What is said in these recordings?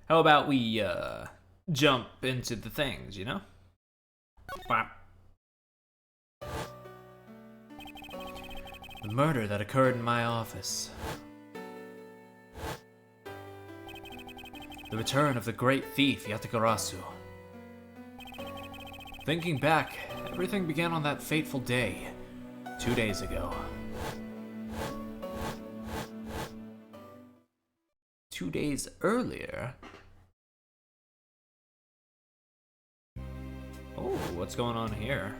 How about we, jump into the things, you know? Bop. The murder that occurred in my office. The return of the great thief Yatakarasu. Thinking back, everything began on that fateful day, 2 days ago. 2 days earlier? Oh, what's going on here?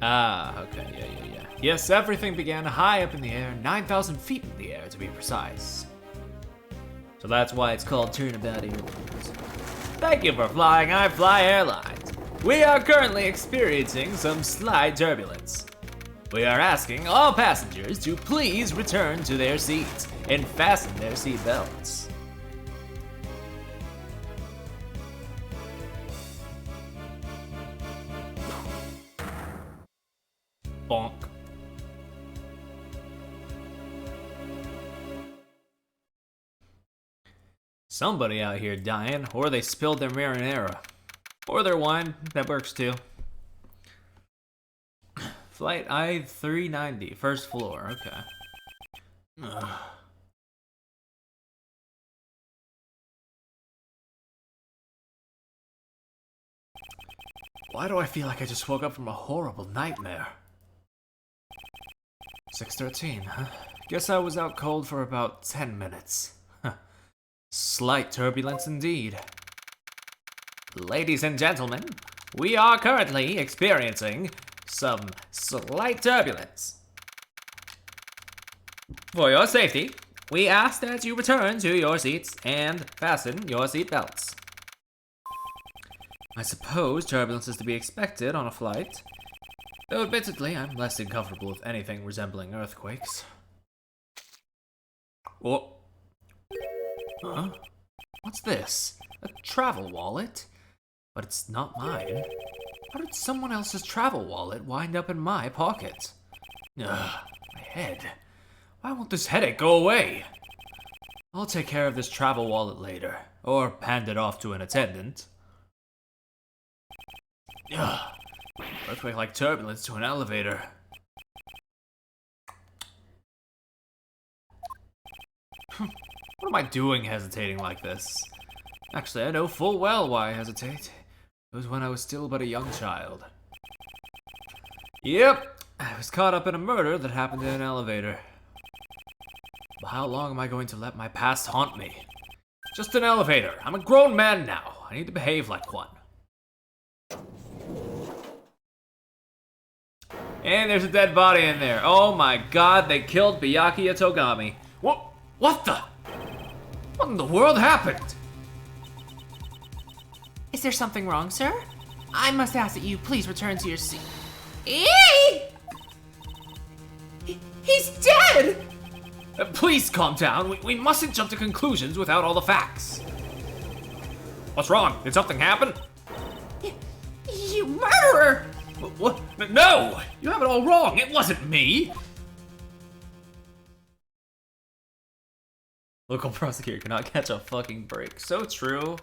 Ah, okay, yeah. Yes, everything began high up in the air, 9,000 feet in the air to be precise. So that's why it's called Turnabout Airlines. Thank you for flying I Fly Airlines. We are currently experiencing some slight turbulence. We are asking all passengers to please return to their seats and fasten their seat belts. Bonk. Somebody out here dying, or they spilled their marinara. Or their wine, that works too. Flight I-390, first floor, okay. Ugh. Why do I feel like I just woke up from a horrible nightmare? 6:13, huh? Guess I was out cold for about 10 minutes. Slight turbulence indeed. Ladies and gentlemen, we are currently experiencing some slight turbulence. For your safety, we ask that you return to your seats and fasten your seat belts. I suppose turbulence is to be expected on a flight, though admittedly I'm less than comfortable with anything resembling earthquakes. Oh. Huh? What's this? A travel wallet? But it's not mine. How did someone else's travel wallet wind up in my pocket? Ugh, my head. Why won't this headache go away? I'll take care of this travel wallet later, or hand it off to an attendant. Ugh, earthquake like turbulence to an elevator. What am I doing hesitating like this? Actually, I know full well why I hesitate. It was when I was still but a young child. Yep, I was caught up in a murder that happened in an elevator. But how long am I going to let my past haunt me? Just an elevator. I'm a grown man now. I need to behave like one. And there's a dead body in there. Oh my god, they killed Byakuya Togami. What the? What in the world happened? Is there something wrong, sir? I must ask that you please return to your seat. He's dead! Please calm down. We mustn't jump to conclusions without all the facts. What's wrong? Did something happen? You murderer! What? No! You have it all wrong. It wasn't me. Local prosecutor cannot catch a fucking break. So true.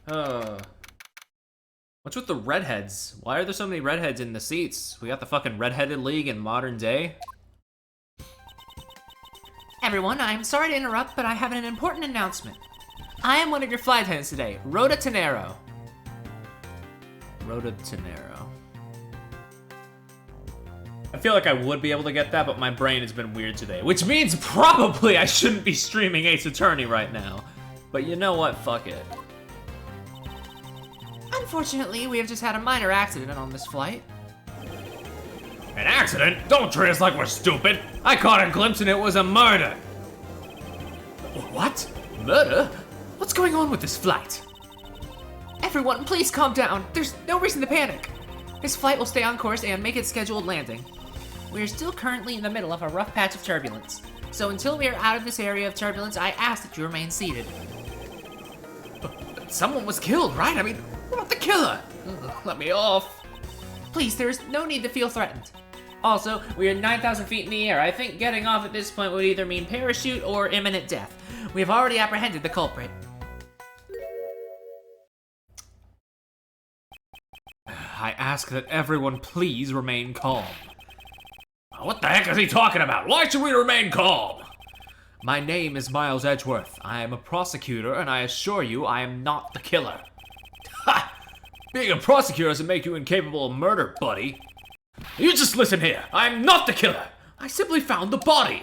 What's with the redheads? Why are there so many redheads in the seats? We got the fucking redheaded league in modern day. Everyone, I'm sorry to interrupt, but I have an important announcement. I am one of your flight attendants today, Rhoda Tenero. Rhoda Tenero. I feel like I would be able to get that, but my brain has been weird today. Which means probably I shouldn't be streaming Ace Attorney right now. But you know what? Fuck it. Unfortunately, we have just had a minor accident on this flight. An accident? Don't treat us like we're stupid. I caught a glimpse and it was a murder. What? Murder? What's going on with this flight? Everyone, please calm down. There's no reason to panic. This flight will stay on course and make its scheduled landing. We are still currently in the middle of a rough patch of turbulence. So until we are out of this area of turbulence, I ask that you remain seated. But someone was killed, right? I mean, what about the killer? Let me off. Please, there is no need to feel threatened. Also, we are 9,000 feet in the air. I think getting off at this point would either mean parachute or imminent death. We have already apprehended the culprit. I ask that everyone please remain calm. What the heck is he talking about? Why should we remain calm? My name is Miles Edgeworth. I am a prosecutor, and I assure you I am not the killer. Ha! Being a prosecutor doesn't make you incapable of murder, buddy. You just listen here. I am not the killer. I simply found the body.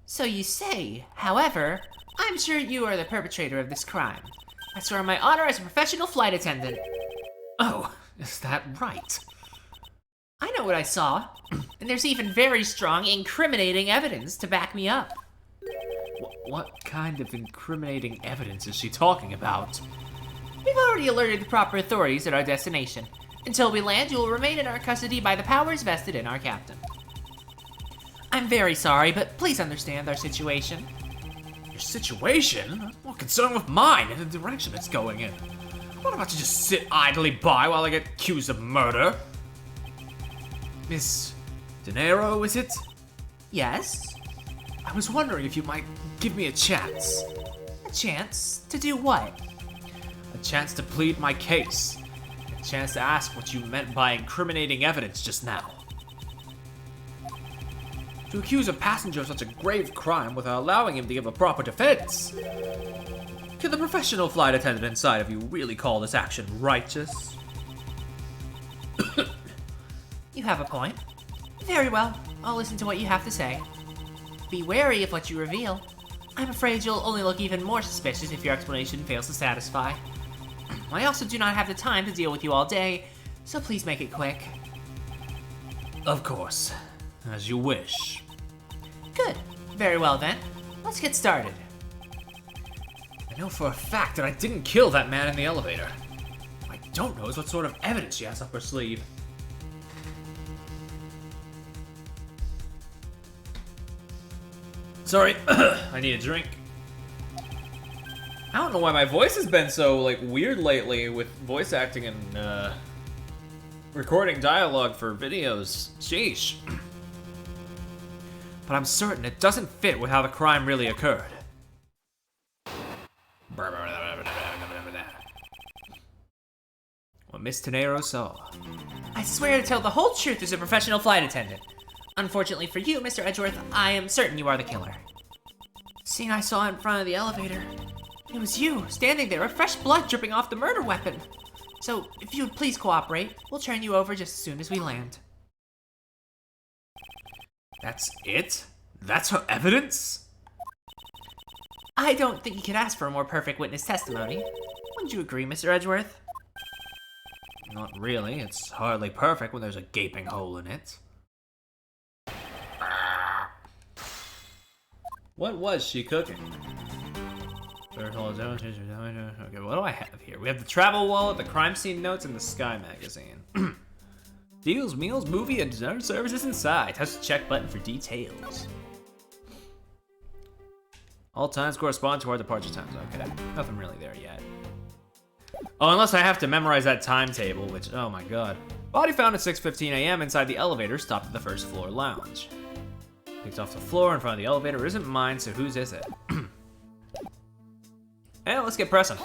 So you say. However, I'm sure you are the perpetrator of this crime. I swear on my honor as a professional flight attendant. Oh, is that right? I know what I saw, and there's even very strong incriminating evidence to back me up. What kind of incriminating evidence is she talking about? We've already alerted the proper authorities at our destination. Until we land, you will remain in our custody by the powers vested in our captain. I'm very sorry, but please understand our situation. Your situation? I'm more concerned with mine and the direction it's going in. I'm not about to just sit idly by while I get accused of murder. Miss De Niro, is it? Yes? I was wondering if you might give me a chance. A chance? To do what? A chance to plead my case. A chance to ask what you meant by incriminating evidence just now. To accuse a passenger of such a grave crime without allowing him to give a proper defense. Can the professional flight attendant inside of you really call this action righteous? You have a point. Very well, I'll listen to what you have to say. Be wary of what you reveal. I'm afraid you'll only look even more suspicious if your explanation fails to satisfy. I also do not have the time to deal with you all day, so please make it quick. Of course. As you wish. Good. Very well then. Let's get started. I know for a fact that I didn't kill that man in the elevator. What I don't know is what sort of evidence she has up her sleeve. Sorry, I need a drink. I don't know why my voice has been so weird lately with voice acting and recording dialogue for videos. Sheesh. But I'm certain it doesn't fit with how the crime really occurred. What Miss Tenero saw. I swear to tell the whole truth as a professional flight attendant. Unfortunately for you, Mr. Edgeworth, I am certain you are the killer. Scene I saw in front of the elevator. It was you, standing there with fresh blood dripping off the murder weapon. So, if you would please cooperate, we'll turn you over just as soon as we land. That's it? That's her evidence? I don't think you could ask for a more perfect witness testimony. Wouldn't you agree, Mr. Edgeworth? Not really. It's hardly perfect when there's a gaping hole in it. What was she cooking? Okay, what do I have here? We have the travel wallet, the crime scene notes, and the Sky magazine. Deals, meals, movie, and dinner services inside. Touch the check button for details. All times correspond to our departure times. Okay, nothing really there yet. Oh, unless I have to memorize that timetable, which, oh my god. Body found at 6:15 a.m. inside the elevator, stopped at the first floor lounge. Picked off the floor in front of the elevator. Isn't mine, so whose is it? And let's get pressing.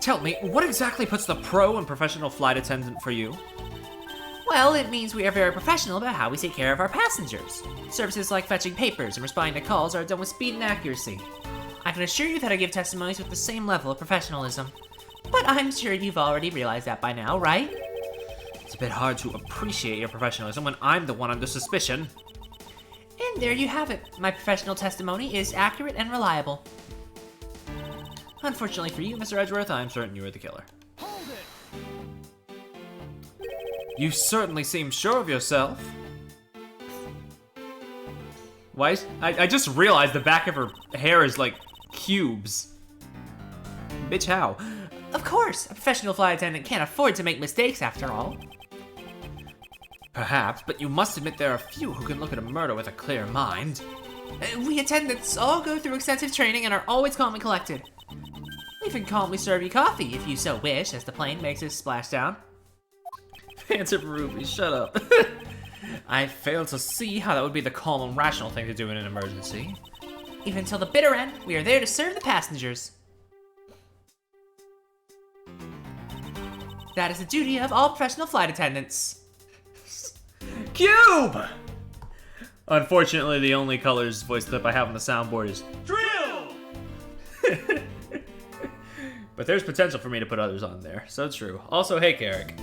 Tell me, what exactly puts the pro and professional flight attendant for you? Well, it means we are very professional about how we take care of our passengers. Services like fetching papers and responding to calls are done with speed and accuracy. I can assure you that I give testimonies with the same level of professionalism. But I'm sure you've already realized that by now, right? It's a bit hard to appreciate your professionalism when I'm the one under suspicion. And there you have it. My professional testimony is accurate and reliable. Unfortunately for you, Mr. Edgeworth, I'm certain you are the killer. Hold it. You certainly seem sure of yourself. Why? I just realized the back of her hair is like cubes. Bitch, how? Of course, a professional flight attendant can't afford to make mistakes after all. Perhaps, but you must admit there are few who can look at a murder with a clear mind. We attendants all go through extensive training and are always calm and collected. We can calmly serve you coffee if you so wish, as the plane makes its splashdown. Phantom Ruby, shut up. I fail to see how that would be the calm and rational thing to do in an emergency. Even till the bitter end, we are there to serve the passengers. That is the duty of all professional flight attendants. Cube! Unfortunately, the only colors voice clip I have on the soundboard is Drill! But there's potential for me to put others on there, so true. Also, hey, Carrick.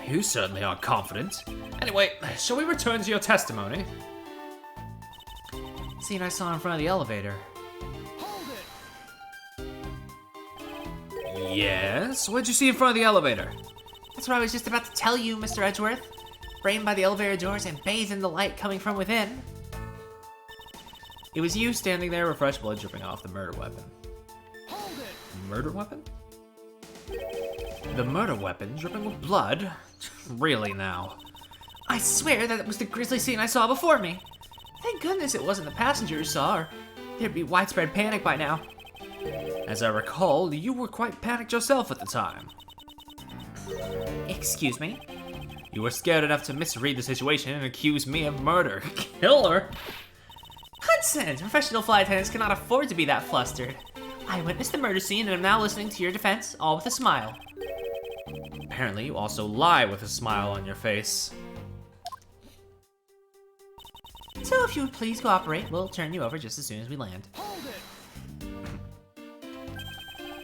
You certainly are confident. Anyway, shall we return to your testimony? Scene I saw in front of the elevator. Yes? What'd you see in front of the elevator? That's what I was just about to tell you, Mr. Edgeworth. Framed by the elevator doors and bathed in the light coming from within. It was you standing there with fresh blood dripping off the murder weapon. Murder weapon? The murder weapon dripping with blood? Really now? I swear that it was the grisly scene I saw before me. Thank goodness it wasn't the passenger who saw her. There'd be widespread panic by now. As I recall, you were quite panicked yourself at the time. Excuse me? You were scared enough to misread the situation and accuse me of murder. Killer! Nonsense! Professional flight attendants cannot afford to be that flustered. I witnessed the murder scene and am now listening to your defense, all with a smile. Apparently, you also lie with a smile on your face. So if you would please cooperate, we'll turn you over just as soon as we land.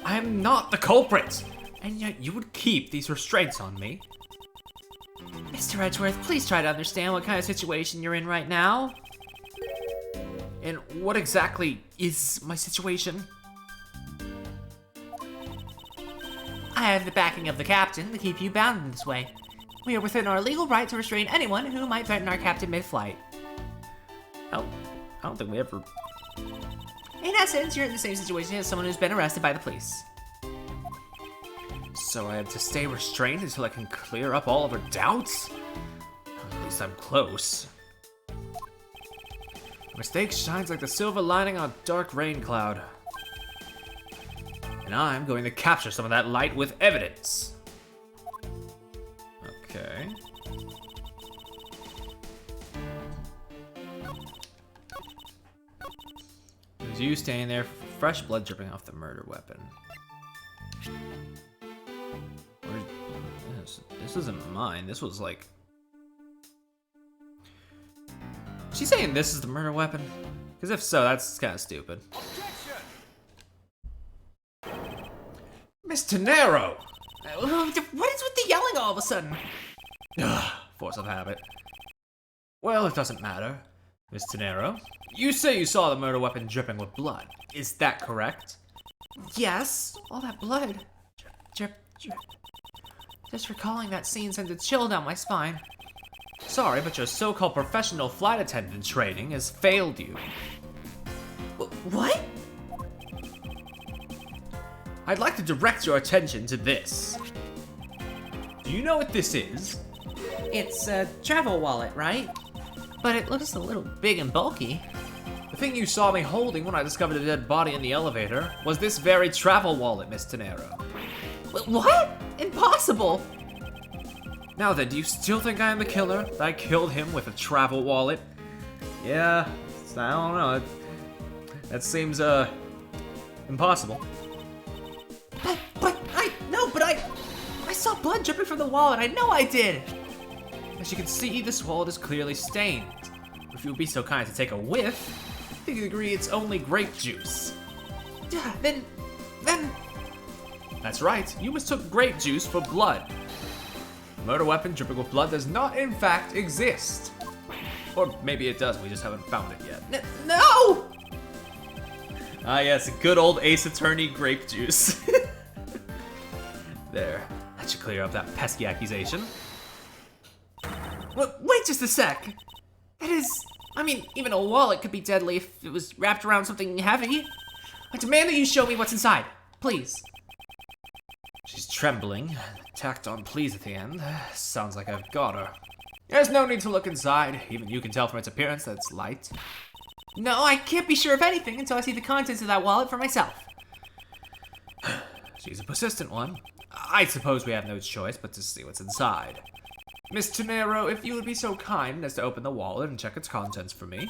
I am not the culprit! And yet you would keep these restraints on me. Mr. Edgeworth, please try to understand what kind of situation you're in right now. And what exactly is my situation? I have the backing of the captain to keep you bound in this way. We are within our legal right to restrain anyone who might threaten our captain mid-flight. I don't think we ever... In essence, you're in the same situation as someone who's been arrested by the police. So I have to stay restrained until I can clear up all of her doubts? At least I'm close. A mistake shines like the silver lining on a dark rain cloud. And I'm going to capture some of that light with evidence. Okay. It was you standing there, fresh blood dripping off the murder weapon. This isn't mine. This was like... She's saying this is the murder weapon? Because if so, that's kind of stupid. Miss Tenero! What is with the yelling all of a sudden? Force of habit. Well, it doesn't matter. Miss Tenero, you say you saw the murder weapon dripping with blood. Is that correct? Yes, all that blood. Drip, drip. Just recalling that scene sends a chill down my spine. Sorry, but your so-called professional flight attendant training has failed you. What? I'd like to direct your attention to this. Do you know what this is? It's a travel wallet, right? But it looks a little big and bulky. The thing you saw me holding when I discovered a dead body in the elevator was this very travel wallet, Miss Tenero. What? Impossible! Now then, do you still think I am the killer? That I killed him with a travel wallet? Yeah, I don't know. That seems, impossible. But I saw blood dripping from the wallet. I know I did. As you can see, this wallet is clearly stained. If you would be so kind to take a whiff, I think you'd agree it's only grape juice. Then... That's right, you mistook grape juice for blood. A murder weapon dripping with blood does not, in fact, exist. Or maybe it does, we just haven't found it yet. No! Ah yes, good old Ace Attorney grape juice. There, that should clear up that pesky accusation. Wait just a sec. That is... I mean, even a wallet could be deadly if it was wrapped around something heavy. I demand that you show me what's inside, please. She's trembling, tacked on please at the end. Sounds like I've got her. There's no need to look inside. Even you can tell from its appearance that it's light. No, I can't be sure of anything until I see the contents of that wallet for myself. She's a persistent one. I suppose we have no choice but to see what's inside. Miss Tenero, if you would be so kind as to open the wallet and check its contents for me.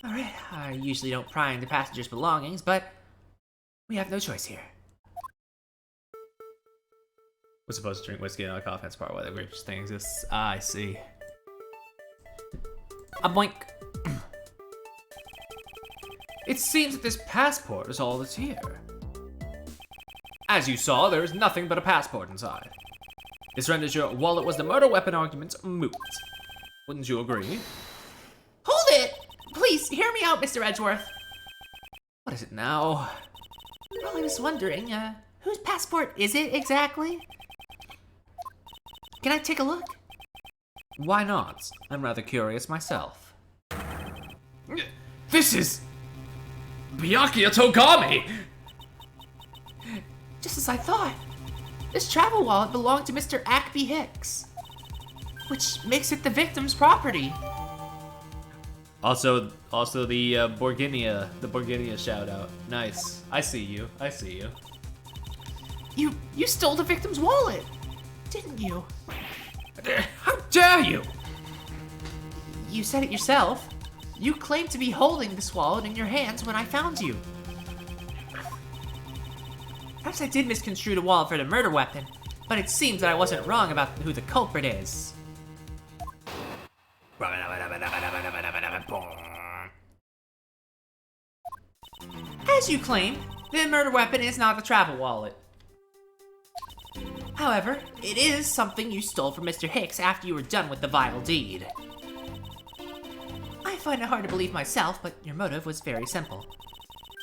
Alright, I usually don't pry into passengers' belongings, but we have no choice here. We're supposed to drink whiskey and coffee. That's part why the greatest thing exists. Ah, I see. A boink. It seems that this passport is all that's here. As you saw, there is nothing but a passport inside. This renders your wallet was the murder weapon argument moot. Wouldn't you agree? Hold it! Please, hear me out, Mr. Edgeworth. What is it now? Well, I was wondering, whose passport is it exactly? Can I take a look? Why not? I'm rather curious myself. This is... Byakuya Togami! Just as I thought. This travel wallet belonged to Mr. Ackby Hicks, which makes it the victim's property. Also the Borginia shout out. Nice. I see you. I see you. You stole the victim's wallet, didn't you? How dare you! You said it yourself. You claimed to be holding this wallet in your hands when I found you. Perhaps I did misconstrue the wallet for the murder weapon, but it seems that I wasn't wrong about who the culprit is. As you claimed, the murder weapon is not a travel wallet. However, it is something you stole from Mr. Hicks after you were done with the vile deed. I find it hard to believe myself, but your motive was very simple.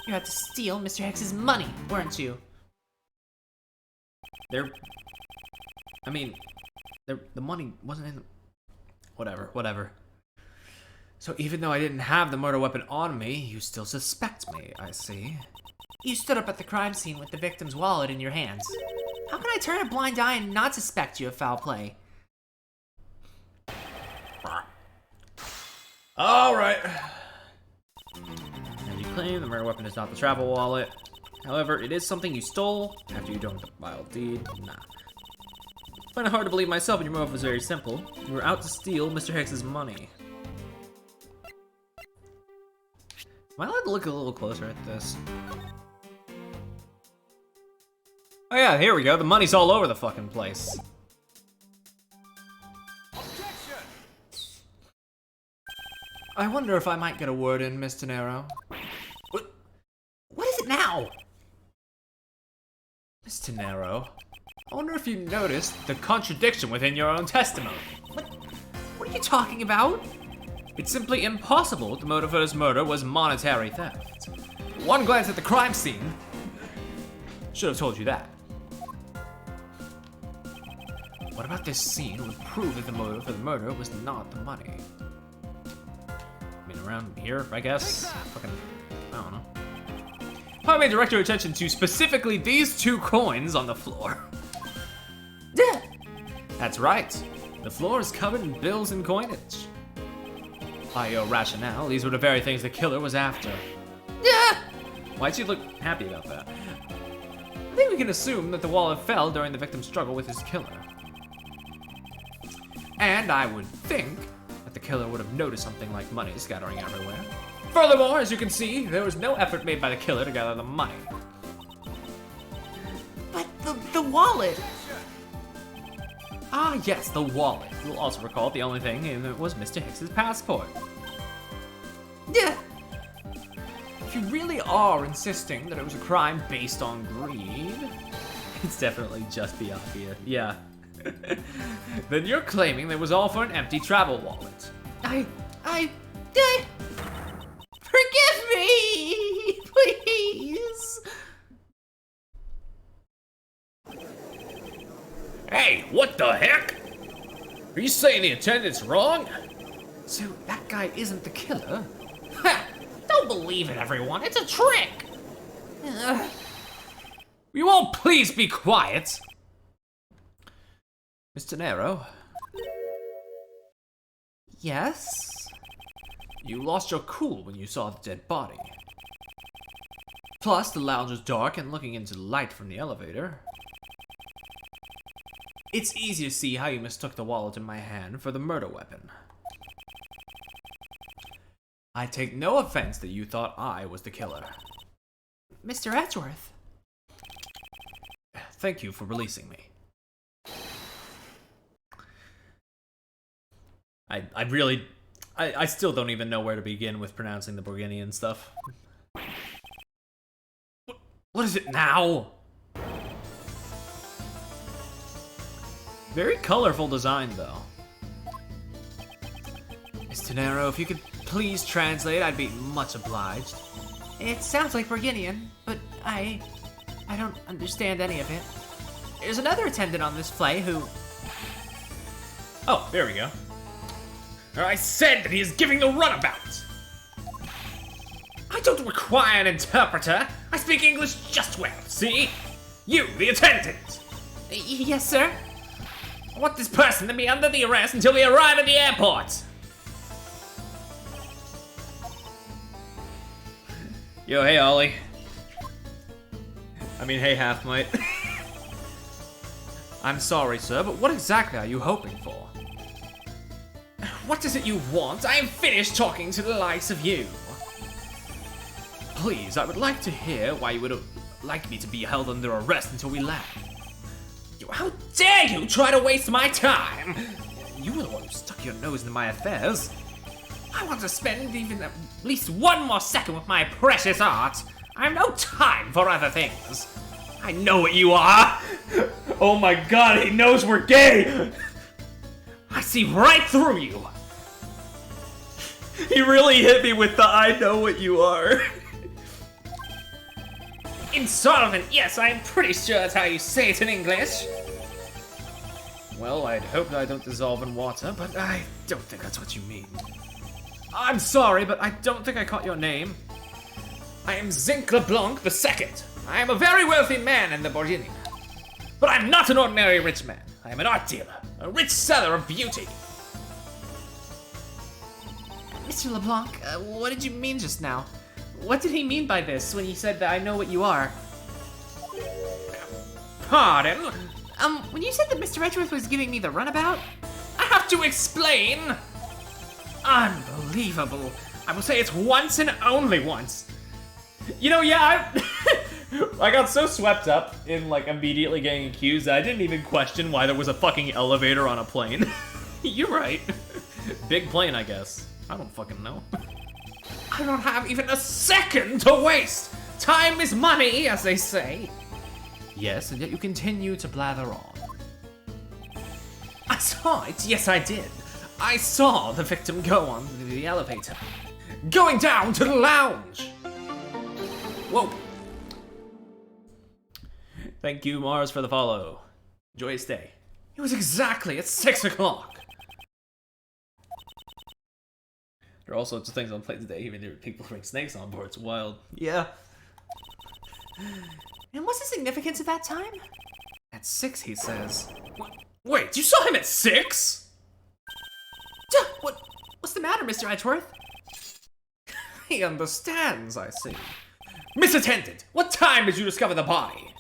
You had to steal Mr. Hicks's money, weren't you? The money wasn't in the... Whatever. So even though I didn't have the murder weapon on me, you still suspect me, I see. You stood up at the crime scene with the victim's wallet in your hands. How can I turn a blind eye and not suspect you of foul play? Alright. As you claim, the murder weapon is not the travel wallet. However, it is something you stole after you done the vile deed. Nah. I find it hard to believe myself, and your motive was very simple. You were out to steal Mr. Hicks's money. Am I allowed to look a little closer at this? Oh yeah, here we go. The money's all over the fucking place. I wonder if I might get a word in, Miss Tenero. What is it now? Miss Tenero, I wonder if you noticed the contradiction within your own testimony. What are you talking about? It's simply impossible that the motive for his murder was monetary theft. One glance at the crime scene should have told you that. What about this scene would prove that the motive for the murder was not the money? I mean, around here, I guess? Fucking, I don't know. I may direct your attention to specifically these two coins on the floor. That's right. The floor is covered in bills and coinage. By your rationale, these were the very things the killer was after. Why'd you look happy about that? I think we can assume that the wallet fell during the victim's struggle with his killer. And I would think that the killer would have noticed something like money scattering everywhere. Furthermore, as you can see, there was no effort made by the killer to gather the money. But the wallet! Ah, yes, the wallet. You'll also recall the only thing in it was Mr. Hicks's passport. Yeah. If you really are insisting that it was a crime based on greed, it's definitely just Byakuya. Yeah. Then you're claiming that it was all for an empty travel wallet. Forgive me, please. Hey, what the heck? Are you saying the attendant's wrong? So that guy isn't the killer? Ha! Don't believe it, everyone. It's a trick. You all please be quiet? Mr. Nero? Yes? You lost your cool when you saw the dead body. Plus, the lounge was dark and looking into the light from the elevator. It's easy to see how you mistook the wallet in my hand for the murder weapon. I take no offense that you thought I was the killer. Mr. Edgeworth. Thank you for releasing me. I still don't even know where to begin with pronouncing the Borginian stuff. What is it now? Very colorful design, though. Miss Tenero, if you could please translate, I'd be much obliged. It sounds like Virginian, but I don't understand any of it. There's another attendant on this flight who... Oh, there we go. I said that he is giving the runabout! I don't require an interpreter. I speak English just well, see? You, the attendant! Yes, sir? I want this person to be under the arrest until we arrive at the airport! Yo, hey, Ollie. I mean, hey, Half-Mite. I'm sorry, sir, but what exactly are you hoping for? What is it you want? I am finished talking to the likes of you. Please, I would like to hear why you would like me to be held under arrest until we land. How dare you try to waste my time? You were the one who stuck your nose into my affairs. I want to spend even at least one more second with my precious art. I have no time for other things. I know what you are. Oh my god, he knows we're gay! I see right through you. He really hit me with the I know what you are. Insolvent, yes, I'm pretty sure that's how you say it in English. Well, I'd hope that I don't dissolve in water, but I don't think that's what you mean. I'm sorry, but I don't think I caught your name. I am Zinc LeBlanc II. I am a very wealthy man in the Borgini. But I'm not an ordinary rich man. I am an art dealer, a rich seller of beauty. Mr. LeBlanc, what did you mean just now? What did he mean by this when he said that I know what you are? Pardon? When you said that Mr. Edgeworth was giving me the runabout? I have to explain. Unbelievable. I will say it once and only once. You know, yeah, I got so swept up in, like, immediately getting accused that I didn't even question why there was a fucking elevator on a plane. You're right. Big plane, I guess. I don't fucking know. I don't have even a second to waste. Time is money, as they say. Yes, and yet you continue to blather on. I saw it, yes I did. I saw the victim go on the elevator. Going down to the lounge. Whoa. Thank you, Mars, for the follow. Enjoy your stay. It was exactly at 6 o'clock. There are all sorts of things on the plane today, even there are people bring snakes on board. It's wild. Yeah. And what's the significance of that time? At 6, he says. Wait, you saw him at 6? Duh, what's the matter, Mr. Edgeworth? He understands, I see. Miss Attendant, what time did you discover the body?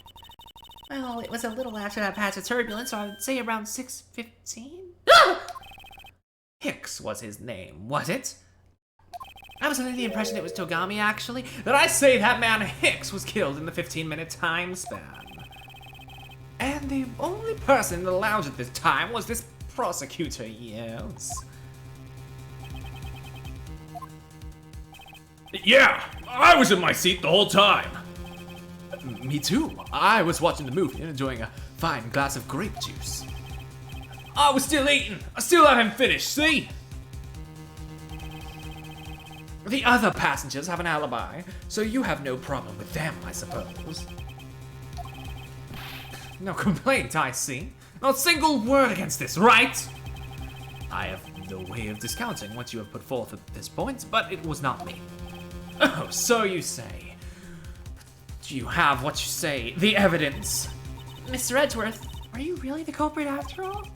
Well, it was a little after that patch of turbulence, so I would say around 6:15. Hicks was his name, was it? I was under the impression it was Togami, actually. Then I say that man Hicks was killed in the 15-minute time span. And the only person in the lounge at this time was this prosecutor, yes. Yeah, I was in my seat the whole time. Me too. I was watching the movie and enjoying a fine glass of grape juice. I was still eating. I still haven't finished, see? The other passengers have an alibi, so you have no problem with them, I suppose. No complaint, I see. Not a single word against this, right? I have no way of discounting what you have put forth at this point, but it was not me. Oh, so you say. Do you have what you say, the evidence? Mr. Edgeworth, are you really the culprit after all?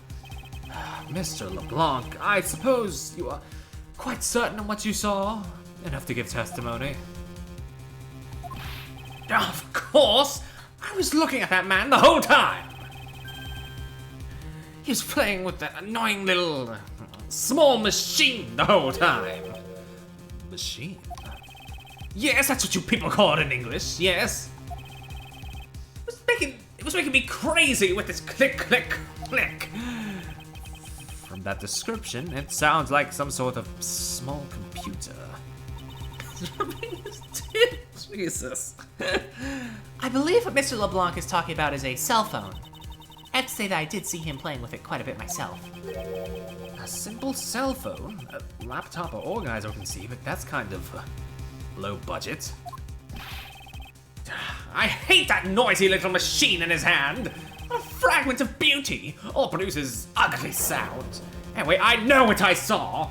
Mr. LeBlanc, I suppose you are... Quite certain of what you saw? Enough to give testimony. Of course! I was looking at that man the whole time! He was playing with that annoying little small machine the whole time. Machine? Yes, that's what you people call it in English, yes. It was making me crazy with this click, click, click. From that description, it sounds like some sort of small computer. Jesus. I believe what Mr. LeBlanc is talking about is a cell phone. I have to say that I did see him playing with it quite a bit myself. A simple cell phone? A laptop or organizer can see, but that's kind of low budget. I hate that noisy little machine in his hand. A fragment of beauty. All produces ugly sound. Anyway, I know what I saw.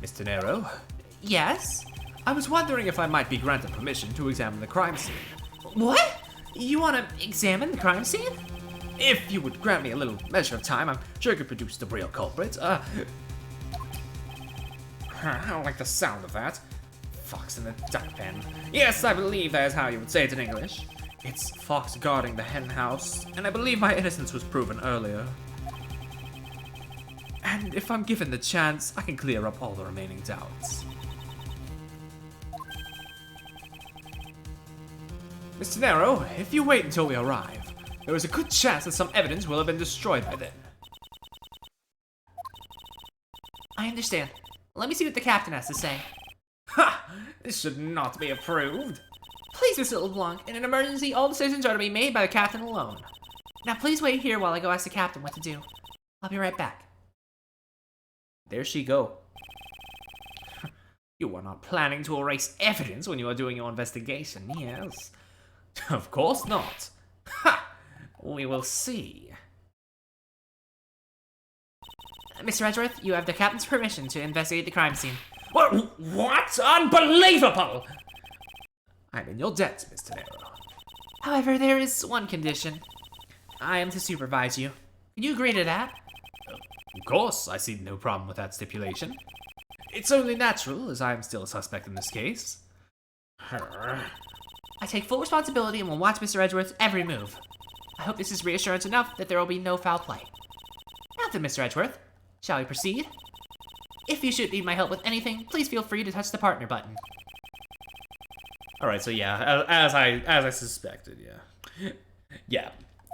Mr. Nero, Yes? I was wondering if I might be granted permission to examine the crime scene. What? You want to examine the crime scene? If you would grant me a little measure of time, I'm sure I could produce the real culprit. I don't like the sound of that. Fox in the duck pen. Yes, I believe that is how you would say it in English. It's Fox guarding the hen house, and I believe my innocence was proven earlier. And if I'm given the chance, I can clear up all the remaining doubts. Mr. Nero, if you wait until we arrive, there is a good chance that some evidence will have been destroyed by then. I understand. Let me see what the captain has to say. Ha! This should not be approved. Please, Mr. LeBlanc, in an emergency, all decisions are to be made by the captain alone. Now please wait here while I go ask the captain what to do. I'll be right back. There she go. You are not planning to erase evidence when you are doing your investigation, yes? Of course not. Ha! We will see. Mr. Edgeworth, you have the captain's permission to investigate the crime scene. What? Unbelievable! I'm in your debt, Mr. Nero. However, there is one condition. I am to supervise you. Can you agree to that? Of course, I see no problem with that stipulation. It's only natural, as I am still a suspect in this case. I take full responsibility and will watch Mr. Edgeworth's every move. I hope this is reassurance enough that there will be no foul play. Now then, Mr. Edgeworth, shall we proceed? If you should need my help with anything, please feel free to touch the partner button. Alright, so yeah, as I suspected, yeah. Yeah,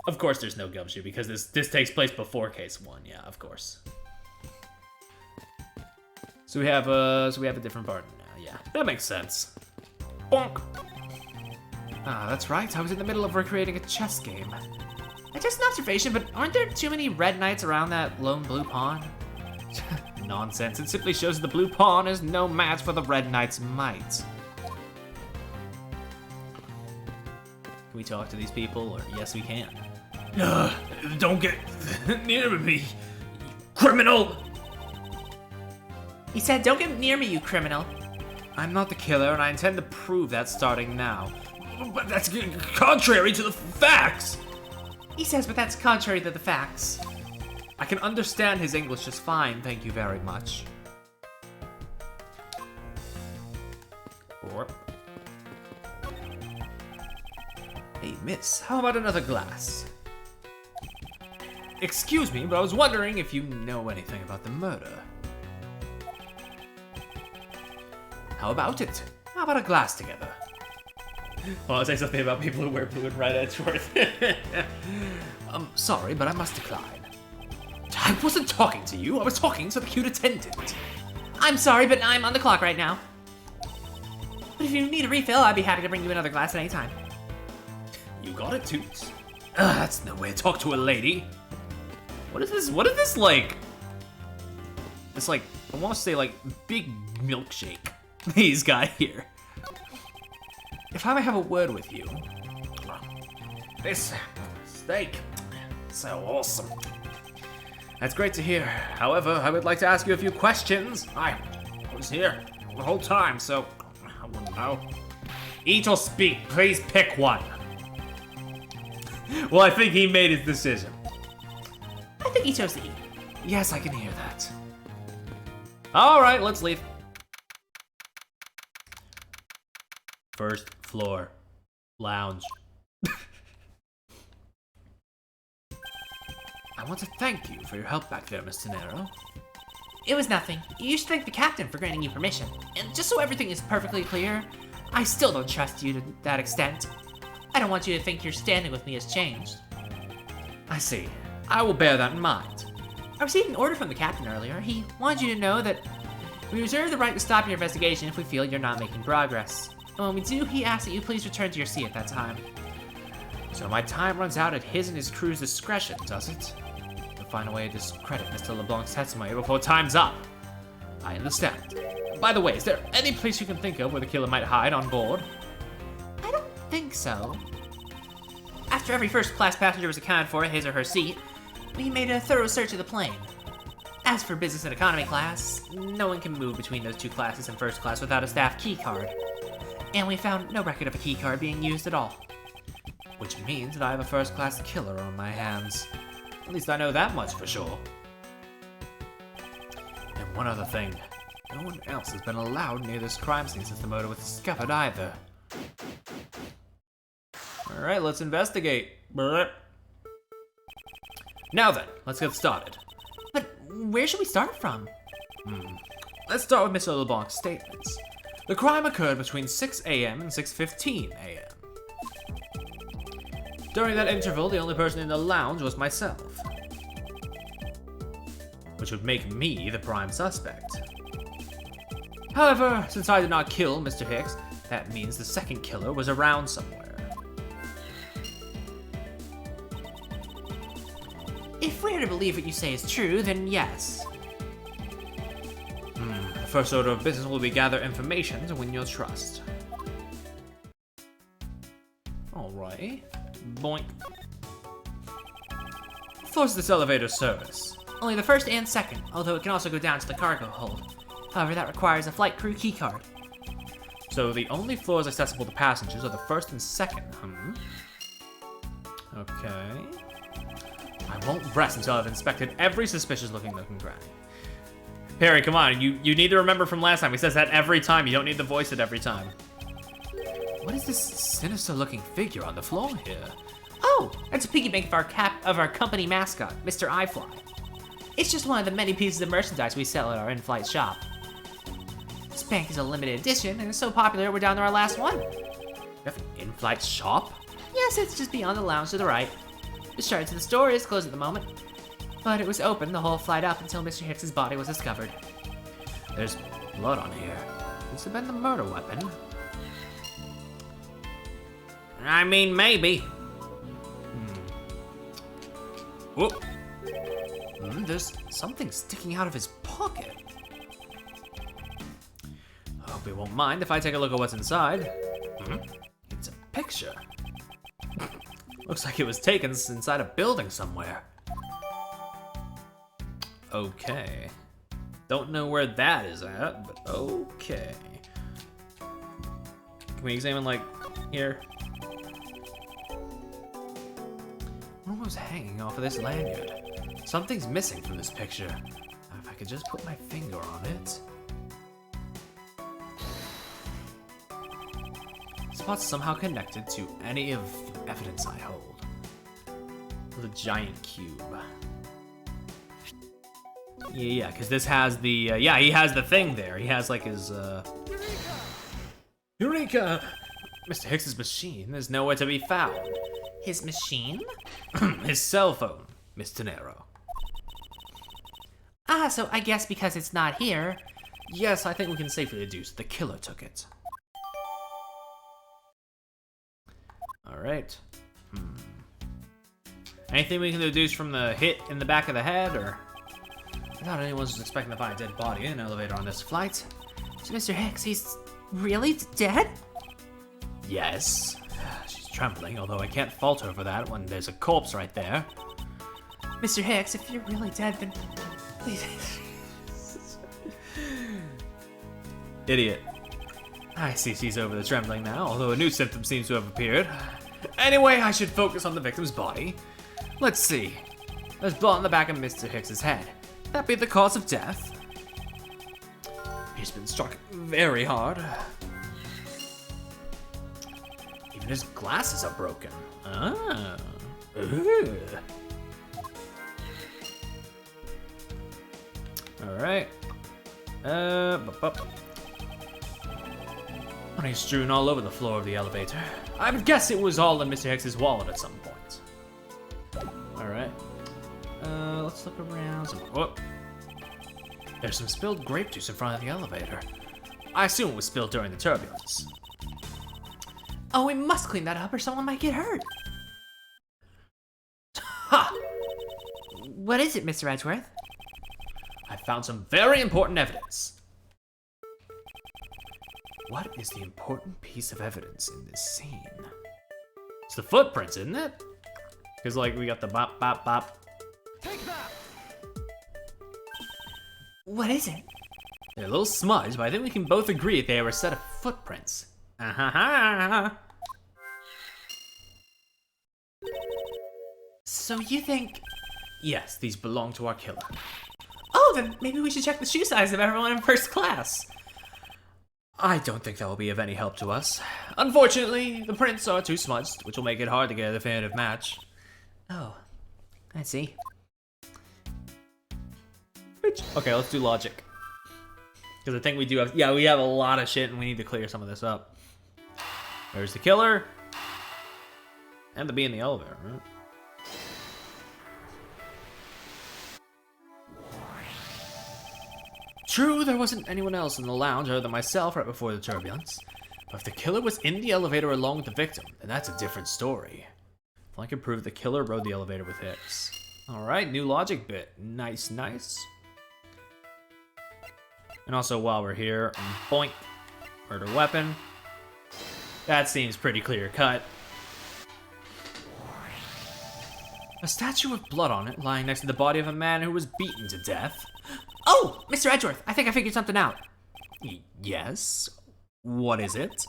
of course there's no gumshoe, because this takes place before case 1, yeah, of course. So we have a different partner now, yeah. That makes sense. Bonk! Ah, that's right, I was in the middle of recreating a chess game. Just an observation, but aren't there too many red knights around that lone blue pawn? Nonsense, it simply shows the blue pawn is no match for the red knight's might. Can we talk to these people, or yes we can? Don't get near me, you criminal! He said, don't get near me, you criminal. I'm not the killer, and I intend to prove that starting now. But that's contrary to the facts! He says, but that's contrary to the facts. I can understand his English just fine, thank you very much. Hey, miss, how about another glass? Excuse me, but I was wondering if you know anything about the murder. How about it? How about a glass together? Well, I'll say something about people who wear blue and red Edgeworth. Sorry, but I must decline. I wasn't talking to you, I was talking to the cute attendant. I'm sorry, but I'm on the clock right now. But if you need a refill, I'd be happy to bring you another glass at any time. You got it, Toots. That's no way to talk to a lady. What is this like? It's like, I want to say like, big milkshake he's got here. If I may have a word with you. This steak, so awesome. That's great to hear. However, I would like to ask you a few questions. I was here the whole time, so I wouldn't know. Eat or speak, please pick one. Well, I think he made his decision. I think he chose to eat. Yes, I can hear that. All right, let's leave. First floor, lounge. I want to thank you for your help back there, Miss Tenero. It was nothing. You should thank the captain for granting you permission. And just so everything is perfectly clear, I still don't trust you to that extent. I don't want you to think your standing with me has changed. I see. I will bear that in mind. I received an order from the captain earlier. He wanted you to know that we reserve the right to stop your investigation if we feel you're not making progress. And when we do, he asks that you please return to your seat at that time. So my time runs out at his and his crew's discretion, does it? To find a way to discredit Mr. LeBlanc's testimony before time's up. I understand. By the way, is there any place you can think of where the killer might hide on board? I don't think so. After every first-class passenger was accounted for at his or her seat, we made a thorough search of the plane. As for business and economy class, no one can move between those two classes in first class without a staff key card. And we found no record of a key card being used at all. Which means that I have a first-class killer on my hands. At least I know that much for sure. And one other thing. No one else has been allowed near this crime scene since the murder was discovered either. Alright, let's investigate. Now then, let's get started. But where should we start from? Let's start with Mr. LeBlanc's statements. The crime occurred between 6 a.m. and 6:15 a.m. During that interval, the only person in the lounge was myself. Which would make me the prime suspect. However, since I did not kill Mr. Hicks, that means the second killer was around somewhere. If we're to believe what you say is true, then yes. The first order of business will be gather information to win your trust. Alright. Boink. Floors of this elevator service. Only the first and second, although it can also go down to the cargo hold. However, that requires a flight crew keycard. So the only floors accessible to passengers are the first and second, Okay. I won't rest until I've inspected every suspicious-looking granny. Perry, come on, you need to remember from last time. He says that every time. You don't need to voice it every time. What is this sinister-looking figure on the floor here? Oh, that's a piggy bank of our company mascot, Mr. iFly. It's just one of the many pieces of merchandise we sell at our in-flight shop. This bank is a limited edition, and it's so popular we're down to our last one. You have an in-flight shop? Yes, it's just beyond the lounge to the right. The shard to the store is closed at the moment, but it was open the whole flight up until Mr. Hicks's body was discovered. There's blood on here. This have been the murder weapon. I mean, maybe. Whoop. There's something sticking out of his pocket. I hope he won't mind if I take a look at what's inside. It's a picture. Looks like it was taken inside a building somewhere. Okay. Don't know where that is at, but okay. Can we examine, like, here? What was hanging off of this lanyard? Something's missing from this picture. Now, if I could just put my finger on it. This spot's somehow connected to any of the evidence I hold. The giant cube. Yeah, because this has the, yeah, he has the thing there. He has, like, his, Eureka! Mr. Hicks's machine is nowhere to be found. His machine? His cell phone, Miss Tenero. Ah, so I guess because it's not here. Yes, I think we can safely deduce the killer took it. Alright. Anything we can deduce from the hit in the back of the head, or? I thought anyone was expecting to find a dead body in an elevator on this flight. So Mr. Hicks, he's really dead? Yes. She's trembling, although I can't fault her for that when there's a corpse right there. Mr. Hicks, if you're really dead, then please. Idiot. I see she's over the trembling now, although a new symptom seems to have appeared. Anyway, I should focus on the victim's body. Let's see. There's blood on the back of Mr. Hicks's head. That be the cause of death? He's been struck very hard. Even his glasses are broken. Ah. Ooh. Alright. Money strewn all over the floor of the elevator. I would guess it was all in Mr. Hicks's wallet at some point. Alright. Let's look around. Oh. There's some spilled grape juice in front of the elevator. I assume it was spilled during the turbulence. Oh, we must clean that up or someone might get hurt. Ha! What is it, Mr. Edgeworth? I found some very important evidence. What is the important piece of evidence in this scene? It's the footprints, isn't it? Because, like, we got the bop, bop, bop. Take that! What is it? They're a little smudged, but I think we can both agree they were a set of footprints. Ah-ha-ha! So you think... Yes, these belong to our killer. Oh, then maybe we should check the shoe size of everyone in first class. I don't think that will be of any help to us. Unfortunately, the prints are too smudged, which will make it hard to get a definitive match. Oh, I see. Okay, let's do logic. Because I think we do have, yeah, we have a lot of shit and we need to clear some of this up. There's the killer. And the bee in the elevator, right? True, there wasn't anyone else in the lounge other than myself right before the turbulence. But if the killer was in the elevator along with the victim, then that's a different story. If I can prove the killer rode the elevator with Hicks. Alright, new logic bit. Nice, nice. And also while we're here, boink, murder weapon. That seems pretty clear cut. A statue with blood on it lying next to the body of a man who was beaten to death. Oh, Mr. Edgeworth, I think I figured something out. Yes? What is it?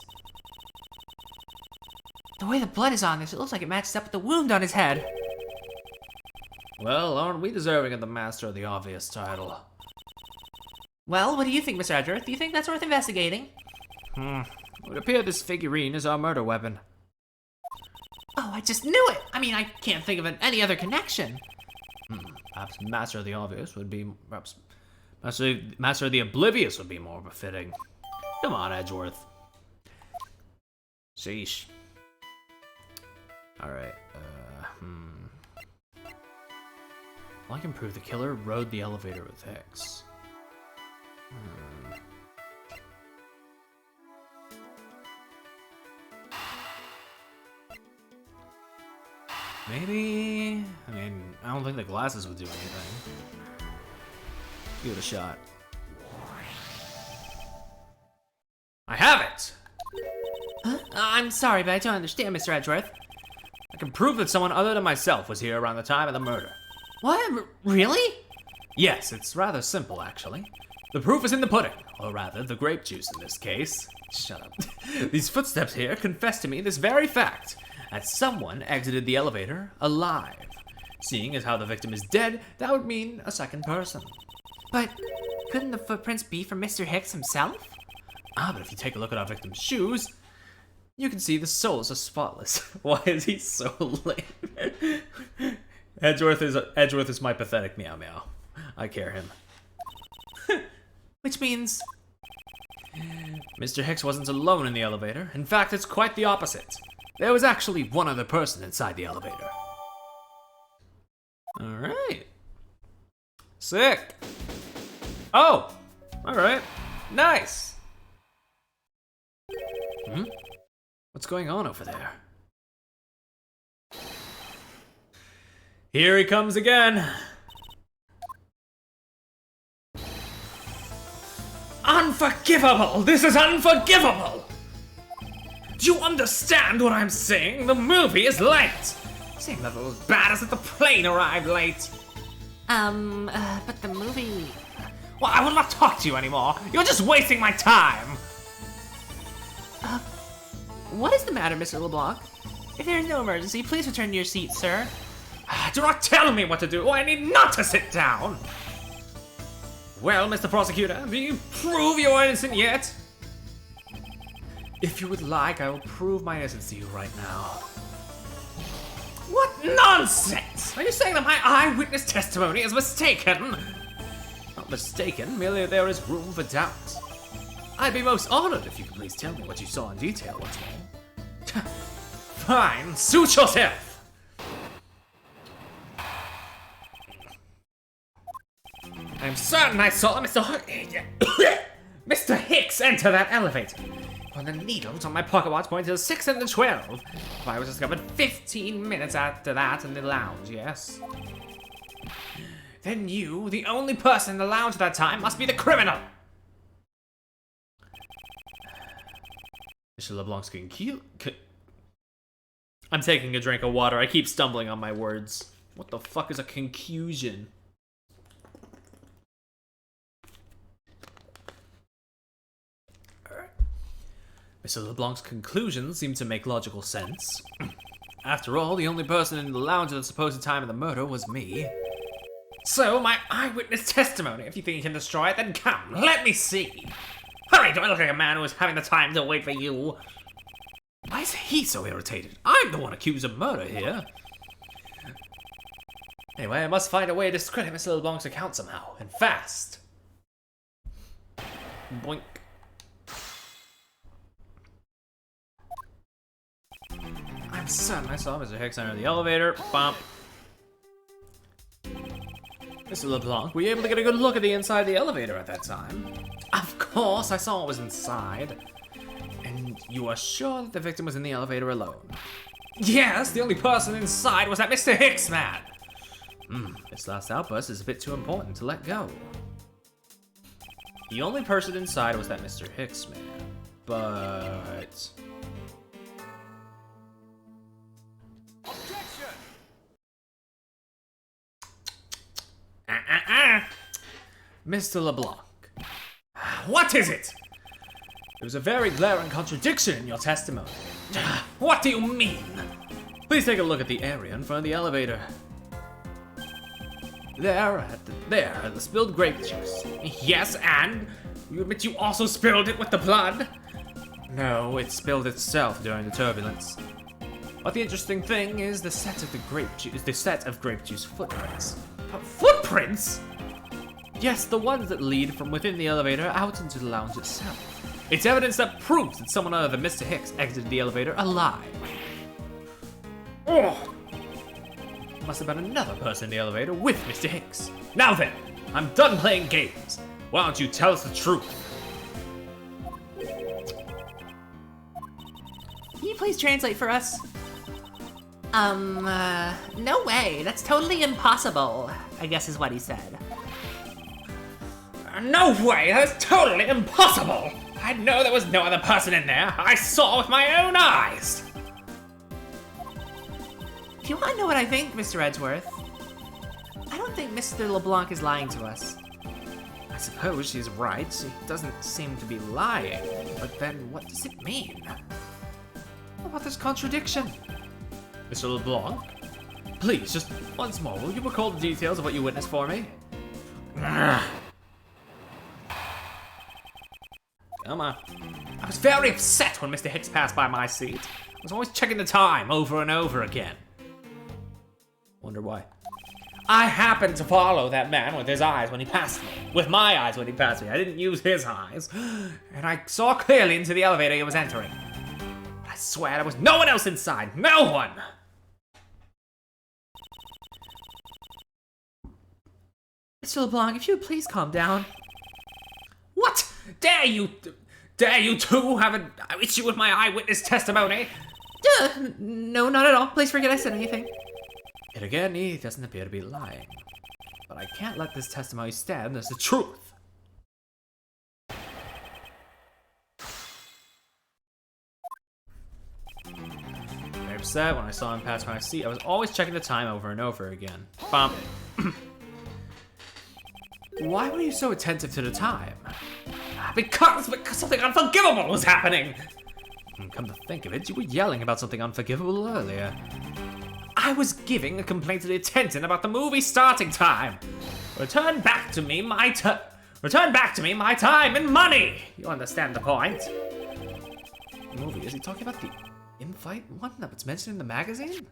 The way the blood is on this, it looks like it matches up with the wound on his head. Well, aren't we deserving of the Master of the Obvious title? Well, what do you think, Mr. Edgeworth? Do you think that's worth investigating? It would appear this figurine is our murder weapon. Oh, I just knew it! I mean, I can't think of any other connection. Perhaps Master of the Obvious would be, perhaps Master of the Oblivious would be more befitting. Come on, Edgeworth. Sheesh. Alright, Well, I can prove the killer rode the elevator with Hicks. Maybe... I mean, I don't think the glasses would do anything. Give it a shot. I have it! Huh? I'm sorry, but I don't understand, Mr. Edgeworth. I can prove that someone other than myself was here around the time of the murder. What? Really? Yes, it's rather simple, actually. The proof is in the pudding, or rather, the grape juice in this case. Shut up. These footsteps here confess to me this very fact, that someone exited the elevator alive. Seeing as how the victim is dead, that would mean a second person. But couldn't the footprints be from Mr. Hicks himself? Ah, but if you take a look at our victim's shoes, you can see the soles are spotless. Why is he so lame? Edgeworth is my pathetic meow meow. I care him. Which means... Mr. Hicks wasn't alone in the elevator. In fact, it's quite the opposite. There was actually one other person inside the elevator. Alright. Sick. Oh! Alright. Nice! What's going on over there? Here he comes again! Unforgivable! This is unforgivable! Do you understand what I'm saying? The movie is late! Same level as bad as if the plane arrived late. But the movie... Well, I will not talk to you anymore. You're just wasting my time. What is the matter, Mr. LeBlanc? If there is no emergency, please return to your seat, sir. Do not tell me what to do. I need not to sit down. Well, Mr. Prosecutor, do you prove you're innocent yet? If you would like, I will prove my innocence to you right now. What nonsense! Are you saying that my eyewitness testimony is mistaken? Not mistaken, merely there is room for doubt. I'd be most honored if you could please tell me what you saw in detail once more. Fine, suit yourself! I'm certain I saw Mr. Hicks enter that elevator. When the needles on my pocket watch pointed to 6 and the 12. I was discovered 15 minutes after that in the lounge, yes? Then you, the only person in the lounge at that time, must be the criminal! Mr. LeBlanc's I'm taking a drink of water. I keep stumbling on my words. What the fuck is a confusion? Mr. LeBlanc's conclusions seem to make logical sense. After all, the only person in the lounge at the supposed time of the murder was me. So, my eyewitness testimony, if you think you can destroy it, then come, let me see. Hurry, do I look like a man who is having the time to wait for you? Why is he so irritated? I'm the one accused of murder here. Anyway, I must find a way to discredit Mr. LeBlanc's account somehow, and fast. Boink. I'm certain I saw Mr. Hicks enter the elevator. Bump. Mr. LeBlanc, were you able to get a good look at the inside of the elevator at that time? Of course, I saw what was inside. And you are sure that the victim was in the elevator alone? Yes, the only person inside was that Mr. Hicks man. This last outburst is a bit too important to let go. The only person inside was that Mr. Hicks man. But... Mr. LeBlanc. What is it? There's a very glaring contradiction in your testimony. What do you mean? Please take a look at the area in front of the elevator. There, the spilled grape juice. Yes, and? You admit you also spilled it with the blood? No, it spilled itself during the turbulence. But the interesting thing is the set of grape juice footprints. Footprints? Yes, the ones that lead from within the elevator out into the lounge itself. It's evidence that proves that someone other than Mr. Hicks exited the elevator alive. Oh. Must have been another person in the elevator with Mr. Hicks. Now then, I'm done playing games. Why don't you tell us the truth? Can you please translate for us? No way. That's totally impossible, I guess is what he said. No way, that's totally impossible! I know there was no other person in there. I saw with my own eyes! If you want to know what I think, Mr. Edgeworth, I don't think Mr. LeBlanc is lying to us. I suppose she's right. She doesn't seem to be lying. But then what does it mean? What about this contradiction? Mr. LeBlanc, please, just once more, will you recall the details of what you witnessed for me? Come on. I was very upset when Mr. Hicks passed by my seat. I was always checking the time over and over again. Wonder why. I happened to follow that man with his eyes when he passed me. With my eyes when he passed me. I didn't use his eyes. And I saw clearly into the elevator he was entering. But I swear there was no one else inside. No one! Mr. LeBlanc, if you would please calm down. What? Dare you two have an issue with my eyewitness testimony? No, not at all. Please forget I said anything. Yet again, he doesn't appear to be lying. But I can't let this testimony stand as the truth. Very upset when I saw him pass my seat. I was always checking the time over and over again. Bump. Why were you so attentive to the time? Because something unforgivable was happening! Come to think of it, you were yelling about something unforgivable earlier. I was giving a complaint to the attendant about the movie starting time. Return back to me Return back to me my time and money! You understand the point? Movie? Is he talking about the in-flight one that was mentioned in the magazine?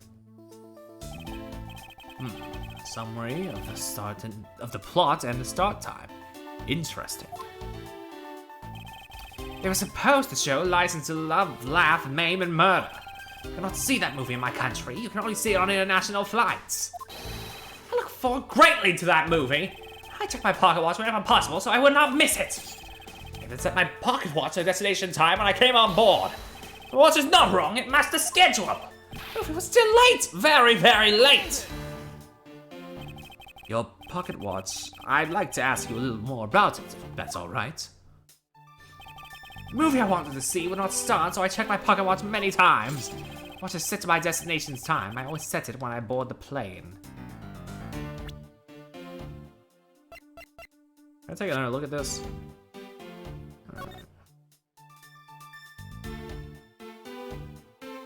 Summary of the start of the plot and the start time. Interesting. It was supposed to show license to love, laugh, maim, and murder. You cannot see that movie in my country. You can only see it on international flights. I look forward greatly to that movie. I check my pocket watch whenever possible so I would not miss it. I even set my pocket watch to destination time when I came on board. The watch is not wrong, it matched the schedule. The movie was still late, very, very late. Your pocket watch, I'd like to ask you a little more about it, if that's alright. The movie I wanted to see would not start, so I checked my pocket watch many times. Watch is set to my destination's time. I always set it when I board the plane. Can I take another look at this?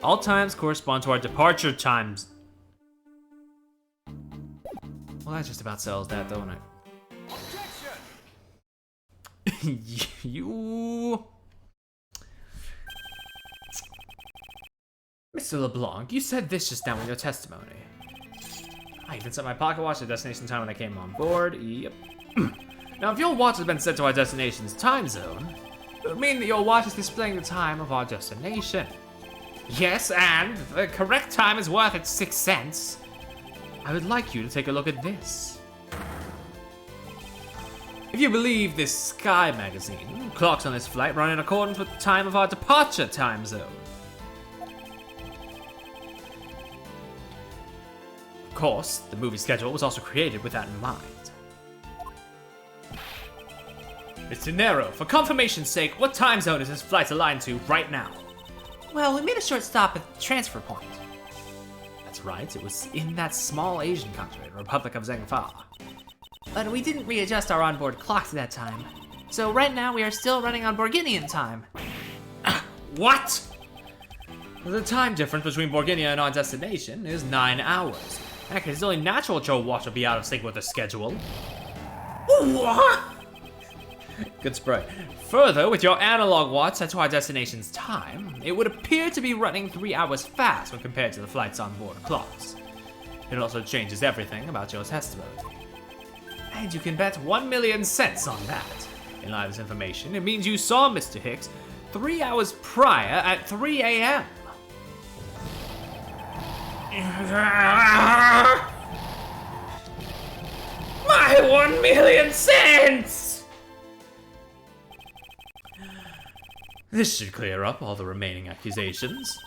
All times correspond to our departure times. Well, that just about sells that, don't it? You... Mr. LeBlanc, you said this just now in your testimony. I even set my pocket watch to destination time when I came on board. Yep. Now, if your watch has been set to our destination's time zone, it would mean that your watch is displaying the time of our destination. Yes, and the correct time is worth its 6 cents. I would like you to take a look at this. If you believe this Sky magazine, clocks on this flight run in accordance with the time of our departure time zone. Of course, the movie schedule was also created with that in mind. Mr. Nero, for confirmation's sake, what time zone is this flight aligned to right now? Well, we made a short stop at the transfer point. That's right, it was in that small Asian country, the Republic of Zengfa. But we didn't readjust our onboard clocks at that time. So right now we are still running on Borginian time. What? The time difference between Borginia and our destination is 9 hours. Heck, it's only natural that your watch will be out of sync with the schedule. What? Good spray. Further, with your analog watch set to our destination's time, it would appear to be running 3 hours fast when compared to the flight's onboard clocks. It also changes everything about your testimony. And you can bet 1,000,000 cents on that. In light of this information, it means you saw Mr. Hicks 3 hours prior at 3 a.m. My 1,000,000 cents! This should clear up all the remaining accusations.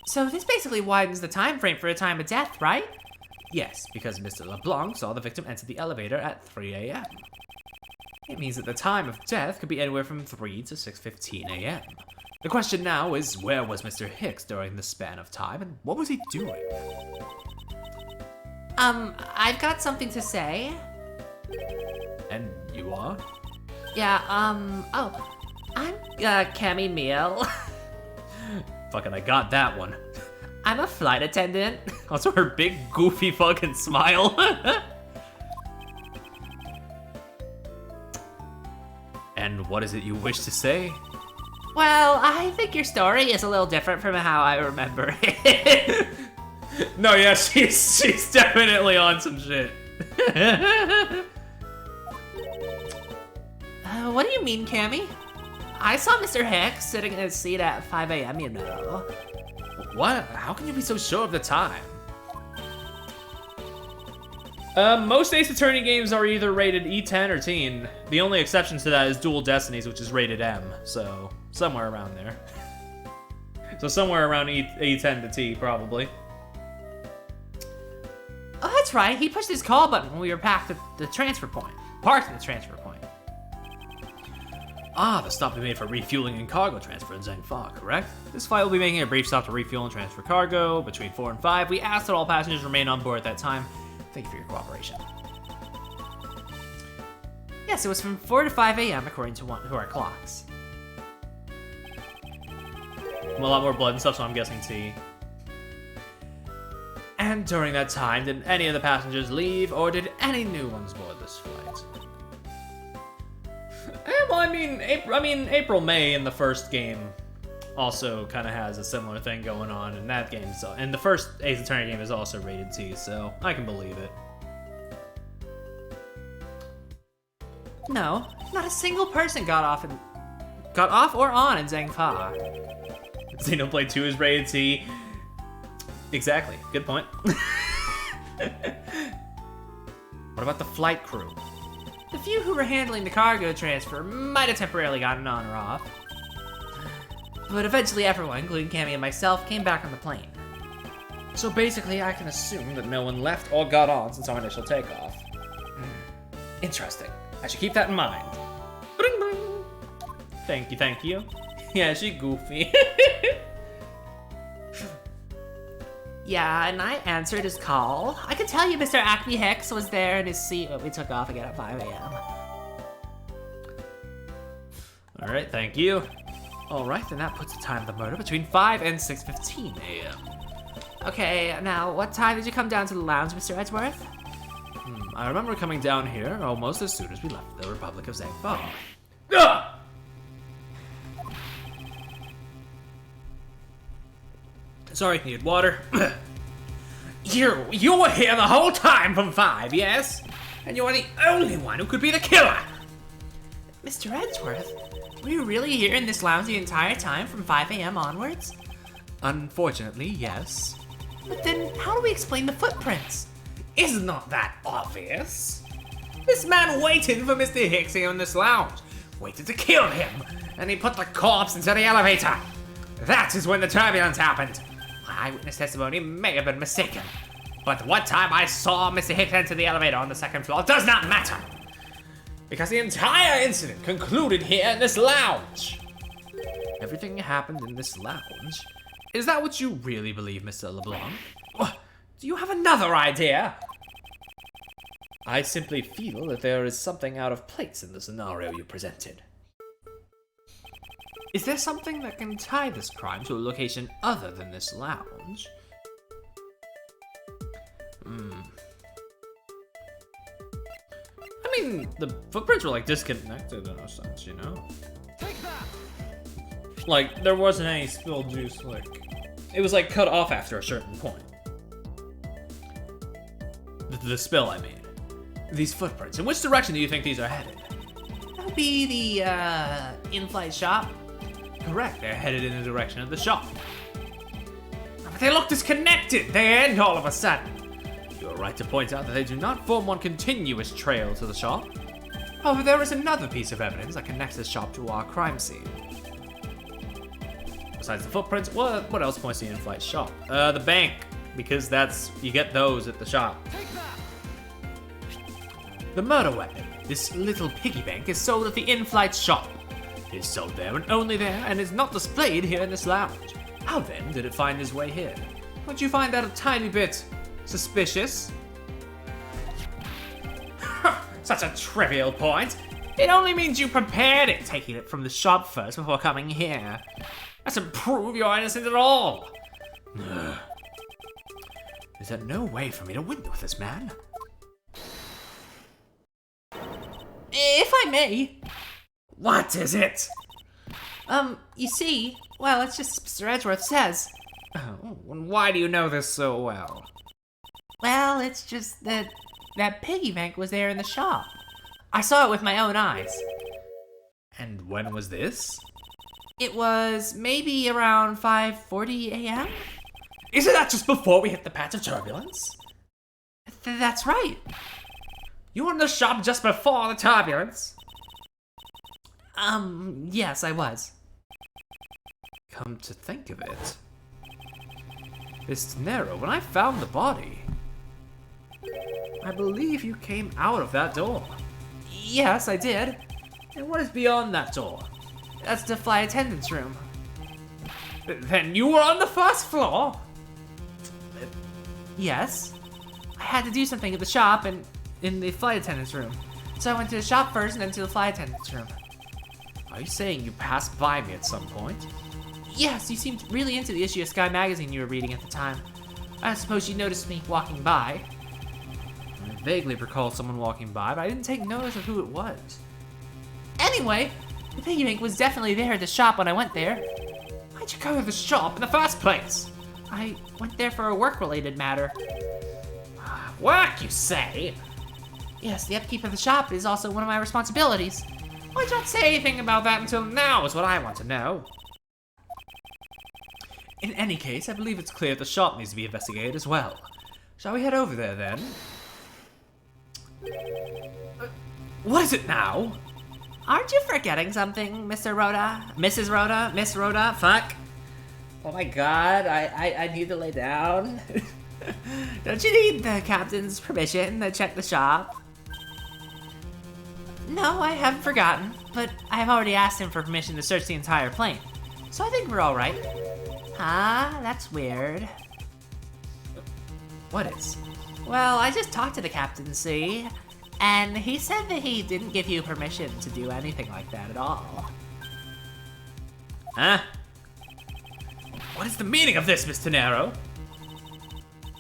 So this basically widens the time frame for a time of death, right? Yes, because Mr. LeBlanc saw the victim enter the elevator at 3 a.m. It means that the time of death could be anywhere from 3 to 6:15 a.m. The question now is, where was Mr. Hicks during this span of time, and what was he doing? I've got something to say. And you are? Yeah, I'm Cammy Meal. Fucking, I got that one. I'm a flight attendant. Also her big, goofy fucking smile. And what is it you wish to say? Well, I think your story is a little different from how I remember it. No, yeah, she's definitely on some shit. What do you mean, Cammy? I saw Mr. Hicks sitting in his seat at 5 a.m., you know. What? How can you be so sure of the time? Most Ace Attorney games are either rated E10 or teen. The only exception to that is Dual Destinies, which is rated M, so somewhere around there. So somewhere around E10 to T, probably. Oh, that's right. He pushed his call button when we were past the transfer point. Parked at the transfer point. Ah, the stop we made for refueling and cargo transfer in Zengfa, correct? This flight will be making a brief stop to refuel and transfer cargo between 4 and 5. We ask that all passengers remain on board at that time. Thank you for your cooperation. Yes, it was from 4 to 5 a.m. according to our clocks. A lot more blood and stuff, so I'm guessing T. And during that time, did any of the passengers leave, or did any new ones board this flight? Well, I mean, April, May in the first game also kind of has a similar thing going on in that game. So, and the first Ace Attorney game is also rated T, so I can believe it. No, not a single person got off or on in Zhangfa. Xenoblade 2 is rated T. Exactly. Good point. What about the flight crew? The few who were handling the cargo transfer might have temporarily gotten on or off. But eventually everyone, including Cammy and myself, came back on the plane. So basically, I can assume that no one left or got on since our initial takeoff. Interesting. I should keep that in mind. Bring, bring. Thank you. Yeah, she goofy. Yeah, and I answered his call. I could tell you Mr. Acme Hex was there in his seat when we took off again at 5 a.m. All right, thank you. All right, then that puts the time of the murder between 5 and 6:15 a.m. Okay, now what time did you come down to the lounge, Mr. Edgeworth? I remember coming down here almost as soon as we left the Republic of Zhangfa. Sorry, need water. You were here the whole time from 5, yes? And you are the only one who could be the killer. Mr. Edgeworth, were you really here in this lounge the entire time from 5 a.m. onwards? Unfortunately, yes. But then how do we explain the footprints? Is not that obvious? This man waited for Mr. Hicks here in this lounge. Waited to kill him. And he put the corpse into the elevator. That is when the turbulence happened. My eyewitness testimony may have been mistaken. But what time I saw Mr. Hicks enter the elevator on the second floor does not matter. Because the entire incident concluded here in this lounge. Everything happened in this lounge? Is that what you really believe, Mr. LeBlanc? Do you have another idea? I simply feel that there is something out of place in the scenario you presented. Is there something that can tie this crime to a location other than this lounge? I mean, the footprints were like disconnected in a sense, you know? Like, there wasn't any spilled juice, like, it was like cut off after a certain point. The spill, I mean. These footprints, in which direction do you think these are headed? That would be the, in-flight shop. Correct, they're headed in the direction of the shop. But they look disconnected, they end all of a sudden. You are right to point out that they do not form one continuous trail to the shop. However, there is another piece of evidence that connects the shop to our crime scene. Besides the footprints, what else points to the in-flight shop? The bank, because you get those at the shop. The murder weapon, this little piggy bank, is sold at the in-flight shop. It is sold there and only there, and is not displayed here in this lounge. How then did it find its way here? Don't you find that a tiny bit suspicious? Such a trivial point. It only means you prepared it, taking it from the shop first before coming here. That doesn't prove you're innocent at all. Is there no way for me to win with this man? If I may. What is it? You see, well, it's just as Mr. Edgeworth says. Oh, and why do you know this so well? Well, it's just that piggy bank was there in the shop. I saw it with my own eyes. And when was this? It was maybe around 5:40 a.m.? Isn't that just before we hit the patch of turbulence? That's right. You were in the shop just before the turbulence? Yes, I was. Come to think of it, Mr. Nero, when I found the body, I believe you came out of that door. Yes, I did. And what is beyond that door? That's the flight attendant's room. Then you were on the first floor? Yes. I had to do something at the shop and in the flight attendant's room. So I went to the shop first and then to the flight attendant's room. Are you saying you passed by me at some point? Yes, you seemed really into the issue of Sky Magazine you were reading at the time. I suppose you noticed me walking by. I vaguely recall someone walking by, but I didn't take notice of who it was. And Anyway, the piggy bank was definitely there at the shop when I went there. Why'd you go to the shop in the first place? I went there for a work-related matter. Work, you say? Yes, the upkeep of the shop is also one of my responsibilities. Why'd you not say anything about that until now is what I want to know. In any case, I believe it's clear the shop needs to be investigated as well. Shall we head over there then? What is it now? Aren't you forgetting something, Mr. Rhoda? Mrs. Rhoda? Miss Rhoda? Fuck. Oh my god, I need to lay down. Don't you need the captain's permission to check the shop? No, I haven't forgotten, but I have already asked him for permission to search the entire plane. So I think we're alright. Huh? That's weird. What is? Well, I just talked to the captain, see? And he said that he didn't give you permission to do anything like that at all. Huh? What is the meaning of this, Miss Tenero?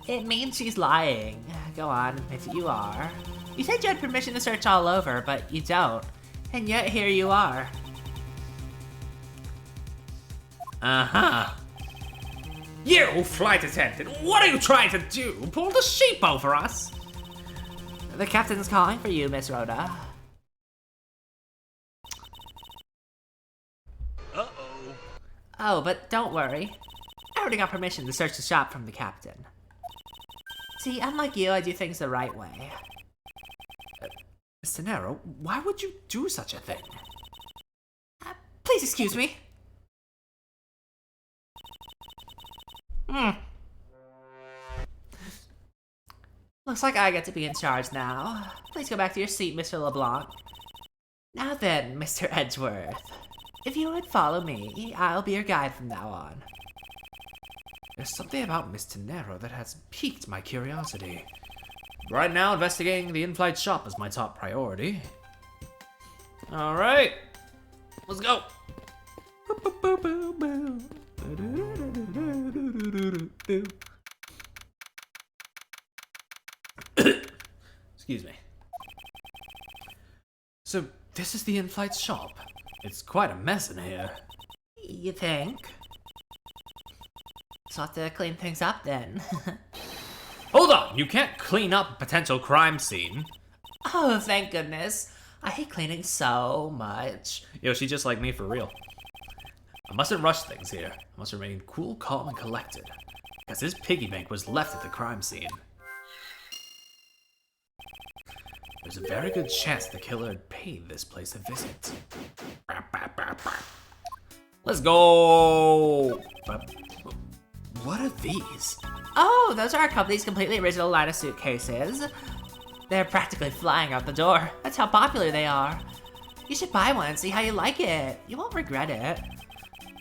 It means she's lying. Go on, if you are. You said you had permission to search all over, but you don't. And yet here you are. Uh-huh. You, flight attendant, what are you trying to do? Pull the sheep over us? The captain's calling for you, Miss Rhoda. Uh-oh. Oh, but don't worry. I already got permission to search the shop from the captain. See, unlike you, I do things the right way. Miss Tenero, why would you do such a thing? Please excuse me. Looks like I get to be in charge now. Please go back to your seat, Mr. LeBlanc. Now then, Mr. Edgeworth. If you would follow me, I'll be your guide from now on. There's something about Miss Tenero that has piqued my curiosity. Right now, investigating the in-flight shop is my top priority. Alright, let's go. Excuse me. So, this is the in-flight shop. It's quite a mess in here. You think? So I'll have to clean things up then. Hold on! You can't clean up a potential crime scene. Oh, thank goodness. I hate cleaning so much. Yo, she's just like me for real. I mustn't rush things here. I must remain cool, calm, and collected. Because his piggy bank was left at the crime scene. There's a very good chance the killer had paid this place a visit. Let's go! What are these? Oh, those are our company's completely original line of suitcases. They're practically flying out the door. That's how popular they are. You should buy one and see how you like it. You won't regret it.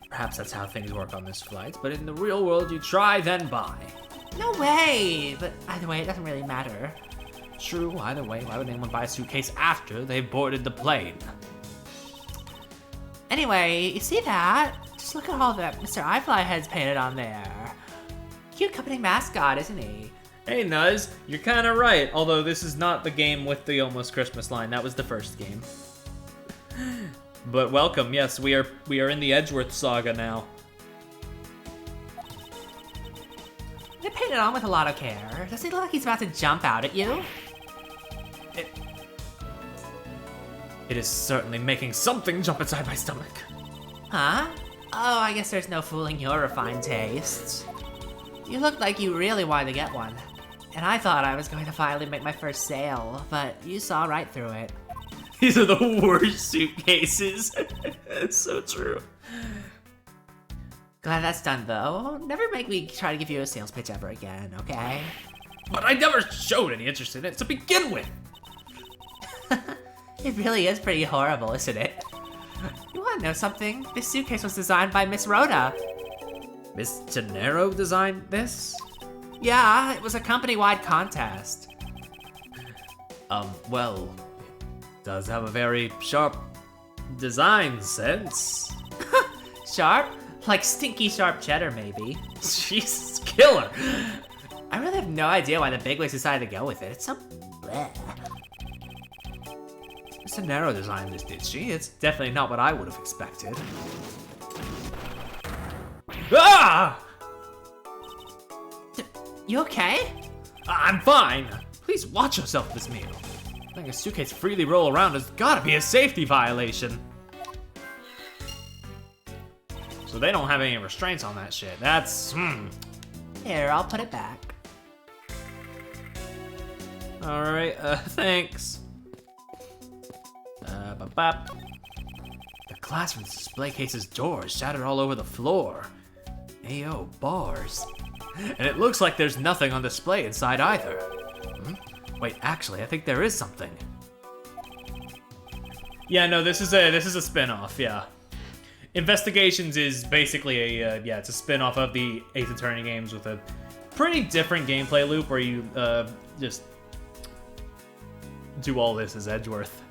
Perhaps that's how things work on this flight, but in the real world, you try, then buy. No way! But either way, it doesn't really matter. True, either way, why would anyone buy a suitcase after they boarded the plane? Anyway, you see that? Just look at all that Mr. iFly has painted on there. Cute company mascot, isn't he? Hey Nuz, you're kinda right, although this is not the game with the Almost Christmas line, that was the first game. But welcome, yes, we are in the Edgeworth saga now. They painted on with a lot of care. Does he look like he's about to jump out at you? It is certainly making something jump inside my stomach. Huh? Oh, I guess there's no fooling your refined tastes. You looked like you really wanted to get one. And I thought I was going to finally make my first sale, but you saw right through it. These are the worst suitcases. It's so true. Glad that's done though. Never make me try to give you a sales pitch ever again, okay? But I never showed any interest in it to begin with. It really is pretty horrible, isn't it? You wanna know something? This suitcase was designed by Miss Rhoda. Miss Gennaro designed this? Yeah, it was a company-wide contest. Well, it does have a very sharp design sense. Sharp? Like stinky sharp cheddar, maybe. Jesus, killer. I really have no idea why the bigwigs decided to go with it. It's so bleh. Mr. Narrow designed this, did she? It's definitely not what I would have expected. Ah! You okay? I'm fine. Please watch yourself with this meal. Letting a suitcase freely roll around has gotta be a safety violation. So they don't have any restraints on that shit. That's, Here, I'll put it back. Alright, thanks. Bop. The classroom display case's door is shattered all over the floor. Ayo, bars. And it looks like there's nothing on display inside either. Wait, actually, I think there is something. Yeah, no, this is a spin-off, yeah. Investigations is basically it's a spin-off of the Ace Attorney games with a pretty different gameplay loop where you just do all this as Edgeworth.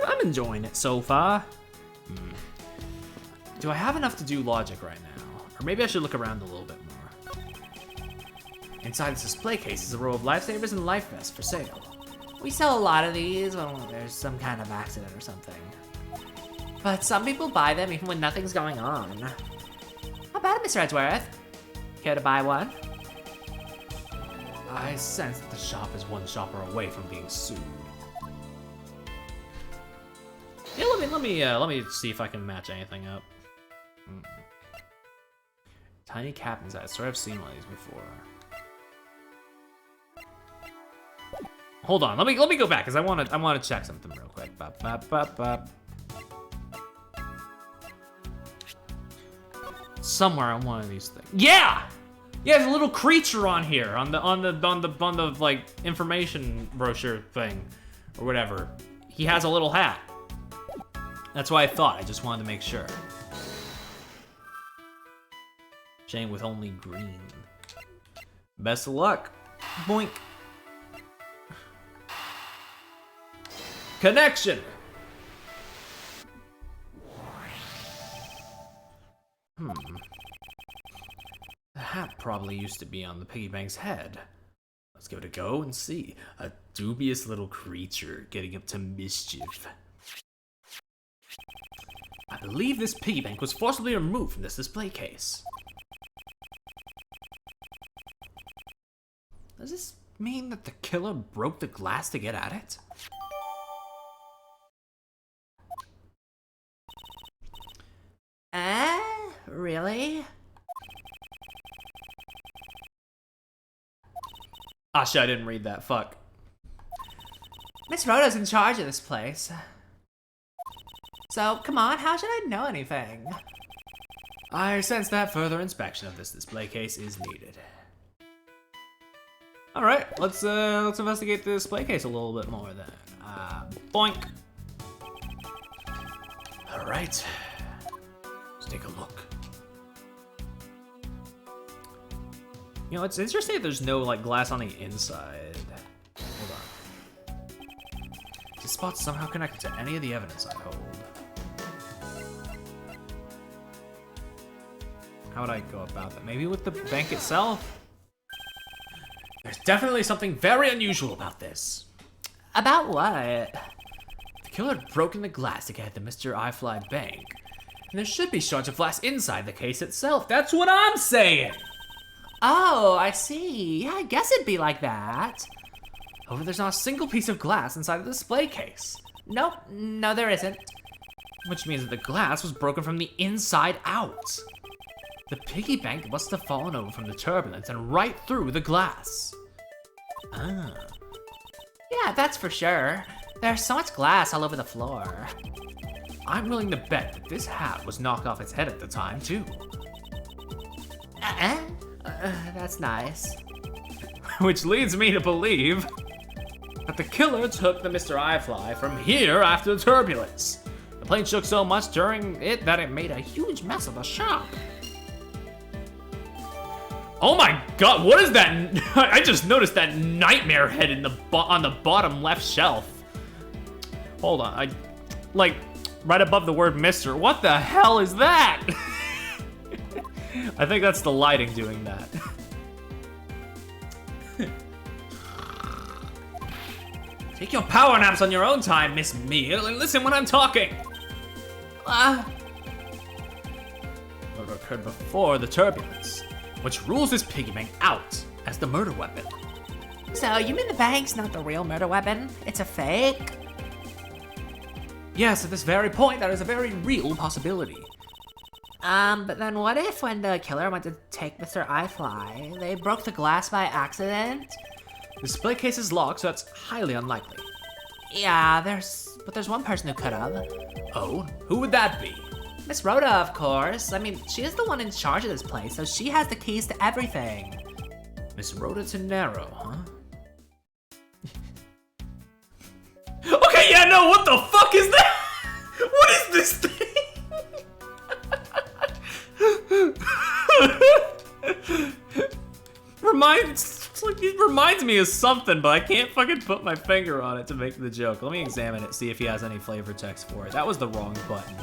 I'm enjoying it so far. Do I have enough to do logic right now? Or maybe I should look around a little bit more. Inside this display case is a row of lifesavers and life vests for sale. We sell a lot of these when there's some kind of accident or something. But some people buy them even when nothing's going on. How about it, Mr. Edgeworth? Care to buy one? I sense that the shop is one shopper away from being sued. Yeah, let me see if I can match anything up. Tiny captain's eyes. Sorry, I've seen one of these before. Hold on, let me go back because I want to check something real quick. Bop. Somewhere on one of these things. Yeah, there's a little creature on here on the like information brochure thing or whatever. He has a little hat. That's what I thought. I just wanted to make sure. Shame with only green. Best of luck. Boink. Connection. The hat probably used to be on the piggy bank's head. Let's give it a go and see. A dubious little creature getting up to mischief. I believe this piggy bank was forcibly removed from this display case. Does this mean that the killer broke the glass to get at it? Really? Ah, shit, I didn't read that. Fuck. Miss Rhoda's in charge of this place. So, come on, how should I know anything? I sense that further inspection of this display case is needed. All right, let's investigate the display case a little bit more then. Boink. All right, let's take a look. You know, it's interesting that there's no like glass on the inside. Hold on. This spot's somehow connected to any of the evidence I hold. How would I go about that? Maybe with the bank itself? There's definitely something very unusual about this. About what? The killer had broken the glass to get at the Mr. iFly bank. And there should be shards of glass inside the case itself. That's what I'm saying! Oh, I see. Yeah, I guess it'd be like that. However, there's not a single piece of glass inside the display case. Nope, no there isn't. Which means that the glass was broken from the inside out. The piggy bank must have fallen over from the turbulence and right through the glass. Ah. Yeah, that's for sure. There's so much glass all over the floor. I'm willing to bet that this hat was knocked off its head at the time, too. That's nice. Which leads me to believe that the killer took the Mr. iFly from here after the turbulence. The plane shook so much during it that it made a huge mess of the shop. Oh my god, what is that? I just noticed that nightmare head in on the bottom left shelf. Hold on, like right above the word Mr. What the hell is that? I think that's the lighting doing that. Take your power naps on your own time, Miss Meal, and listen when I'm talking. Uh, Murder occurred before the turbulence, which rules this piggy bank out as the murder weapon. so you mean the bank's not the real murder weapon? It's a fake? Yes, at this very point, that is a very real possibility. But then what if when the killer went to take Mr. iFly, they broke the glass by accident? The display case is locked, so that's highly unlikely. Yeah, there's one person who could have. Oh, who would that be? Miss Rhoda, of course. I mean, she is the one in charge of this place, so she has the keys to everything. Miss Rhoda Tenero, huh? Okay, yeah, no, what the fuck is that? What is this thing? It reminds me of something, but I can't fucking put my finger on it to make the joke. Let me examine it, see if he has any flavor text for it. That was the wrong button.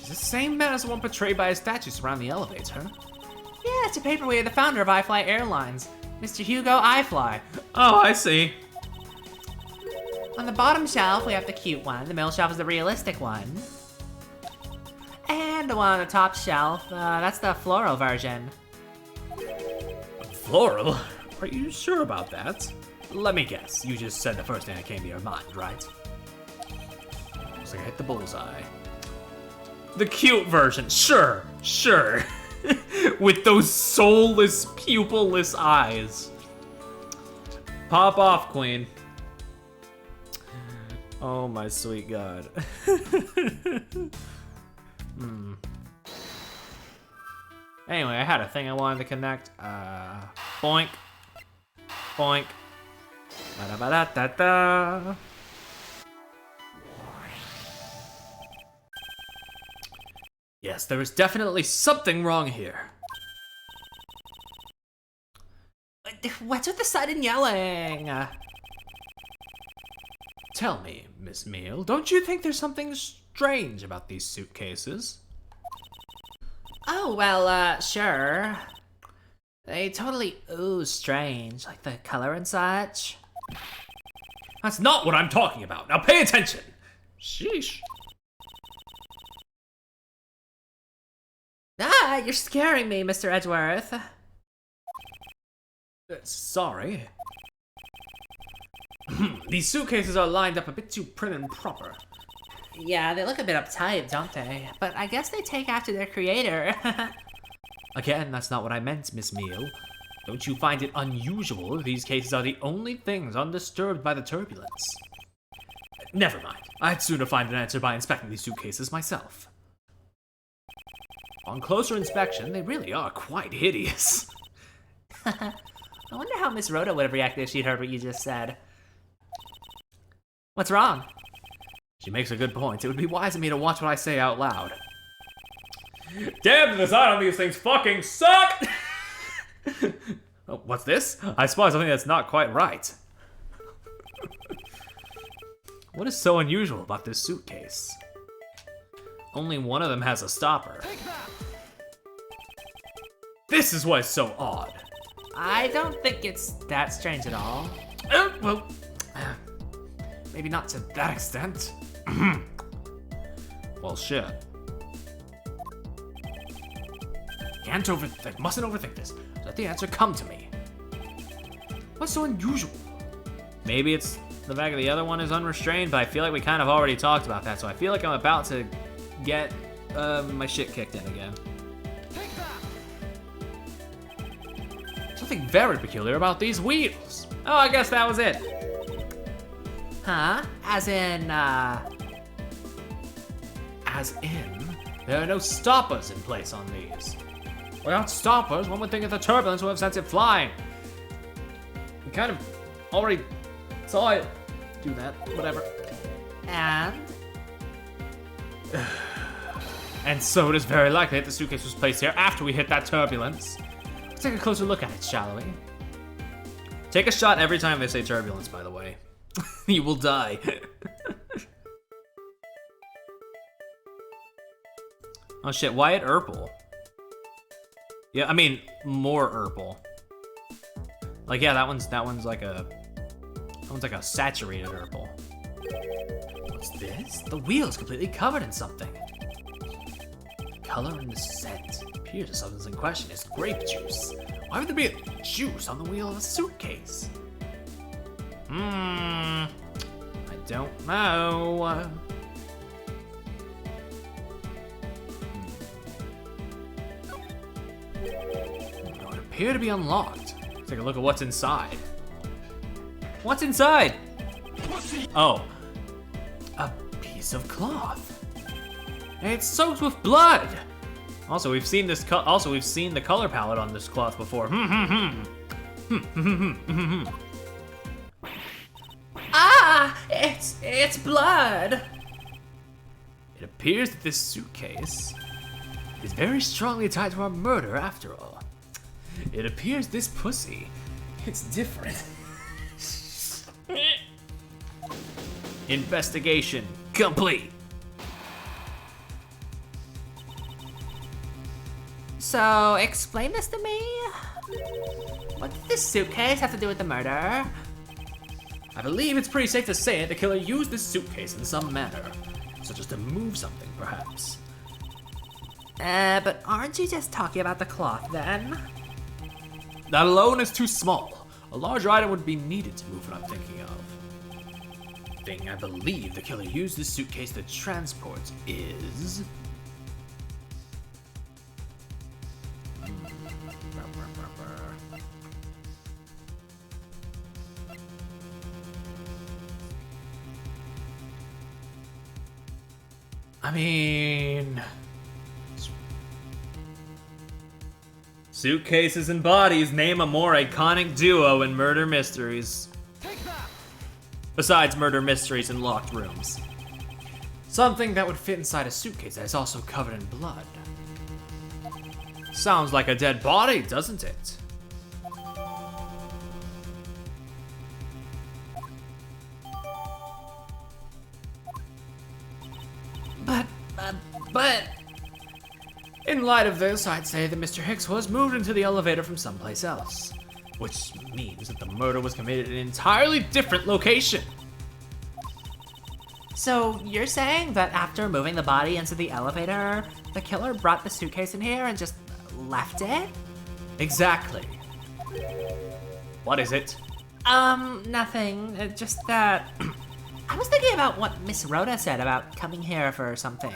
Is this the same man as the one portrayed by a statue surrounding the elevator? Yeah, it's a paperweight of the founder of iFly Airlines, Mr. Hugo iFly. Oh, I see. On the bottom shelf, we have the cute one. The middle shelf is the realistic one. And the one on the top shelf, that's the floral version. Floral? Are you sure about that? Let me guess, you just said the first thing that came to your mind, right? Looks like I hit the bullseye. The cute version, sure. With those soulless, pupilless eyes. Pop off, queen. Oh my sweet god. Anyway, I had a thing I wanted to connect. Boink. Boink. Ba-da-ba-da-da-da. Yes, there is definitely something wrong here. What's with the sudden yelling? Tell me, Miss Meal, don't you think there's something strange about these suitcases? Oh, well, sure. They totally ooze strange, like the color and such. That's not what I'm talking about. Now pay attention. Sheesh. Ah, you're scaring me, Mr. Edgeworth. Sorry. These suitcases are lined up a bit too prim and proper. Yeah, they look a bit uptight, don't they? But I guess they take after their creator. Again, that's not what I meant, Miss Meal. Don't you find it unusual these cases are the only things undisturbed by the turbulence? Never mind. I'd sooner find an answer by inspecting these suitcases myself. On closer inspection, they really are quite hideous. I wonder how Miss Rhoda would have reacted if she'd heard what you just said. What's wrong? She makes a good point. It would be wise of me to watch what I say out loud. Damn the design on these things fucking suck! Oh, what's this? I suppose something that's not quite right. What is so unusual about this suitcase? Only one of them has a stopper. This is what's so odd. I don't think it's that strange at all. Well, maybe not to that extent. Well, shit. Mustn't overthink this. Let the answer come to me. What's so unusual? Maybe it's the fact that the other one is unrestrained, but I feel like we kind of already talked about that, so I feel like I'm about to get my shit kicked in again. Something very peculiar about these wheels. Oh, I guess that was it. Huh? As in, There are no stoppers in place on these. Without stoppers, one would think that the turbulence would have sent it flying. We kind of already saw it do that, whatever. and? And so it is very likely that the suitcase was placed here after we hit that turbulence. Let's take a closer look at it, shall we? Take a shot every time they say turbulence, by the way. You will die. Oh shit, Wyatt Earple. Yeah, I mean, more purple. Like, yeah, that one's like a saturated purple. What's this? The wheel's completely covered in something. Color and the scent. Appears the substance in question is grape juice. Why would there be a juice on the wheel of a suitcase? I don't know. It would appear to be unlocked. Let's take a look at what's inside. What's inside? Oh, a piece of cloth. It's soaked with blood. Also, we've seen this. Also, we've seen the color palette on this cloth before. Ah, it's blood. It appears that this suitcase is very strongly tied to our murder. After all, it appears this pussy, it's different. Investigation complete. So, explain this to me. What did this suitcase have to do with the murder? I believe it's pretty safe to say the killer used this suitcase in some manner, such as to move something, perhaps. But aren't you just talking about the cloth then? That alone is too small. A larger item would be needed to move what I'm thinking of. The thing I believe the killer used this suitcase to transport is... I mean... Suitcases and bodies name a more iconic duo in murder mysteries. Besides murder mysteries in locked rooms. Something that would fit inside a suitcase that is also covered in blood. Sounds like a dead body, doesn't it? But... In light of this, I'd say that Mr. Hicks was moved into the elevator from someplace else. Which means that the murder was committed in an entirely different location. So, you're saying that after moving the body into the elevator, the killer brought the suitcase in here and just left it? Exactly. What is it? Nothing. Just that... I was thinking about what Miss Rhoda said about coming here for something.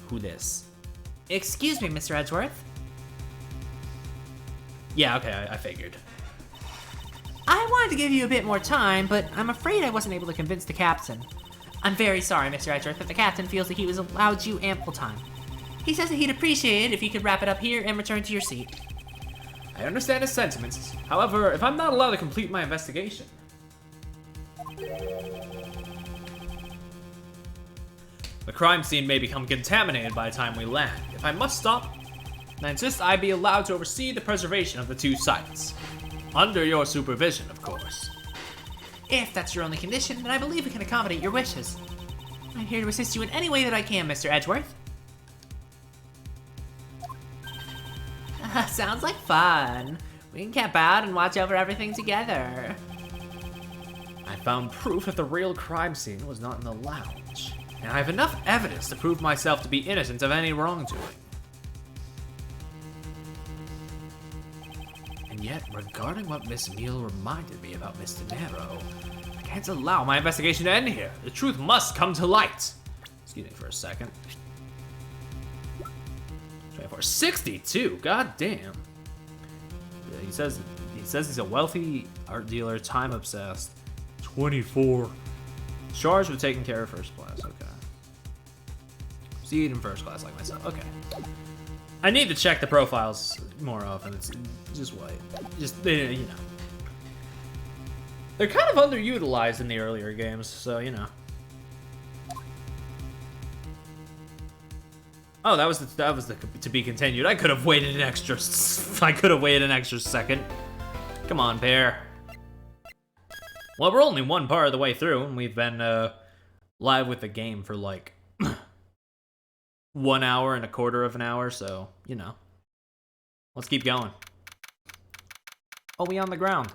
Who this? Excuse me, Mr. Edgeworth. Yeah, okay, I figured. I wanted to give you a bit more time, but I'm afraid I wasn't able to convince the captain. I'm very sorry, Mr. Edgeworth, but the captain feels that he was allowed you ample time. He says that he'd appreciate it if you could wrap it up here and return to your seat. I understand his sentiments. However, if I'm not allowed to complete my investigation... The crime scene may become contaminated by the time we land. If I must stop, I insist I be allowed to oversee the preservation of the two sites. Under your supervision, of course. If that's your only condition, then I believe we can accommodate your wishes. I'm here to assist you in any way that I can, Mr. Edgeworth. Sounds like fun. We can camp out and watch over everything together. I found proof that the real crime scene was not in the lounge. And I have enough evidence to prove myself to be innocent of any wrongdoing. And yet, regarding what Miss Meal reminded me about Miss De Niro, I can't allow my investigation to end here. The truth must come to light. Excuse me for a second. 62, god damn. He says he's a wealthy art dealer, time obsessed. 24. Charged with taking care of first class, okay. Seat in first class like myself, okay. I need to check the profiles more often. It's just what, you know. They're kind of underutilized in the earlier games, so you know. Oh, that was the to be continued. I could have waited an extra second. Come on, pair. Well, we're only one part of the way through, and we've been live with the game for like 1 hour and a quarter of an hour, so, you know. Let's keep going. Oh, we on the ground.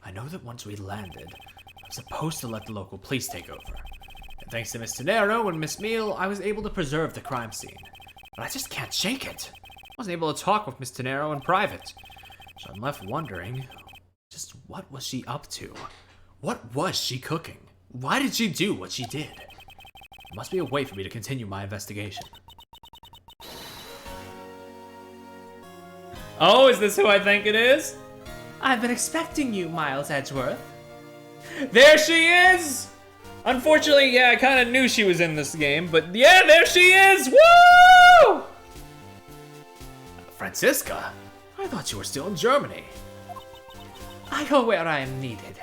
I know that once we landed, I was supposed to let the local police take over. And thanks to Miss Tenero and Miss Meal, I was able to preserve the crime scene. But I just can't shake it. I wasn't able to talk with Miss Tenero in private. So I'm left wondering, just what was she up to? What was she cooking? Why did she do what she did? There must be a way for me to continue my investigation. Oh, is this who I think it is? I've been expecting you, Miles Edgeworth. There she is! Unfortunately, yeah, I kind of knew she was in this game, but yeah, there she is! Woo! Franziska? I thought you were still in Germany. I go where I am needed.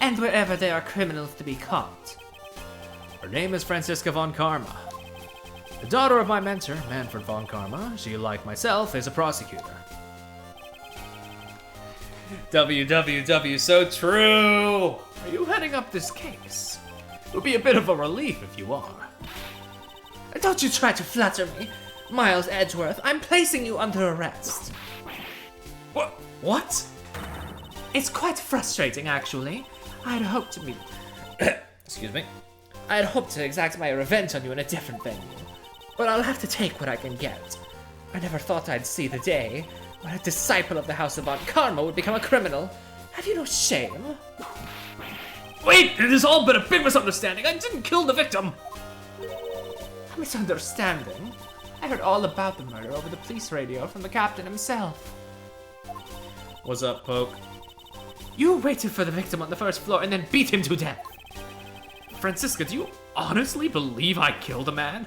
And wherever there are criminals to be caught. Her name is Franziska von Karma. The daughter of my mentor, Manfred von Karma. She, like myself, is a prosecutor. WWW, so true! Are you heading up this case? It would be a bit of a relief if you are. Don't you try to flatter me, Miles Edgeworth. I'm placing you under arrest. What? It's quite frustrating, actually. I had hoped to meet... Excuse me. I had hoped to exact my revenge on you in a different venue. But I'll have to take what I can get. I never thought I'd see the day when a disciple of the House of Von Karma would become a criminal. Have you no shame? Wait! It has all been a big misunderstanding! I didn't kill the victim! A misunderstanding? I heard all about the murder over the police radio from the captain himself. What's up, Poke? You waited for the victim on the first floor and then beat him to death. Franziska, do you honestly believe I killed a man?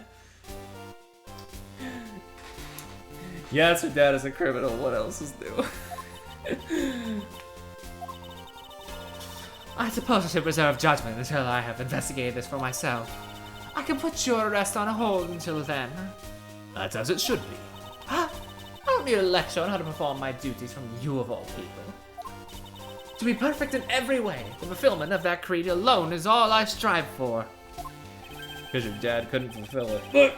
Yes, her dad is a criminal. What else is new? I suppose I should reserve judgment until I have investigated this for myself. I can put your arrest on hold until then. That's as it should be. Huh? I don't need a lecture on how to perform my duties from you of all people. To be perfect in every way, the fulfillment of that creed alone is all I strive for. Because your dad couldn't fulfill it. But,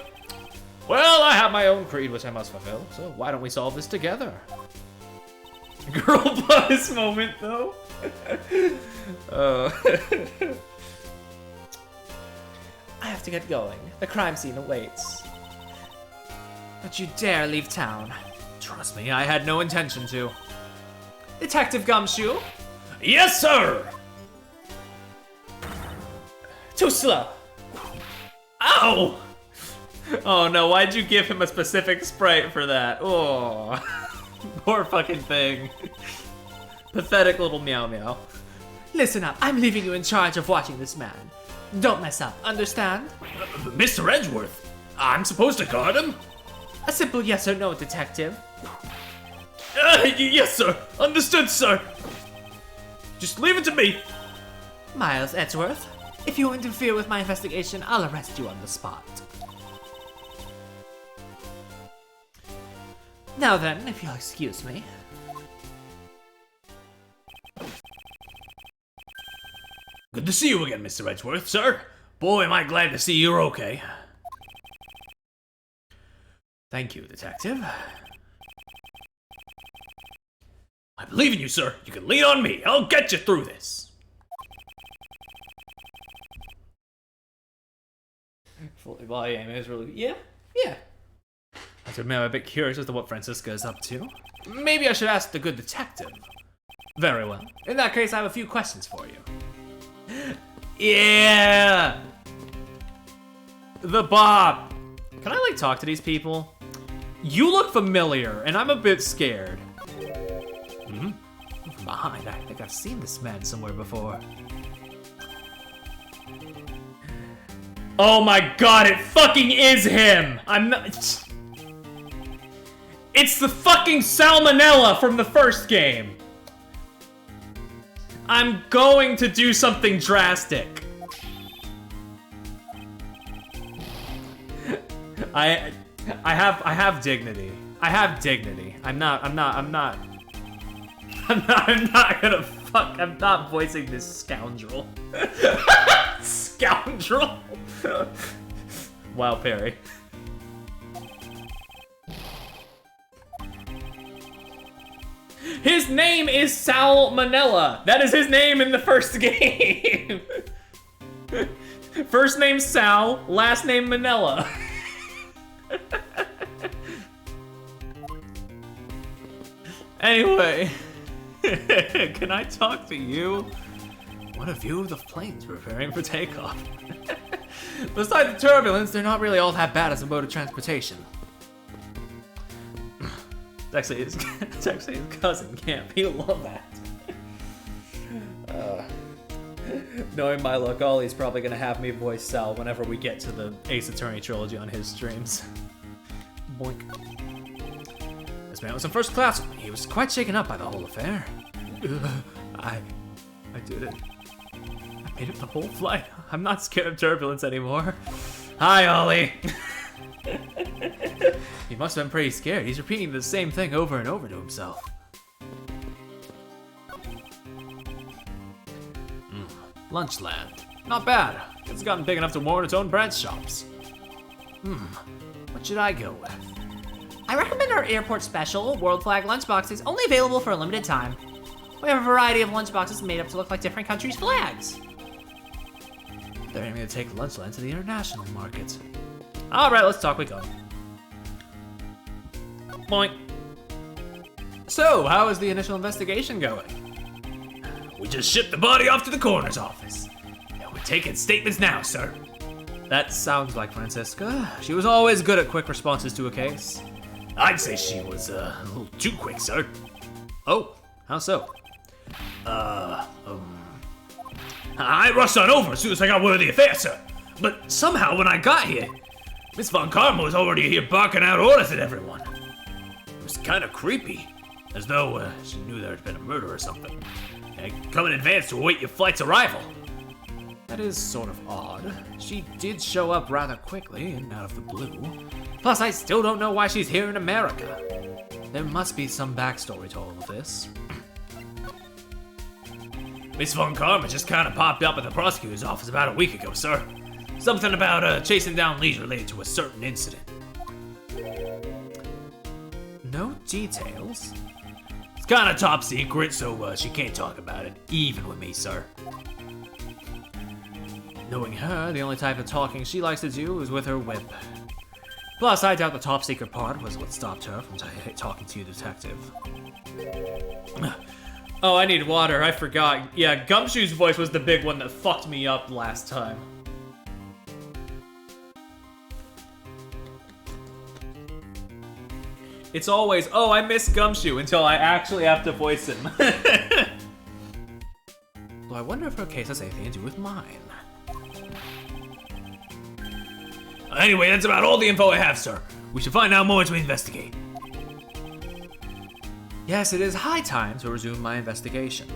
well, I have my own creed which I must fulfill, so why don't we solve this together? Girl buzz moment, though. I have to get going. The crime scene awaits. Don't you dare leave town. Trust me, I had no intention to. Detective Gumshoe? Yes, sir! Too slow. Ow! Oh no, why'd you give him a specific sprite for that? Oh, poor fucking thing. Pathetic little meow meow. Listen up, I'm leaving you in charge of watching this man. Don't mess up, understand? Mr. Edgeworth, I'm supposed to guard him? A simple yes or no, detective. Yes, sir. Understood, sir. Just leave it to me. Miles Edgeworth, if you interfere with my investigation, I'll arrest you on the spot. Now then, if you'll excuse me. Good to see you again, Mr. Edgeworth, sir. Boy, am I glad to see you're okay. Thank you, detective. I believe in you, sir. You can lean on me. I'll get you through this. Fully body aim is really... Yeah. I have to admit, I'm a bit curious as to what Franziska is up to. Maybe I should ask the good detective. Very well. In that case, I have a few questions for you. Yeah! The Bob. Can I, like, talk to these people? You look familiar, and I'm a bit scared. From behind, I think I've seen this man somewhere before. Oh my god, it fucking is him! I'm not... It's the fucking salmonella from the first game! I'm going to do something drastic. I have dignity. I have dignity. I'm not I'm not voicing this scoundrel. Scoundrel? Wow, Perry. His name is Sal Manella. That is his name in the first game. First name Sal, last name Manella. Anyway, can I talk to you? What a view of the planes preparing for takeoff. Besides the turbulence, they're not really all that bad as a mode of transportation. It's actually his cousin, Camp. He'll love that. Knowing my luck, Ollie's probably gonna have me voice Sal whenever we get to the Ace Attorney trilogy on his streams. Boink. This man was in first class with me. He was quite shaken up by the whole affair. I did it. I made it the whole flight. I'm not scared of turbulence anymore. Hi, Ollie. He must have been pretty scared. He's repeating the same thing over and over to himself. Lunchland. Not bad. It's gotten big enough to warrant its own bread shops. What should I go with? I recommend our airport special, World Flag lunchboxes, only available for a limited time. We have a variety of lunchboxes made up to look like different countries' flags. They're aiming to take Lunchland to the international market. Alright, let's talk we go. Boink. So, how is the initial investigation going? We just shipped the body off to the coroner's office. And we're taking statements now, sir. That sounds like Francisca. She was always good at quick responses to a case. I'd say she was a little too quick, sir. Oh, how so? I rushed on over as soon as I got word of the affair, sir. But somehow when I got here, Miss Von Karma was already here barking out orders at everyone. It was kind of creepy, as though she knew there had been a murder or something. And come in advance to await your flight's arrival. That is sort of odd. She did show up rather quickly and out of the blue. Plus, I still don't know why she's here in America. There must be some backstory to all of this. Miss Von Karma just kind of popped up at the prosecutor's office about a week ago, sir. Something about chasing down leads related to a certain incident. No details? It's kind of top secret, so she can't talk about it, even with me, sir. Knowing her, the only type of talking she likes to do is with her whip. Plus, I doubt the top secret part was what stopped her from talking to you, detective. Oh, I need water, I forgot. Yeah, Gumshoe's voice was the big one that fucked me up last time. It's always, oh, I miss Gumshoe, until I actually have to voice him. Well, I wonder if her case has anything to do with mine. Anyway, that's about all the info I have, sir. We should find out more to investigate. Yes, it is high time to resume my investigation.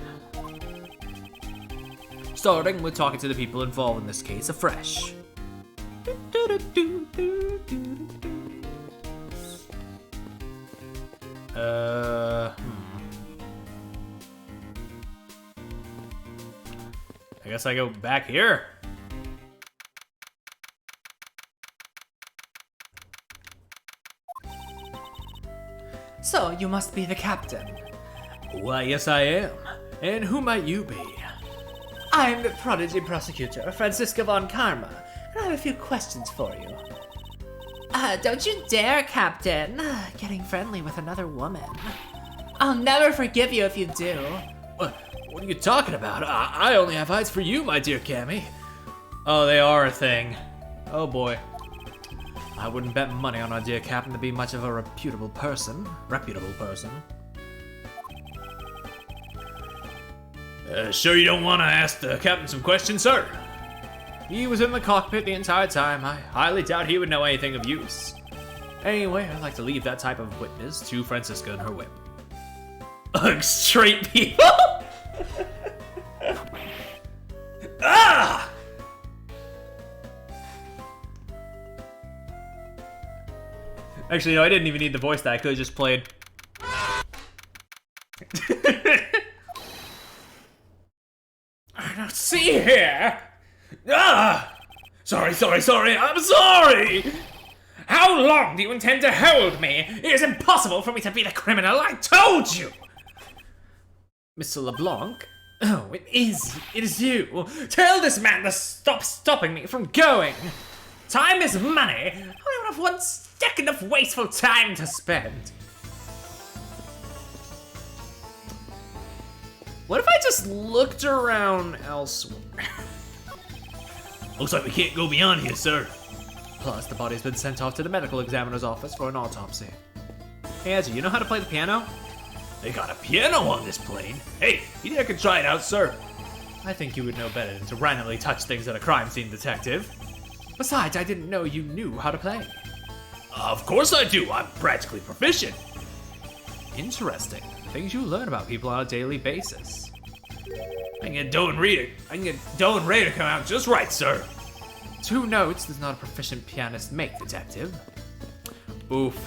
Starting with talking to the people involved in this case afresh. I guess I go back here. So, you must be the captain. Why, yes I am. And who might you be? I'm the prodigy prosecutor, Francisca Von Karma, and I have a few questions for you. Don't you dare, Captain. Getting friendly with another woman. I'll never forgive you if you do. What are you talking about? I only have eyes for you, my dear Cammy. Oh, they are a thing. Oh boy. I wouldn't bet money on our dear captain to be much of a reputable person. Sure you don't want to ask the captain some questions, sir? He was in the cockpit the entire time. I highly doubt he would know anything of use. Anyway, I'd like to leave that type of witness to Francisca and her whip. Ugh, straight people! Ah! Actually, no, I didn't even need the voice that. I could have just played. Now, see here! Ah! Sorry, I'm sorry! How long do you intend to hold me? It is impossible for me to be the criminal, I told you! Mr. LeBlanc? Oh, it is you. Tell this man to stop stopping me from going. Time is money. I don't have 1 second of wasteful time to spend. What if I just looked around elsewhere? Looks like we can't go beyond here, sir. Plus, the body's been sent off to the medical examiner's office for an autopsy. Hey, Edgy, you know how to play the piano? They got a piano on this plane. Hey, you think I could try it out, sir? I think you would know better than to randomly touch things at a crime scene, detective. Besides, I didn't know you knew how to play. Of course I do. I'm practically proficient. Interesting. Things you learn about people on a daily basis. I can get Doe and Ray to come out just right, sir. 2 notes does not a proficient pianist make, detective. Oof.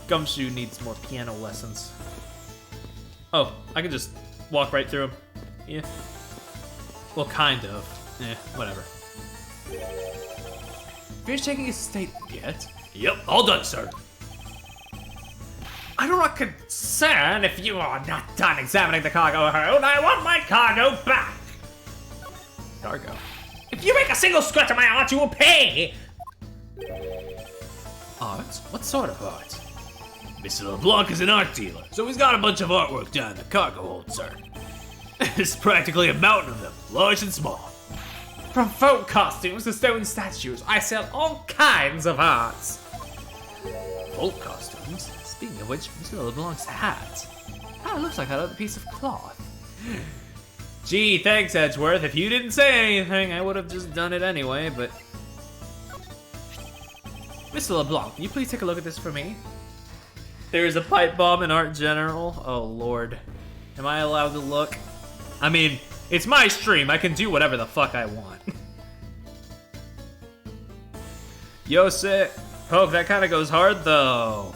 Gumshoe needs more piano lessons. Oh, I can just walk right through him. Yeah. Well, kind of. Eh, whatever. Finish taking his statement yet? Yep, all done, sir. I do not concern if you are not done examining the cargo hold. I want my cargo back. Cargo? If you make a single scratch on my art, you will pay. Art? What sort of art? Mr. LeBlanc is an art dealer, so he's got a bunch of artwork down in the cargo hold, sir. There's practically a mountain of them, large and small. From folk costumes to stone statues, I sell all kinds of arts. Folk costumes? Speaking of which, Mr. LeBlanc's hat. Ah, it looks like another piece of cloth. Gee, thanks, Edgeworth. If you didn't say anything, I would have just done it anyway, but... Mr. LeBlanc, can you please take a look at this for me? There's a pipe bomb in Art General. Oh, Lord. Am I allowed to look? I mean, it's my stream. I can do whatever the fuck I want. Yo, sick. Poke, that kind of goes hard, though.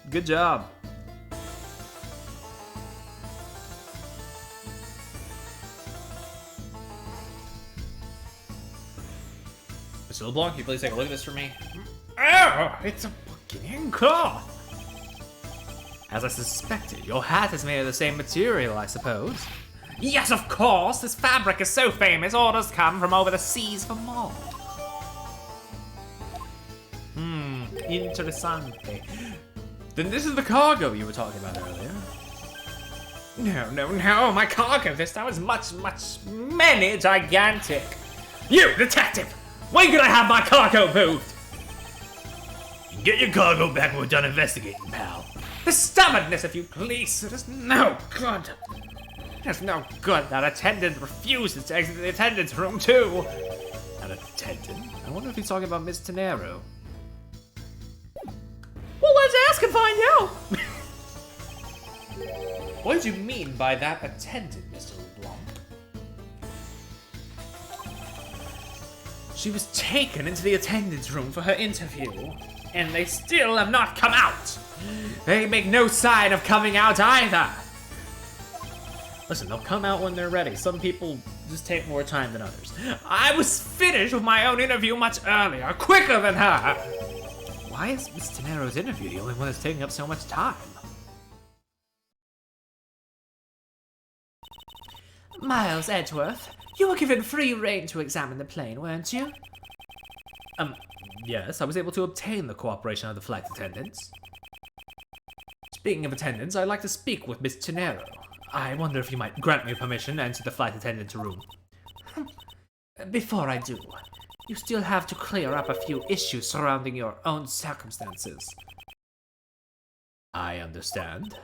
Good job. Mr. LeBlanc, can you please take a look at this for me? Oh, it's a fucking ink cloth. As I suspected, your hat is made of the same material, I suppose. Yes, of course. This fabric is so famous, orders come from over the seas for more. Interessante. Then this is the cargo you were talking about earlier. No. My cargo this time is much, many gigantic. You, detective! When can I have my cargo moved? You can get your cargo back when we're done investigating, pal. The stubbornness, if you please. It is no good. There's no good. That attendant refuses to exit the attendant's room, too. An attendant? I wonder if he's talking about Miss Tenero. Well, let's ask and find out. What did you mean by that attendant, Mr. LeBlanc? She was taken into the attendant's room for her interview, and they still have not come out. They make no sign of coming out either. Listen, they'll come out when they're ready. Some people just take more time than others. I was finished with my own interview much earlier, quicker than her. Why is Miss Tenero's interview the only one that's taking up so much time? Miles Edgeworth, you were given free rein to examine the plane, weren't you? Yes, I was able to obtain the cooperation of the flight attendants. Speaking of attendants, I'd like to speak with Miss Tenero. I wonder if you might grant me permission to enter the flight attendant's room. Before I do, you still have to clear up a few issues surrounding your own circumstances. I understand.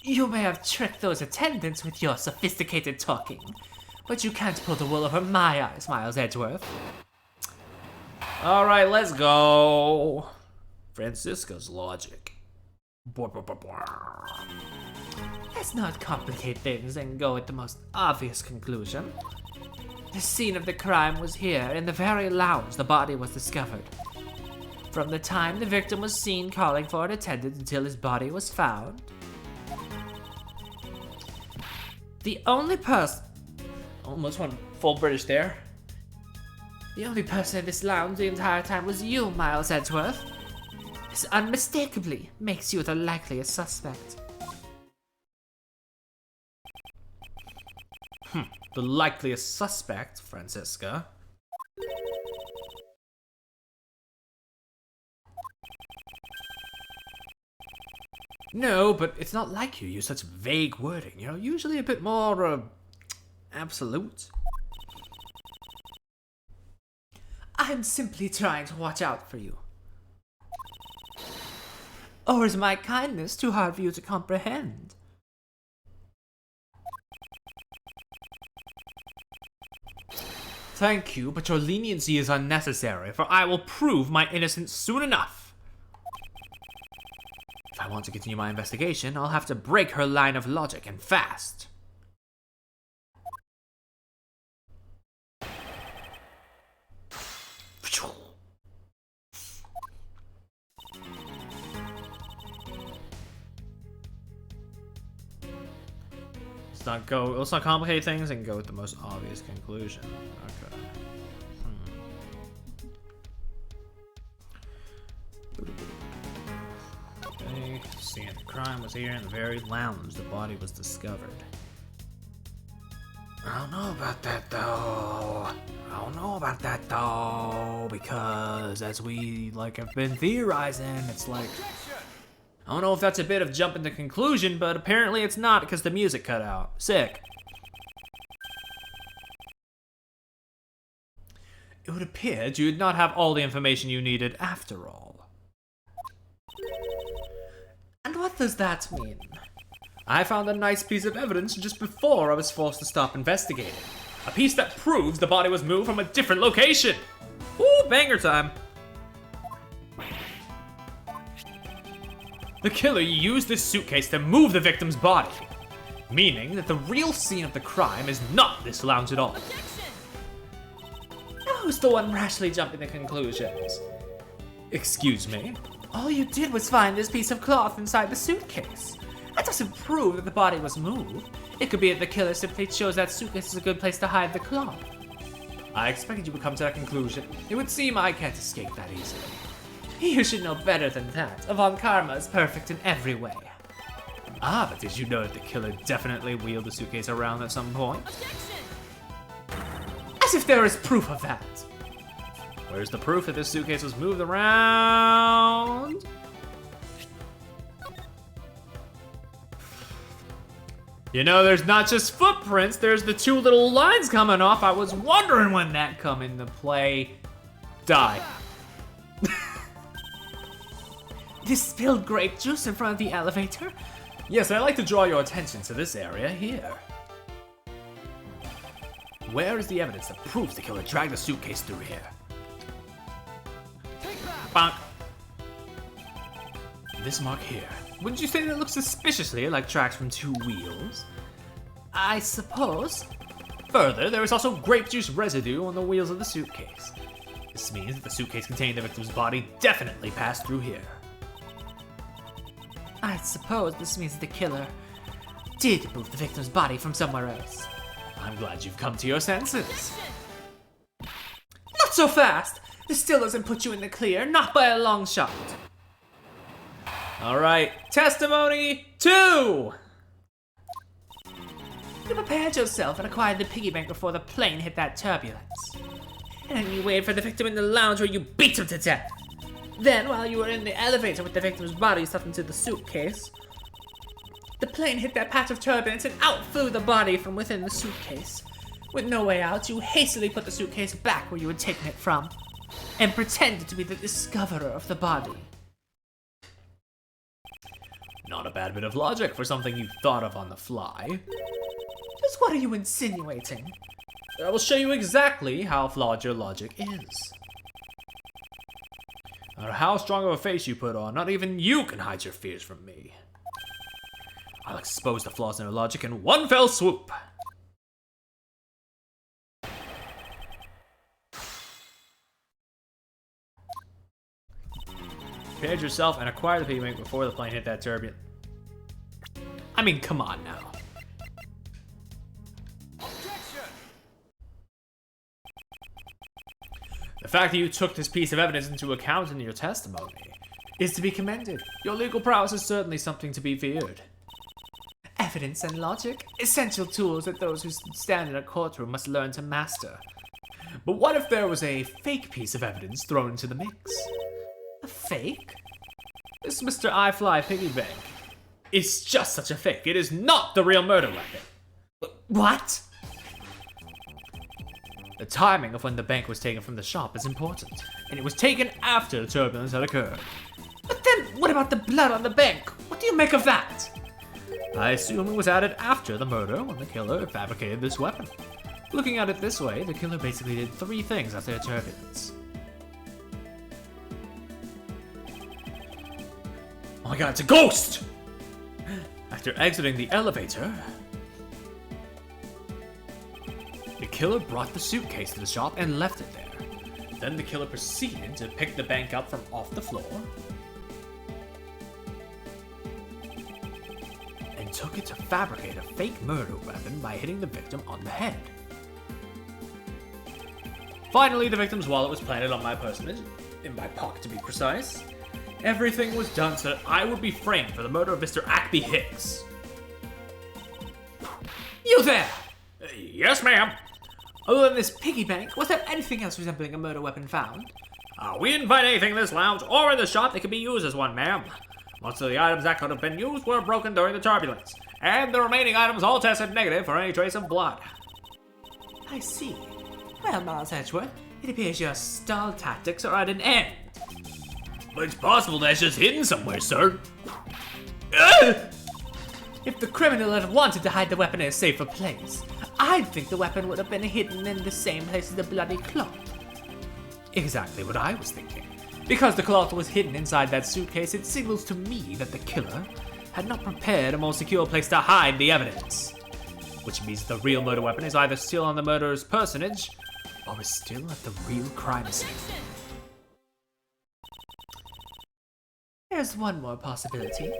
You may have tricked those attendants with your sophisticated talking, but you can't pull the wool over my eyes, Miles Edgeworth. All right, let's go. Francisco's logic. Let's not complicate things and go with the most obvious conclusion. The scene of the crime was here, in the very lounge the body was discovered. From the time the victim was seen calling for an attendant until his body was found, the only person... Almost went full British there. The only person in this lounge the entire time was you, Miles Edgeworth. This unmistakably makes you the likeliest suspect. The likeliest suspect, Francisca. No, but it's not like you use such vague wording. You're usually a bit more, absolute. I'm simply trying to watch out for you. Or is my kindness too hard for you to comprehend? Thank you, but your leniency is unnecessary, for I will prove my innocence soon enough. If I want to continue my investigation, I'll have to break her line of logic, and fast. Let's not complicate things and go with the most obvious conclusion. Okay. Okay, scene of the crime was here in the very lounge the body was discovered. I don't know about that though. Because as we have been theorizing, it's like, I don't know if that's a bit of jumping to conclusion, but apparently it's not because the music cut out. Sick. It would appear you did not have all the information you needed after all. And what does that mean? I found a nice piece of evidence just before I was forced to stop investigating. A piece that proves the body was moved from a different location. Ooh, banger time. The killer used this suitcase to move the victim's body, meaning that the real scene of the crime is not this lounge at all. Who's the one rashly jumping to conclusions? Excuse me? All you did was find this piece of cloth inside the suitcase. That doesn't prove that the body was moved. It could be that the killer simply chose that suitcase as a good place to hide the cloth. I expected you would come to that conclusion. It would seem I can't escape that easily. You should know better than that. Von Karma is perfect in every way. Ah, but did you know that the killer definitely wheeled the suitcase around at some point? As if there is proof of that. Where's the proof that this suitcase was moved around? You know, there's not just footprints, there's the two little lines coming off. I was wondering when that come into play. Die. This spilled grape juice in front of the elevator? Yes, I'd like to draw your attention to this area here. Where is the evidence that proves the killer dragged the suitcase through here? Bonk. This mark here. Wouldn't you say that it looks suspiciously like tracks from two wheels? I suppose. Further, there is also grape juice residue on the wheels of the suitcase. This means that the suitcase containing the victim's body definitely passed through here. I suppose this means the killer did move the victim's body from somewhere else. I'm glad you've come to your senses. Not so fast! This still doesn't put you in the clear, not by a long shot. Alright, testimony 2! You prepared yourself and acquired the piggy bank before the plane hit that turbulence. And then you waited for the victim in the lounge where you beat him to death. Then, while you were in the elevator with the victim's body stuffed into the suitcase, the plane hit that patch of turbulence and out flew the body from within the suitcase. With no way out, you hastily put the suitcase back where you had taken it from, and pretended to be the discoverer of the body. Not a bad bit of logic for something you thought of on the fly. Just what are you insinuating? I will show you exactly how flawed your logic is. No matter how strong of a face you put on, not even you can hide your fears from me. I'll expose the flaws in your logic in one fell swoop. Prepared yourself and acquired the piggy bank before the plane hit that turbulence. I mean, come on now. The fact that you took this piece of evidence into account in your testimony is to be commended. Your legal prowess is certainly something to be feared. Evidence and logic, essential tools that those who stand in a courtroom must learn to master. But what if there was a fake piece of evidence thrown into the mix? A fake? This Mr. I-Fly piggy bank is just such a fake. It is not the real murder weapon. What? The timing of when the bank was taken from the shop is important, and it was taken after the turbulence had occurred. But then, what about the blood on the bank? What do you make of that? I assume it was added after the murder when the killer fabricated this weapon. Looking at it this way, the killer basically did 3 things after the turbulence. Oh my god, it's a ghost! After exiting the elevator, the killer brought the suitcase to the shop and left it there. Then the killer proceeded to pick the bank up from off the floor and took it to fabricate a fake murder weapon by hitting the victim on the head. Finally, the victim's wallet was planted on my personage, in my pocket to be precise. Everything was done so that I would be framed for the murder of Mr. Ackby Hicks. You there! Yes, ma'am. Other than this piggy bank, was there anything else resembling a murder weapon found? We didn't find anything in this lounge or in the shop that could be used as one, ma'am. Most of the items that could have been used were broken during the turbulence, and the remaining items all tested negative for any trace of blood. I see. Well, Miles Edgeworth, it appears your stall tactics are at an end. But it's possible that it's just hidden somewhere, sir. If the criminal had wanted to hide the weapon in a safer place, I'd think the weapon would have been hidden in the same place as the bloody cloth. Exactly what I was thinking. Because the cloth was hidden inside that suitcase, it signals to me that the killer had not prepared a more secure place to hide the evidence. Which means the real murder weapon is either still on the murderer's personage, or is still at the real crime scene. There's one more possibility.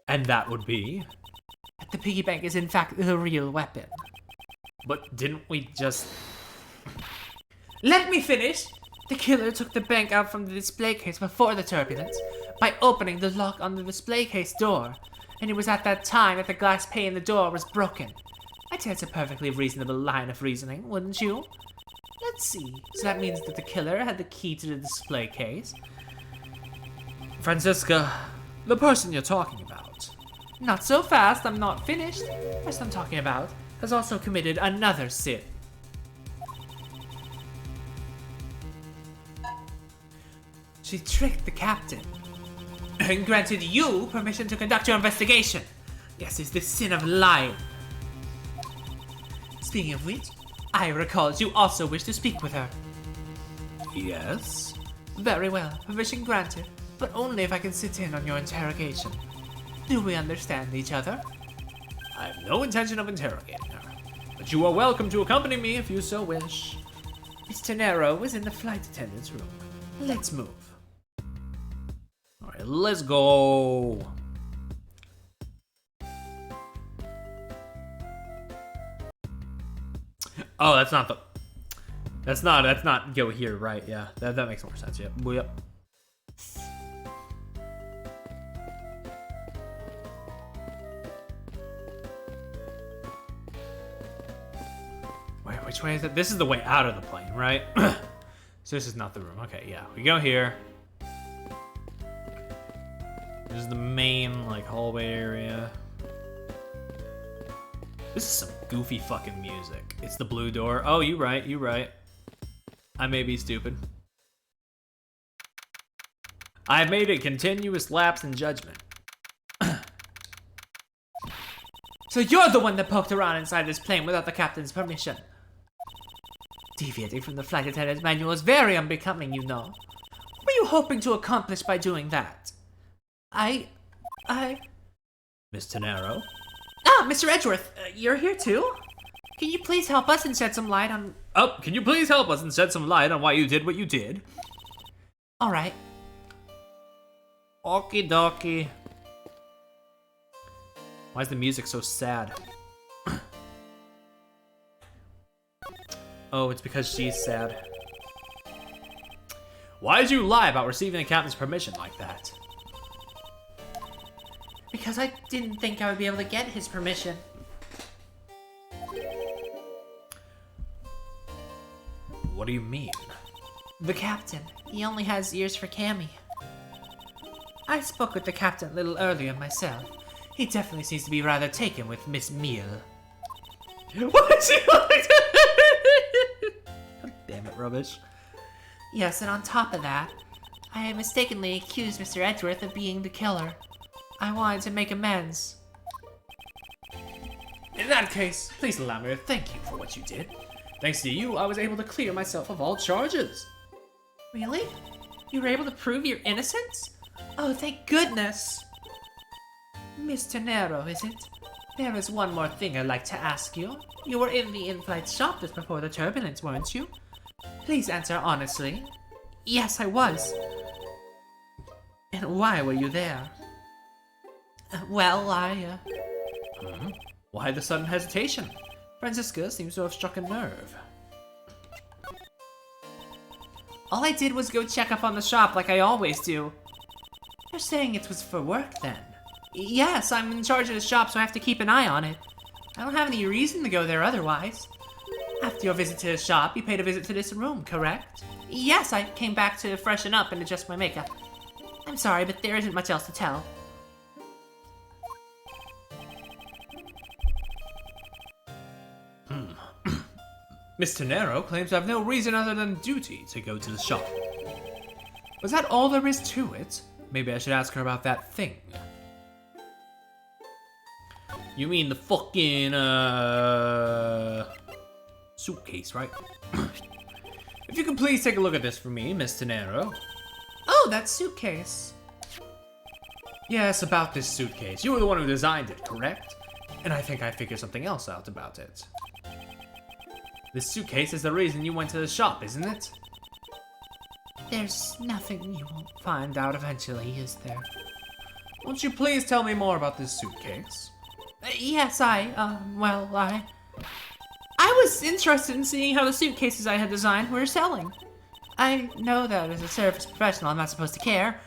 And that would be? That the piggy bank is in fact the real weapon. But didn't we just... Let me finish! The killer took the bank out from the display case before the turbulence by opening the lock on the display case door, and it was at that time that the glass pane in the door was broken. I'd say it's a perfectly reasonable line of reasoning, wouldn't you? Let's see. So that means that the killer had the key to the display case. Francisca, the person you're talking about. Not so fast, I'm not finished. The person I'm talking about has also committed another sin. She tricked the captain and granted you permission to conduct your investigation. Yes, it's the sin of lying. Speaking of which, I recall you also wish to speak with her. Yes? Very well, permission granted, but only if I can sit in on your interrogation. Do we understand each other? I have no intention of interrogating her, but you are welcome to accompany me if you so wish. Miss Tenero was in the flight attendant's room. Let's move. Alright, let's go. Oh, that's not the... That's not go here, right? Yeah, that makes more sense, yep. Yep. Wait, which way is it? This is the way out of the plane, right? So this is not the room. Okay, yeah. We go here. This is the main, like, hallway area. This is some goofy fucking music. It's the blue door. Oh, you right, you right. I may be stupid. I have made a continuous lapse in judgment. So you're the one that poked around inside this plane without the captain's permission. Deviating from the flight attendant's manual is very unbecoming, you know. What were you hoping to accomplish by doing that? Miss Tenero? Ah, Mr. Edgeworth, you're here too? Can you please help us and shed some light on... Oh, can you please help us and shed some light on why you did what you did? Alright. Okie dokie. Why is the music so sad? Oh, it's because she's sad. Why did you lie about receiving the captain's permission like that? Because I didn't think I would be able to get his permission. What do you mean? The captain, he only has ears for Cammy. I spoke with the captain a little earlier myself. He definitely seems to be rather taken with Miss Meal. What is he like? Damn it, rubbish. Yes, and on top of that, I mistakenly accused Mr. Edgeworth of being the killer. I wanted to make amends. In that case, please allow me to thank you for what you did. Thanks to you, I was able to clear myself of all charges. Really? You were able to prove your innocence? Oh, thank goodness! Mr. Nero, is it? There is one more thing I'd like to ask you. You were in the in-flight shop just before the turbulence, weren't you? Please answer honestly. Yes, I was. And why were you there? Well, Why the sudden hesitation? Francisca seems to have struck a nerve. all I did was go check up on the shop like I always do. You're saying it was for work then? Yes, I'm in charge of the shop, so I have to keep an eye on it. I don't have any reason to go there otherwise. After your visit to the shop, you paid a visit to this room, correct? Yes, I came back to freshen up and adjust my makeup. I'm sorry, but there isn't much else to tell. Mr. Nero claims to have no reason other than duty to go to the shop. Was that all there is to it? Maybe I should ask her about that thing. You mean the fucking, suitcase, right? If you could please take a look at this for me, Mr. Nero. Oh, that suitcase. Yes, about this suitcase. You were the one who designed it, correct? And I think I figured something else out about it. This suitcase is the reason you went to the shop, isn't it? There's nothing you won't find out eventually, is there? Won't you please tell me more about this suitcase? Yes, I was interested in seeing how the suitcases I had designed were selling. I know that as a service professional I'm not supposed to care,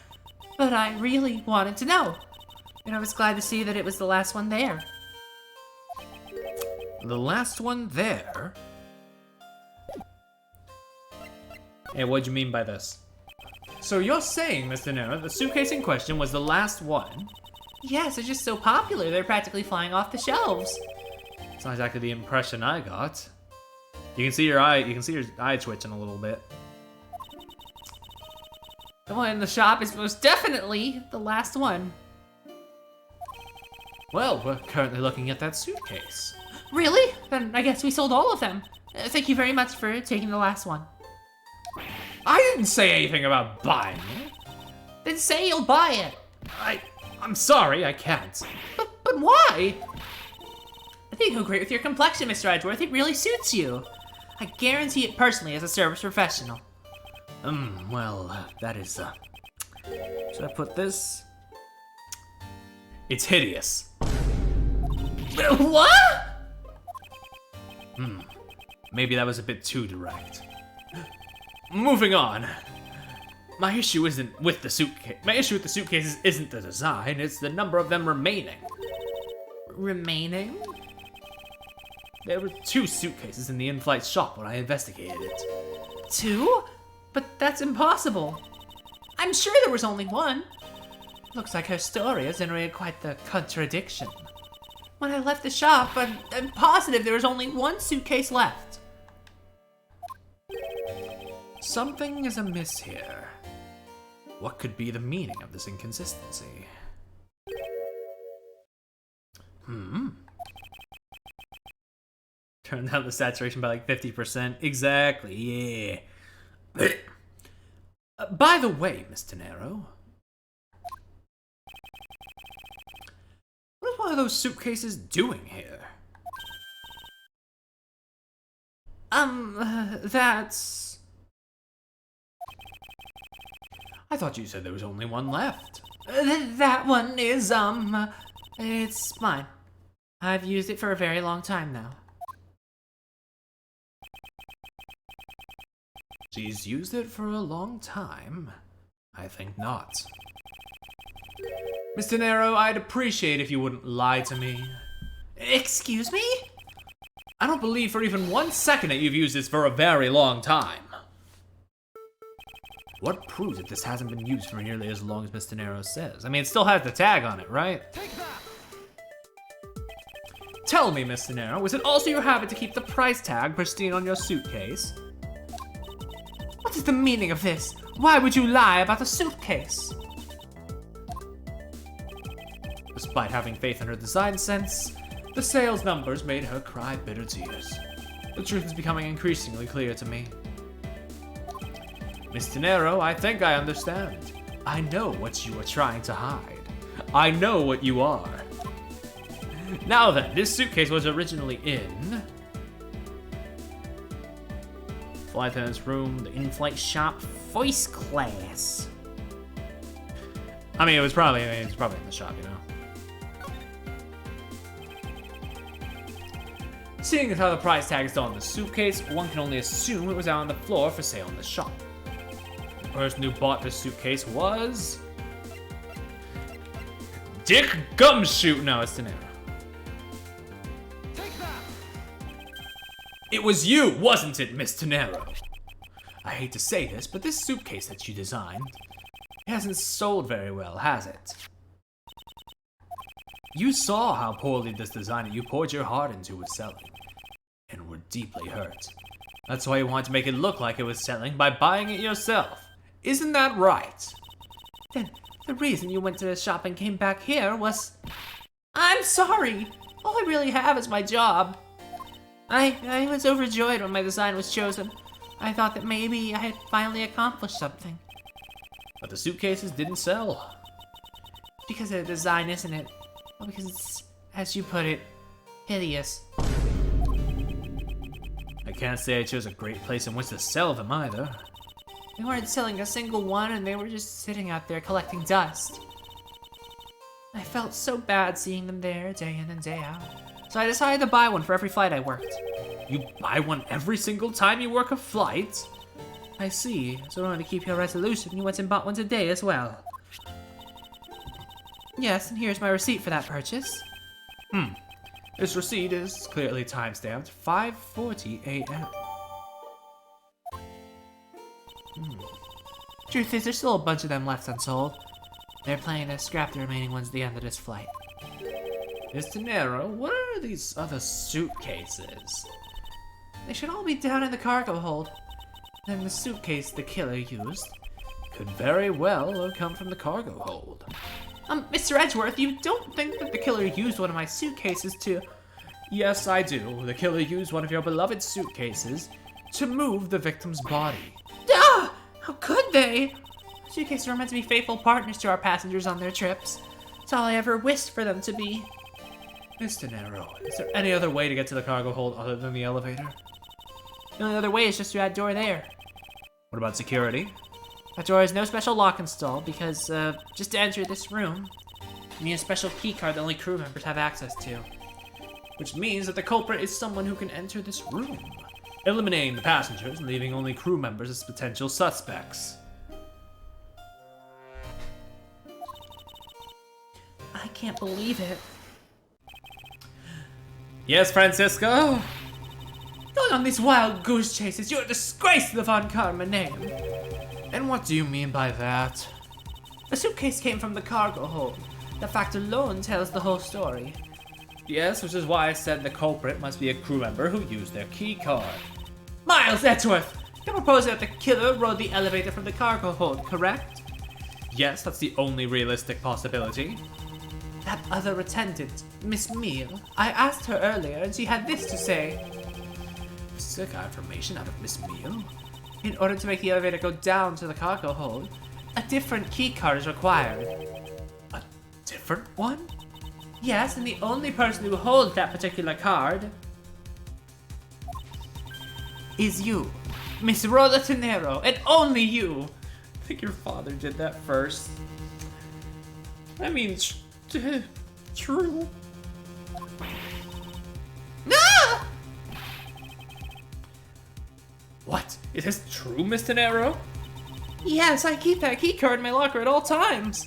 but I really wanted to know. And I was glad to see that it was the last one there. The last one there? Hey, what'd you mean by this? So you're saying, Mr. Nero, the suitcase in question was the last one? Yes, it's just so popular they're practically flying off the shelves. It's not exactly the impression I got. You can see your eye twitching a little bit. The one in the shop is most definitely the last one. Well, we're currently looking at that suitcase. Really? Then I guess we sold all of them. Thank you very much for taking the last one. I didn't say anything about buying it. Then say you'll buy it. I'm sorry, I can't. But why? I think you'll go great with your complexion, Mr. Edgeworth. It really suits you. I guarantee it personally as a service professional. That is, should I put this? It's hideous. What? Maybe that was a bit too direct. Moving on. My issue isn't with the suitcase. My issue with the suitcases isn't the design, it's the number of them remaining. Remaining? There were 2 suitcases in the in-flight shop when I investigated it. 2? But that's impossible. I'm sure there was only one. Looks like her story has generated quite the contradiction. When I left the shop, I'm positive there was only one suitcase left. Something is amiss here. What could be the meaning of this inconsistency? Turn down the saturation by like 50%. Exactly, yeah. By the way, Mr. Nero. What is one of those suitcases doing here? That's... I thought you said there was only one left. That one is, it's mine. I've used it for a very long time now. She's used it for a long time. I think not. Mr. Nero, I'd appreciate if you wouldn't lie to me. Excuse me? I don't believe for even 1 second that you've used this for a very long time. What proves that this hasn't been used for nearly as long as Mr. Nero says? I mean, it still has the tag on it, right? Tell me, Mr. Nero, was it also your habit to keep the price tag pristine on your suitcase? What is the meaning of this? Why would you lie about the suitcase? Despite having faith in her design sense, the sales numbers made her cry bitter tears. The truth is becoming increasingly clear to me. Mr. Nero, I think I understand. I know what you are trying to hide. I know what you are. Now then, this suitcase was originally in flight attendant's room, the in-flight shop, first class. I mean, it's probably in the shop, you know. Seeing as how the price tag is still on the suitcase, one can only assume it was out on the floor for sale in the shop. The person who bought this suitcase was Dick Gumshoe. No, it's De Niro. It was you, wasn't it, Miss De Niro? I hate to say this, but this suitcase that you designed, it hasn't sold very well, has it? You saw how poorly this design that you poured your heart into was selling, and were deeply hurt. That's why you wanted to make it look like it was selling by buying it yourself. Isn't that right? Then the reason you went to the shop and came back here was... I'm sorry! All I really have is my job. I was overjoyed when my design was chosen. I thought that maybe I had finally accomplished something. But the suitcases didn't sell. Because of the design, isn't it? Well, because it's, as you put it, hideous. I can't say I chose a great place in which to sell them either. They weren't selling a single one, and they were just sitting out there collecting dust. I felt so bad seeing them there day in and day out. So I decided to buy one for every flight I worked. You buy one every single time you work a flight? I see. So in order to keep your resolution, you went and bought one today as well. Yes, and here's my receipt for that purchase. This receipt is clearly timestamped 5:40 a.m. Truth is, there's still a bunch of them left unsold. They're planning to scrap the remaining ones at the end of this flight. Miss De Niro, what are these other suitcases? They should all be down in the cargo hold. Then the suitcase the killer used Could very well have come from the cargo hold. Mr. Edgeworth, you don't think that the killer used one of my suitcases to... Yes, I do. The killer used one of your beloved suitcases to move the victim's body. Ah! How could they? Suitcases were meant to be faithful partners to our passengers on their trips. It's all I ever wished for them to be. Miss De Niro, is there any other way to get to the cargo hold other than the elevator? The only other way is just through that door there. What about security? That door has no special lock installed because, just to enter this room, you need a special key card that only crew members have access to. Which means that the culprit is someone who can enter this room, eliminating the passengers and leaving only crew members as potential suspects. I can't believe it. Yes, Francisco? Going on these wild goose chases, you're a disgrace to the Von Karma name. And what do you mean by that? The suitcase came from the cargo hold. The fact alone tells the whole story. Yes, which is why I said the culprit must be a crew member who used their key card. Miles Edgeworth! You're proposing that the killer rode the elevator from the cargo hold, correct? Yes, that's the only realistic possibility. That other attendant, Miss Meal, I asked her earlier and she had this to say. Sick information out of Miss Meal. In order to make the elevator go down to the cargo hold, a different key card is required. A different one? Yes, and the only person who holds that particular card is you, Miss Rola Tenero, and only you. I think your father did that first. I mean, true. No! What? Is this true, Mr. Nero? Yes, I keep that key card in my locker at all times.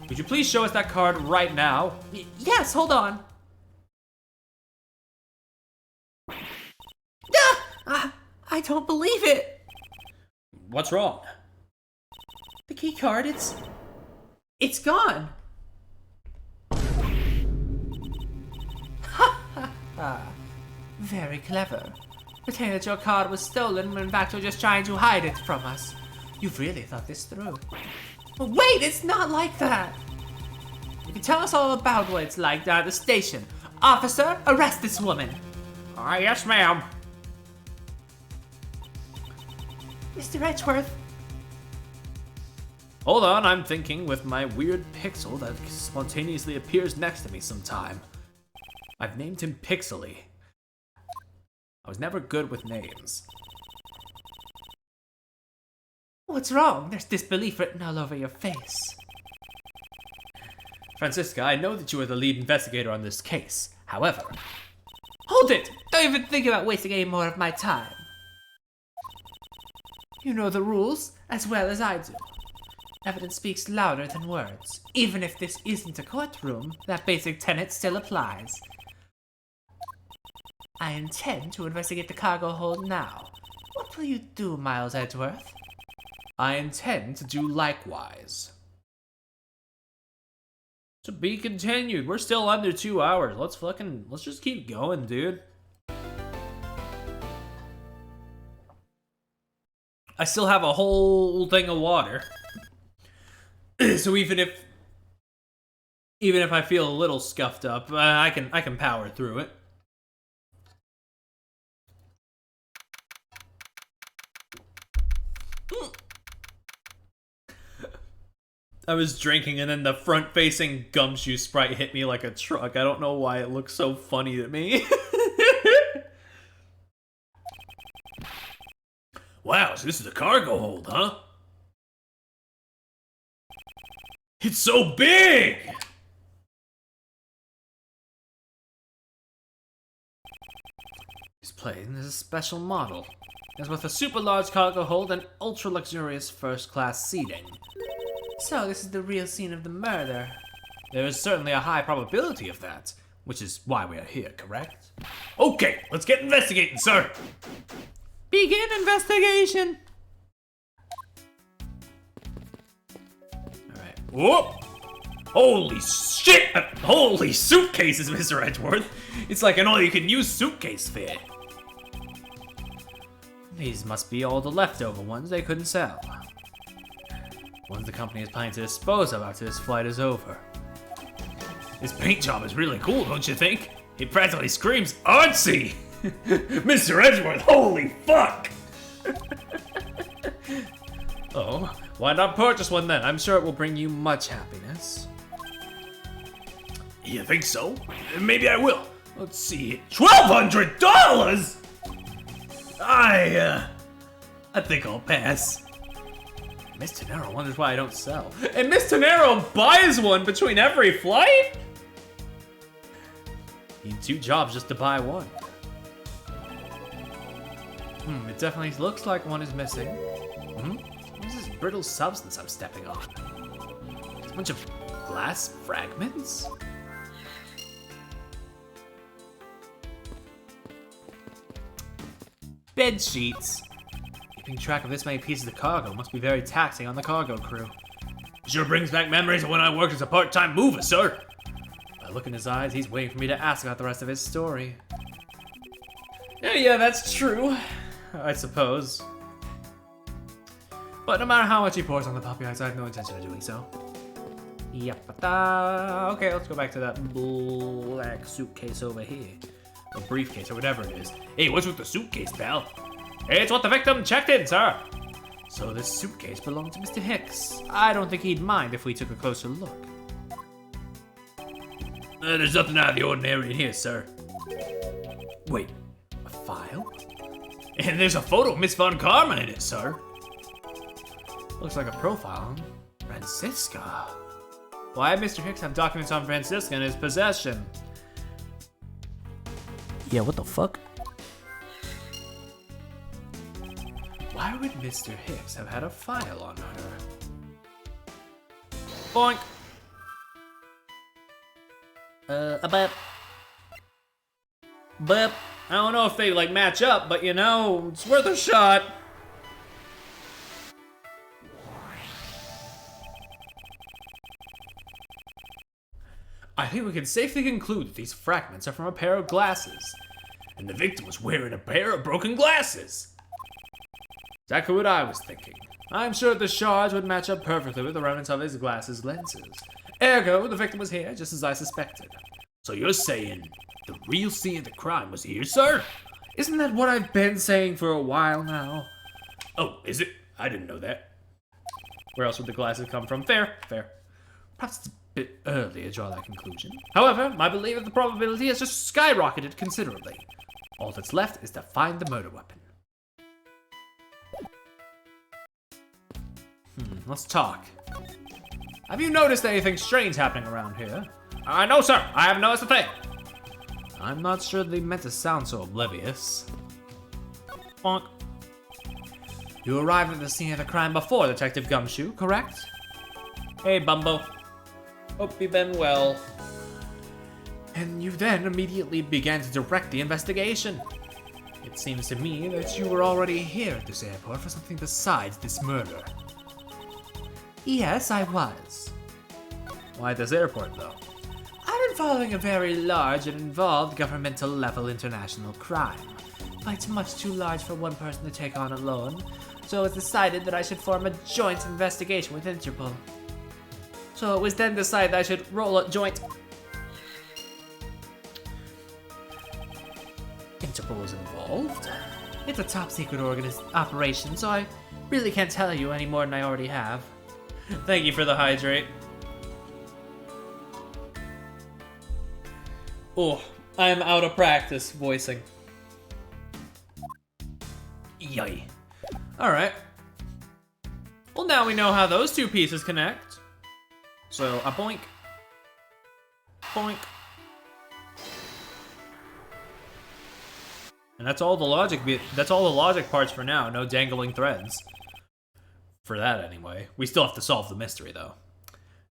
Could you please show us that card right now? Yes, hold on. I don't believe it. What's wrong? The key card, it's gone. Very clever. Pretending that your card was stolen when in fact you're just trying to hide it from us. You've really thought this through. Wait, it's not like that! You can tell us all about what it's like down at the station. Officer, arrest this woman! Yes, ma'am. Mr. Edgeworth. Hold on, I'm thinking with my weird pixel that spontaneously appears next to me sometime. I've named him Pixely. I was never good with names. What's wrong? There's disbelief written all over your face. Francisca, I know that you are the lead investigator on this case. However... Hold it! Don't even think about wasting any more of my time. You know the rules as well as I do. Evidence speaks louder than words. Even if this isn't a courtroom, that basic tenet still applies. I intend to investigate the cargo hold now. What will you do, Miles Edgeworth? I intend to do likewise. To be continued. We're still under 2 hours. Let's just keep going, dude. I still have a whole thing of water. So even if I feel a little scuffed up, I can power through it. I was drinking and then the front-facing Gumshoe sprite hit me like a truck. I don't know why it looks so funny to me. Wow, so this is a cargo hold, huh? It's so big! This plane is a special model. It's with a super large cargo hold and ultra luxurious first-class seating. So this is the real scene of the murder. There is certainly a high probability of that, which is why we are here, correct? Okay, let's get investigating, sir! Begin investigation! Alright. Whoop! Holy shit! Holy suitcases, Mr. Edgeworth! It's like an all-you-can-use suitcase fit. These must be all the leftover ones they couldn't sell. Ones the company is planning to dispose of after this flight is over. This paint job is really cool, don't you think? It practically screams artsy! Mr. Edgeworth, holy fuck! Oh, why not purchase one then? I'm sure it will bring you much happiness. You think so? Maybe I will. Let's see. $1,200! I think I'll pass. Mr. Nero wonders why I don't sell. And Mr. Nero buys one between every flight? Need 2 jobs just to buy one. It definitely looks like one is missing. What is this brittle substance I'm stepping on? It's a bunch of glass fragments? Bed sheets. Keeping track of this many pieces of cargo must be very taxing on the cargo crew. Sure brings back memories of when I worked as a part-time mover, sir. By the look in his eyes, he's waiting for me to ask about the rest of his story. Yeah, that's true. I suppose. But no matter how much he pours on the puppy eyes, I have no intention of doing so. Yep. Okay, let's go back to that black suitcase over here. Or briefcase, or whatever it is. Hey, what's with the suitcase, pal? Hey, it's what the victim checked in, sir. So this suitcase belonged to Mr. Hicks. I don't think he'd mind if we took a closer look. There's nothing out of the ordinary in here, sir. Wait, a file? And there's a photo of Miss Von Karma in it, sir. Looks like a profile on Francisca. Why Mr. Hicks have documents on Francisca in his possession? Yeah, what the fuck? Why would Mr. Hicks have had a file on her? Boink! But I don't know if they like match up, but you know, it's worth a shot. I think we can safely conclude that these fragments are from a pair of glasses. And the victim was wearing a pair of broken glasses. Exactly what I was thinking. I'm sure the shards would match up perfectly with the remnants of his glasses lenses. Ergo, the victim was here, just as I suspected. So you're saying the real scene of the crime was here, sir? Isn't that what I've been saying for a while now? Oh, is it? I didn't know that. Where else would the glasses come from? Fair, fair. Perhaps it's a bit early to draw that conclusion. However, my belief of the probability has just skyrocketed considerably. All that's left is to find the murder weapon. Let's talk. Have you noticed anything strange happening around here? No, sir. I haven't noticed a thing. I'm not sure they meant to sound so oblivious. Bonk. You arrived at the scene of the crime before Detective Gumshoe, correct? Hey, Bumbo. Hope you've been well. And you then immediately began to direct the investigation. It seems to me that you were already here at this airport for something besides this murder. Yes, I was. Why at this airport, though? I've been following a very large and involved governmental level international crime. But it's much too large for one person to take on alone, so it was decided that I should form a joint investigation with Interpol. So it was then decided I should roll a joint... Interpol was involved? It's a top secret operation, so I really can't tell you any more than I already have. Thank you for the hydrate. Oh, I'm out of practice voicing. Yay. Alright. Well, now we know how those two pieces connect. So, a boink. Boink. And that's all the logic parts for now. No dangling threads. For that, anyway. We still have to solve the mystery, though.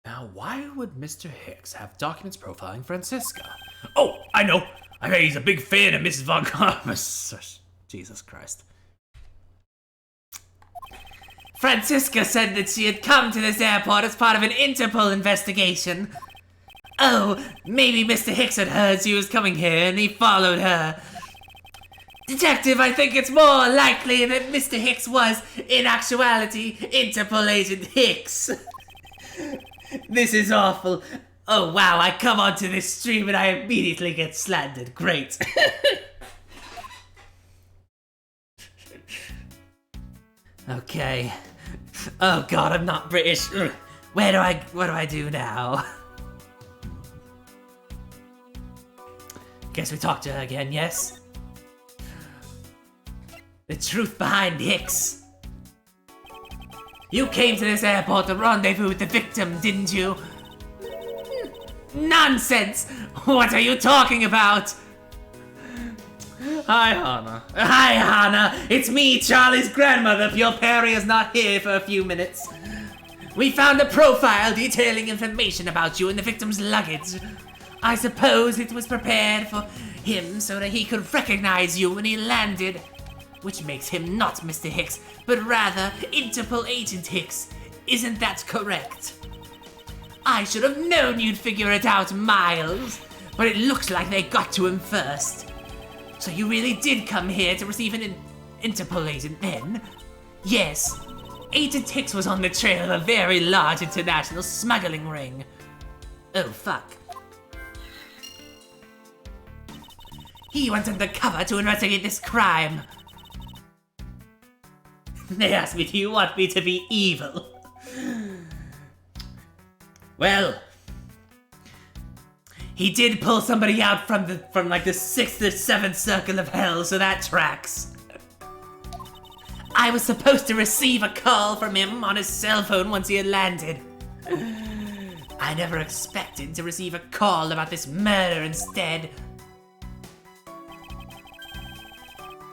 Now, why would Mr. Hicks have documents profiling Francisca? Oh, I know! I bet he's a big fan of Mrs. Von Karmas. Jesus Christ. Francisca said that she had come to this airport as part of an Interpol investigation. Oh, maybe Mr. Hicks had heard she was coming here and he followed her. Detective, I think it's more likely that Mr. Hicks was, in actuality, Interpol agent Hicks. This is awful. Oh wow, I come onto this stream and I immediately get slandered. Great. Okay. Oh god, I'm not British. What do I do now? Guess we talk to her again, yes? The truth behind Hicks. You came to this airport to rendezvous with the victim, didn't you? Nonsense! What are you talking about? Hi, Hannah. Hi, Hannah. It's me, Charlie's grandmother. Your Perry is not here for a few minutes. We found a profile detailing information about you in the victim's luggage. I suppose it was prepared for him so that he could recognize you when he landed. Which makes him not Mr. Hicks, but rather Interpol Agent Hicks. Isn't that correct? I should have known you'd figure it out, Miles. But it looks like they got to him first. So you really did come here to receive an Interpol agent then? Yes. Agent Hicks was on the trail of a very large international smuggling ring. Oh, fuck. He went undercover to investigate this crime. They asked me, do you want me to be evil? Well, he did pull somebody out from like the 6th or 7th circle of hell, so that tracks. I was supposed to receive a call from him on his cell phone once he had landed. I never expected to receive a call about this murder instead.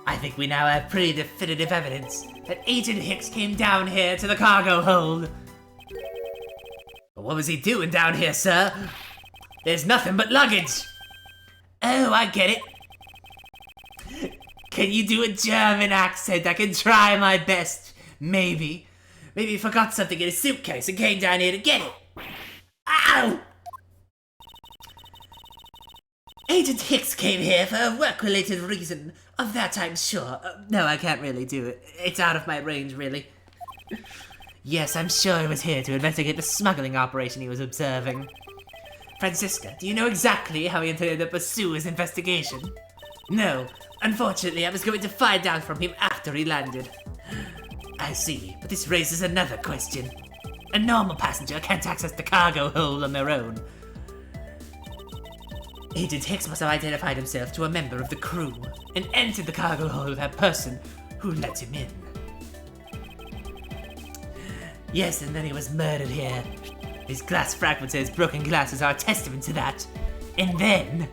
I think we now have pretty definitive evidence. that Agent Hicks came down here to the cargo hold. But what was he doing down here, sir? There's nothing but luggage. Oh, I get it. Can you do a German accent? I can try my best. Maybe. Maybe he forgot something in his suitcase and came down here to get it. Ow! Agent Hicks came here for a work-related reason. Of that I'm sure. No, I can't really do it. It's out of my range, really. Yes, I'm sure he was here to investigate the smuggling operation he was observing. Francisca, do you know exactly how he intended to pursue his investigation? No. Unfortunately, I was going to find out from him after he landed. I see, but this raises another question. A normal passenger can't access the cargo hold on their own. Agent Hicks must have identified himself to a member of the crew and entered the cargo hold with that person who let him in. Yes, and then he was murdered here. His glass fragments and his broken glasses are a testament to that. And then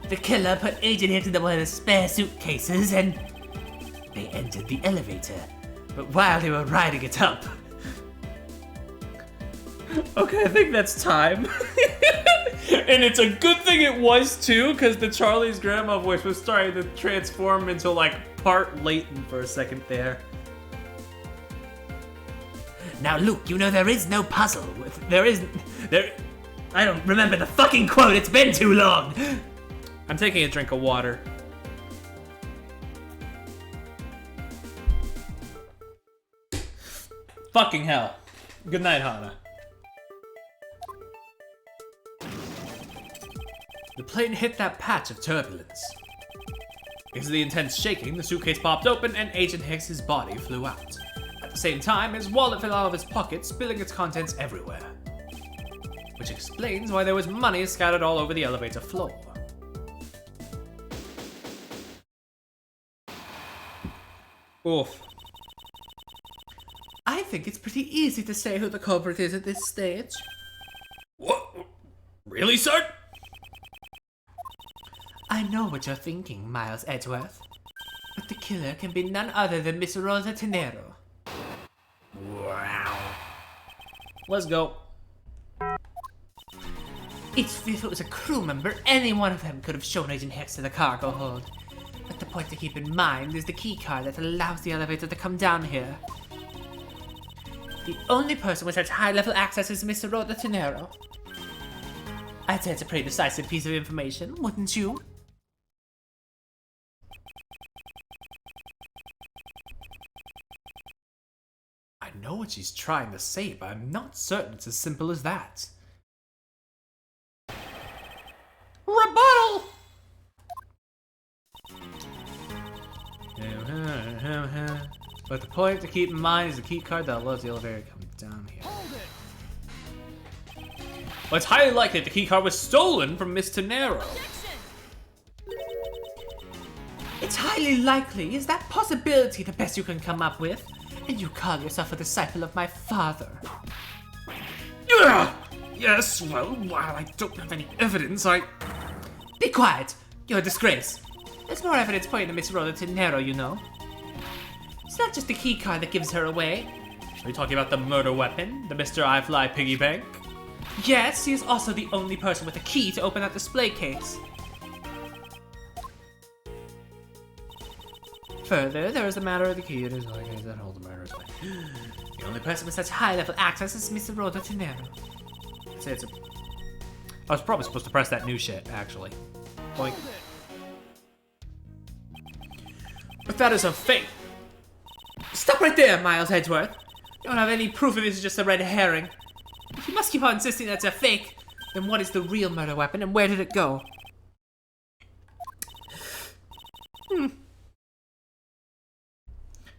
the killer put Agent Hicks into one of the spare suitcases and they entered the elevator. But while they were riding it up... Okay, I think that's time. And it's a good thing it was too, because the Charlie's grandma voice was starting to transform into like part Leighton for a second there. Now, Luke, you know there is no puzzle. I don't remember the fucking quote. It's been too long. I'm taking a drink of water. Fucking hell. Good night, Hana. The plane hit that patch of turbulence. Because of the intense shaking, the suitcase popped open and Agent Hicks's body flew out. At the same time, his wallet fell out of his pocket, spilling its contents everywhere. Which explains why there was money scattered all over the elevator floor. Oof. I think it's pretty easy to say who the culprit is at this stage. What? Really, sir? I know what you're thinking, Miles Edgeworth. But the killer can be none other than Miss Rosa Tenero. Wow. Let's go. If it was a crew member, any one of them could have shown Agent Hicks to the cargo hold. But the point to keep in mind is the key card that allows the elevator to come down here. The only person with such high-level access is Mr. Rosa Tenero. I'd say it's a pretty decisive piece of information, wouldn't you? I know what she's trying to say, but I'm not certain it's as simple as that. Rebuttal! But the point to keep in mind is the key card that allows the elevator to come down here. Well, it's highly likely the key card was stolen from Miss Tenero. It's highly likely. Is that possibility the best you can come up with? And you call yourself a disciple of my father? Yes, well, while I don't have any evidence, Be quiet! You're a disgrace. There's more evidence pointing to Miss Rosa Tenero, you know. It's not just the key card that gives her away. Are you talking about the murder weapon? The Mr. I Fly piggy bank? Yes, she is also the only person with a key to open that display case. Further, there is the matter of the key. It is like that hold the murderer's way. The only person with such high-level access is Mr. Rosa Tenero. I was probably supposed to press that new shit, actually. Boink. But that is a fake. Stop right there, Miles Edgeworth. You don't have any proof of this is just a red herring. If you must keep on insisting that's a fake, then what is the real murder weapon and where did it go?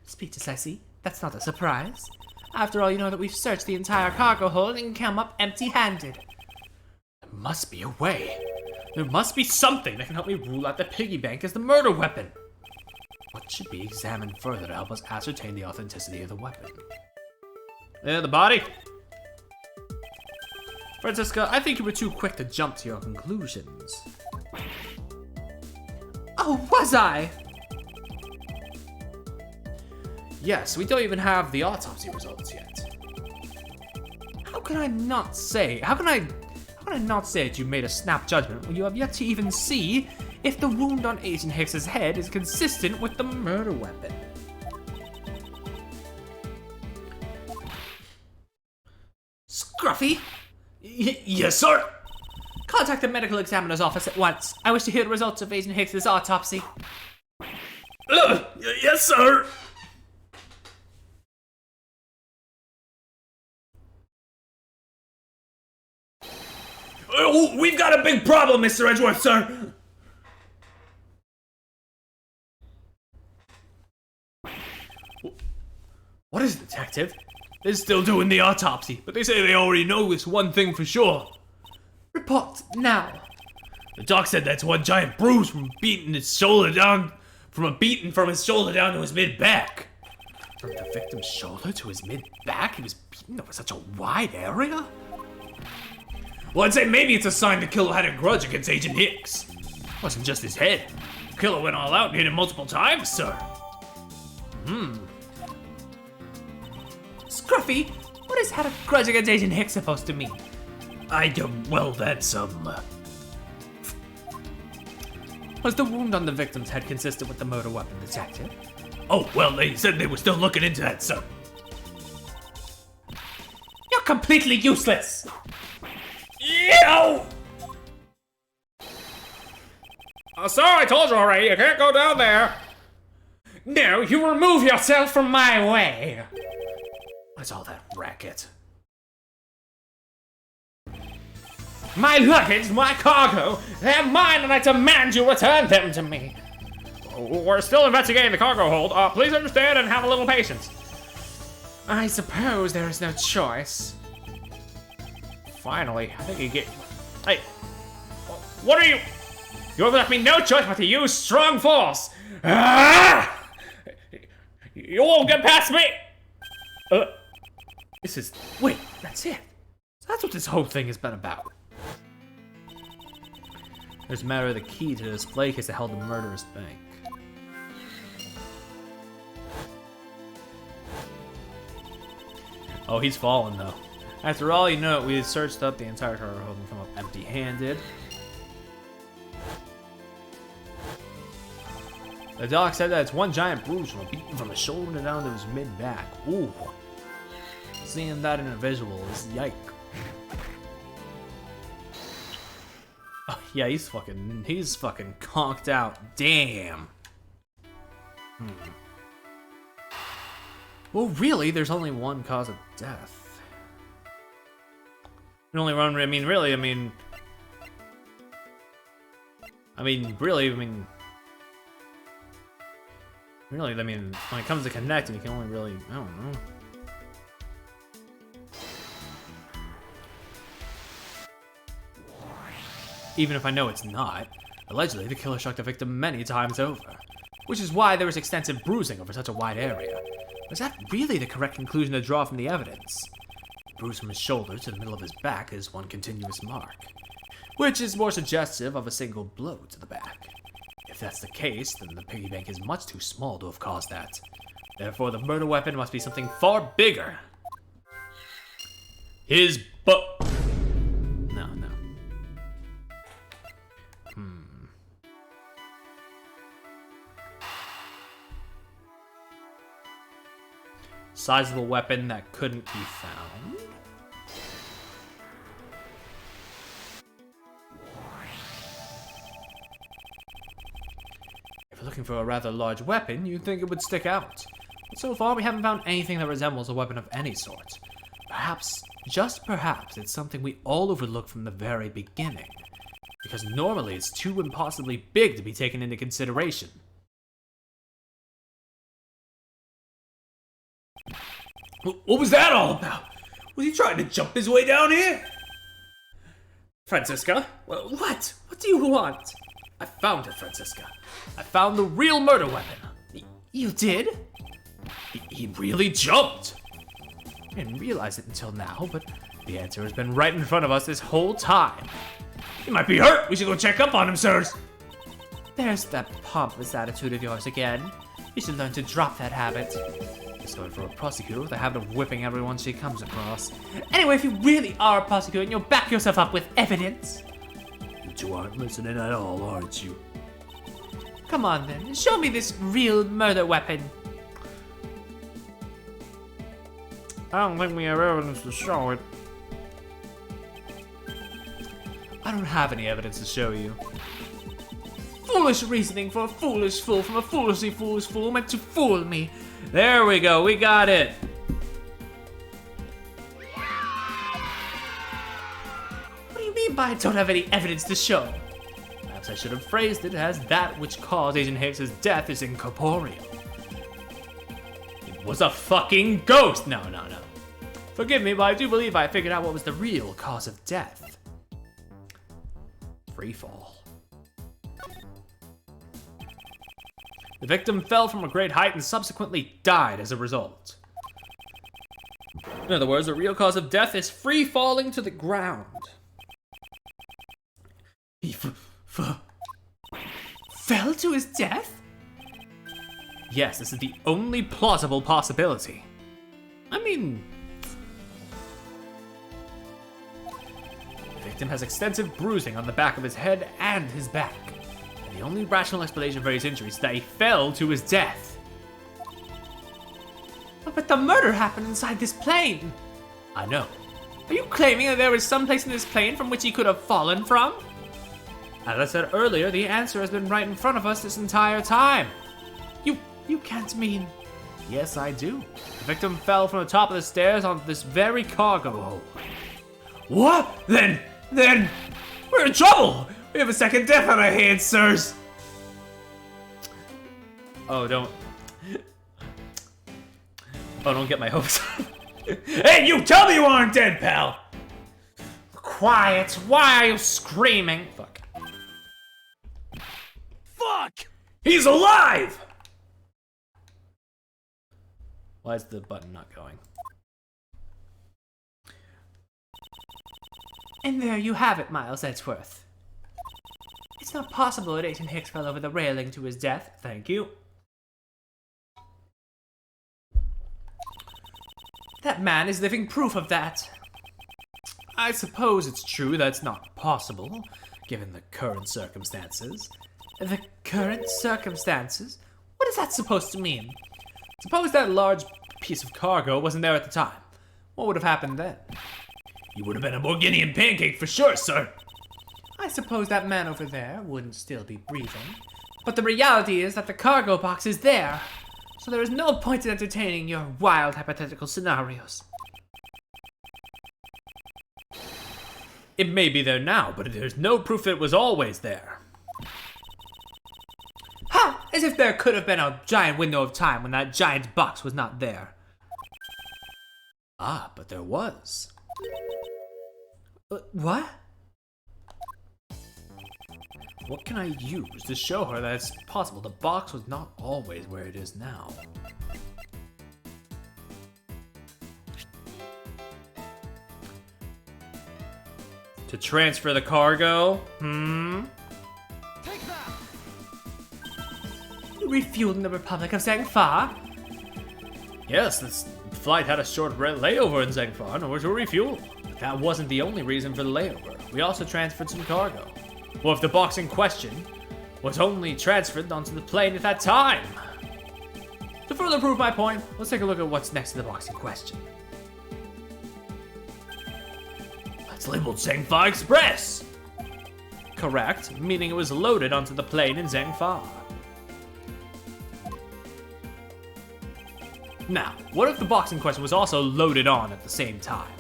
Speechless, I see. That's not a surprise. After all, you know that we've searched the entire cargo hold and come up empty-handed. There must be a way. There must be something that can help me rule out the piggy bank as the murder weapon. What should be examined further to help us ascertain the authenticity of the weapon? The body. Francisca, I think you were too quick to jump to your conclusions. Oh, was I? Yes, we don't even have the autopsy results yet. How can I not say that you made a snap judgment when you have yet to even see if the wound on Agent Hicks's head is consistent with the murder weapon? Scruffy? Yes, sir. Contact the medical examiner's office at once. I wish to hear the results of Agent Hicks's autopsy. Yes, sir. Oh, we've got a big problem, Mr. Edgeworth, sir. What is it, Detective? They're still doing the autopsy, but they say they already know this one thing for sure. Report now. The doc said that's one giant bruise from beating his shoulder down, from a beating from his shoulder down to his mid-back. From the victim's shoulder to his mid-back? He was beaten over such a wide area? Well, I'd say maybe it's a sign the killer had a grudge against Agent Hicks. It wasn't just his head. The killer went all out and hit him multiple times, sir. Scruffy, what is had a grudge against Agent Hicks supposed to mean? Well, that's, Was the wound on the victim's head consistent with the murder weapon, Detective? Oh, well, they said they were still looking into that, sir. You're completely useless! Ew! Sir, I told you already, you can't go down there. No, you remove yourself from my way. What's all that racket? My luggage, my cargo, they're mine and I demand you return them to me. We're still investigating the cargo hold. Please understand and have a little patience. I suppose there is no choice. Finally, I think you get... Hey, what are you... You have left me no choice but to use strong force. Ah! You won't get past me. This is... Wait, that's it. That's what this whole thing has been about. There's a matter of the key to the display case that held the murderous bank. Oh, he's fallen though. After all, you know, we had searched up the entire cargo hold and come up empty-handed. The doc said that it's one giant bruise from a beating from his shoulder down to his mid-back. Ooh. Seeing that in a visual is yike. Oh, yeah, he's fucking conked out. Damn. Well, really, there's only one cause of death. Really, when it comes to connecting, you can only really, I don't know. Even if I know it's not, allegedly the killer struck the victim many times over, which is why there was extensive bruising over such a wide area. Was that really the correct conclusion to draw from the evidence? The bruise from his shoulder to the middle of his back is one continuous mark, which is more suggestive of a single blow to the back. If that's the case, then the piggy bank is much too small to have caused that. Therefore, the murder weapon must be something far bigger. His butt. No. Size of a weapon that couldn't be found. If you're looking for a rather large weapon, you'd think it would stick out. But so far, we haven't found anything that resembles a weapon of any sort. Perhaps, just perhaps, it's something we all overlooked from the very beginning. Because normally it's too impossibly big to be taken into consideration. What was that all about? Was he trying to jump his way down here? Francisca? What? What do you want? I found it, Francisca. I found the real murder weapon. You did? He really jumped. I didn't realize it until now, but the answer has been right in front of us this whole time. He might be hurt. We should go check up on him, sirs. There's that pompous attitude of yours again. You should learn to drop that habit. She's going for a prosecutor with the habit of whipping everyone she comes across. Anyway, if you really are a prosecutor and you'll back yourself up with evidence. You two aren't listening at all, aren't you? Come on then, show me this real murder weapon. I don't think we have evidence to show it. I don't have any evidence to show you. Foolish reasoning for a foolish fool from a foolishly foolish fool meant to fool me. There we go, we got it. What do you mean by I don't have any evidence to show? Perhaps I should have phrased it as that which caused Agent Hicks's death is incorporeal. It was a fucking ghost! No. Forgive me, but I do believe I figured out what was the real cause of death. Free fall. The victim fell from a great height and subsequently died as a result. In other words, the real cause of death is free falling to the ground. He fell to his death? Yes, this is the only plausible possibility. I mean, the victim has extensive bruising on the back of his head and his back. And the only rational explanation for his injuries is that he fell to his death. But the murder happened inside this plane. I know. Are you claiming that there was some place in this plane from which he could have fallen from? As I said earlier, the answer has been right in front of us this entire time. You can't mean... Yes, I do. The victim fell from the top of the stairs onto this very cargo hold. What? Then, we're in trouble! We have a second death on our hands, sirs! Oh, don't get my hopes up. Hey, you tell me you aren't dead, pal! Quiet, why are you screaming? Fuck! He's alive! Why is the button not going? And there you have it, Miles Edgeworth. It's not possible that Agent Hicks fell over the railing to his death. Thank you. That man is living proof of that. I suppose it's true that's not possible, given the current circumstances. The current circumstances? What is that supposed to mean? Suppose that large piece of cargo wasn't there at the time. What would have happened then? You would have been a Morginian pancake for sure, sir. I suppose that man over there wouldn't still be breathing. But the reality is that the cargo box is there. So there is no point in entertaining your wild hypothetical scenarios. It may be there now, but there's no proof it was always there. Ha! As if there could have been a giant window of time when that giant box was not there. Ah, but there was. What? What can I use to show her that it's possible the box was not always where it is now? To transfer the cargo? Refueling the Republic of Zangfa? Yes, this flight had a short layover in Zengfar in order to refuel. But that wasn't the only reason for the layover. We also transferred some cargo. Well, if the box in question was only transferred onto the plane at that time. To further prove my point, let's take a look at what's next to the box in question. It's labeled Zangfa Express. Correct, meaning it was loaded onto the plane in Zangfa. Now, what if the box in question was also loaded on at the same time?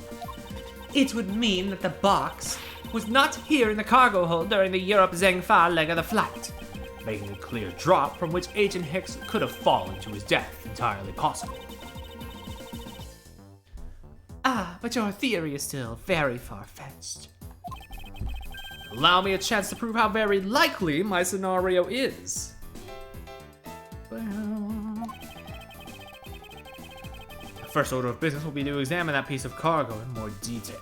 It would mean that the box was not here in the cargo hold during the Europe-Zangfa leg of the flight, making a clear drop from which Agent Hicks could have fallen to his death entirely possible. Ah, but your theory is still very far-fetched. Allow me a chance to prove how very likely my scenario is. Well, the first order of business will be to examine that piece of cargo in more detail.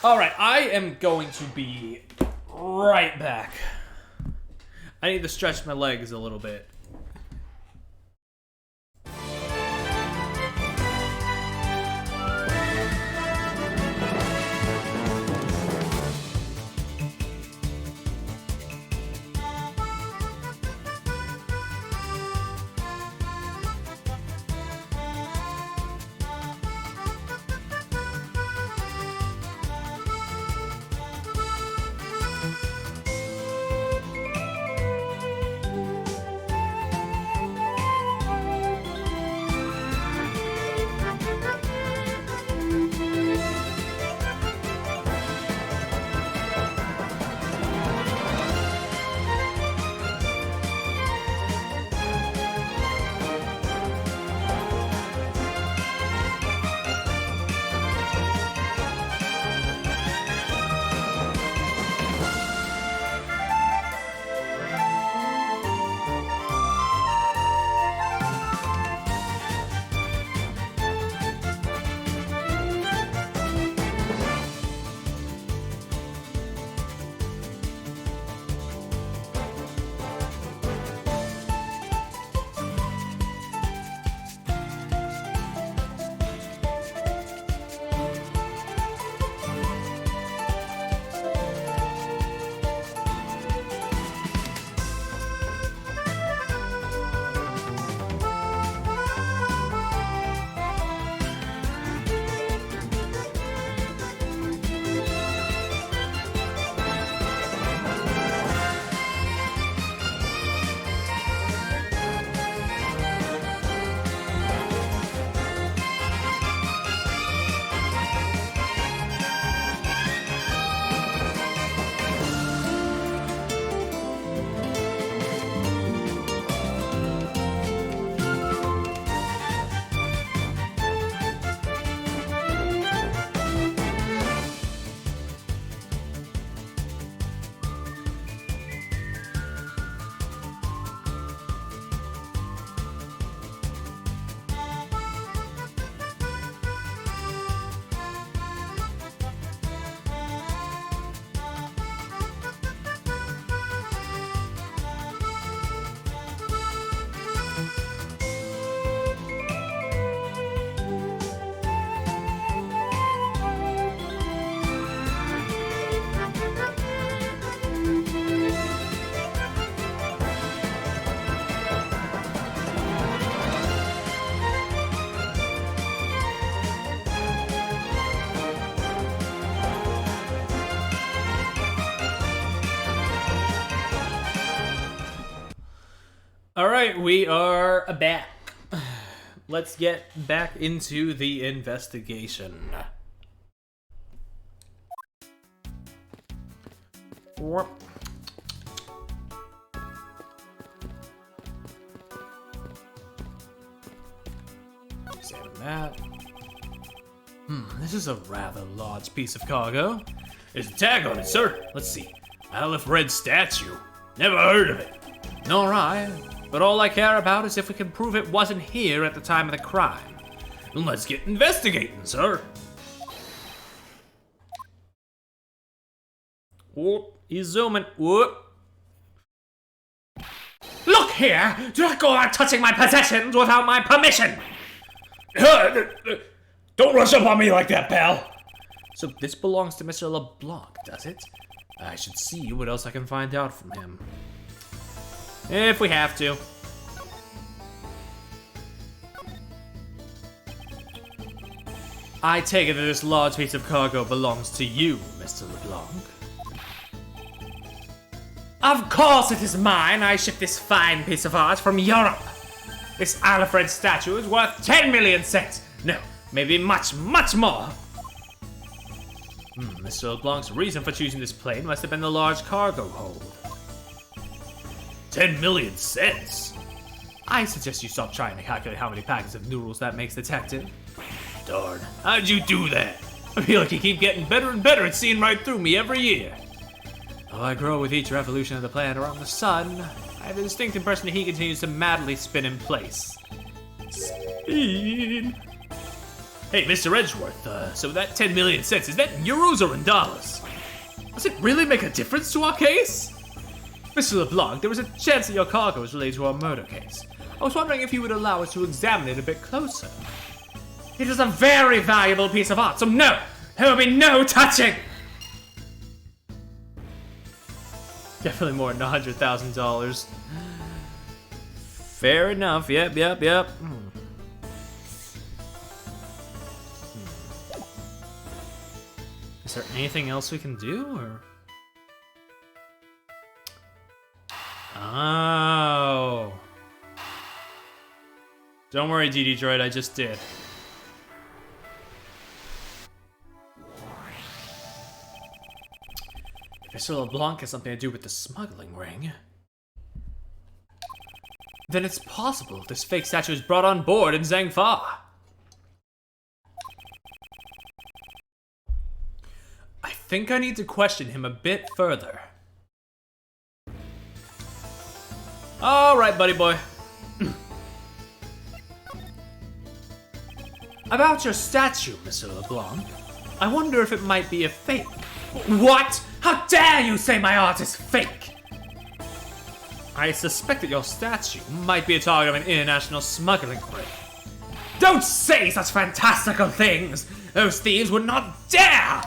Alright, I am going to be right back. I need to stretch my legs a little bit. All right, we are back. Let's get back into the investigation. Warp. Examine that. This is a rather large piece of cargo. There's a tag on it, sir. Let's see. Aleph Red statue. Never heard of it. Nor I. But all I care about is if we can prove it wasn't here at the time of the crime. Then let's get investigating, sir. Whoop, he's zooming. Whoop. Look here! Do not go on touching my possessions without my permission! Don't rush up on me like that, pal. So this belongs to Mr. LeBlanc, does it? I should see what else I can find out from him. If we have to. I take it that this large piece of cargo belongs to you, Mr. LeBlanc. Of course it is mine. I shipped this fine piece of art from Europe. This Alfred statue is worth 10 million cents. No, maybe much, much more. Mr. LeBlanc's reason for choosing this plane must have been the large cargo hold. 10 million cents? I suggest you stop trying to calculate how many packets of noodles that makes, Detective. Darn, how'd you do that? I feel like you keep getting better and better at seeing right through me every year. Though I grow with each revolution of the planet around the sun, I have a distinct impression that he continues to madly spin in place. Spin. Hey, Mr. Edgeworth, so that 10 million cents, is that in euros or in dollars? Does it really make a difference to our case? Mr. LeBlanc, there was a chance that your cargo was related to our murder case. I was wondering if you would allow us to examine it a bit closer. It is a very valuable piece of art, so no! There will be no touching! Definitely more than $100,000. Fair enough. Yep. Is there anything else we can do, or? Oh. Don't worry, DD Droid, I just did. If Mr. LeBlanc has something to do with the smuggling ring, then it's possible this fake statue is brought on board in Zhangfa. I think I need to question him a bit further. All right, buddy boy. About your statue, Mr. LeBlanc, I wonder if it might be a fake. What? How dare you say my art is fake? I suspect that your statue might be a target of an international smuggling ring. Don't say such fantastical things! Those thieves would not dare!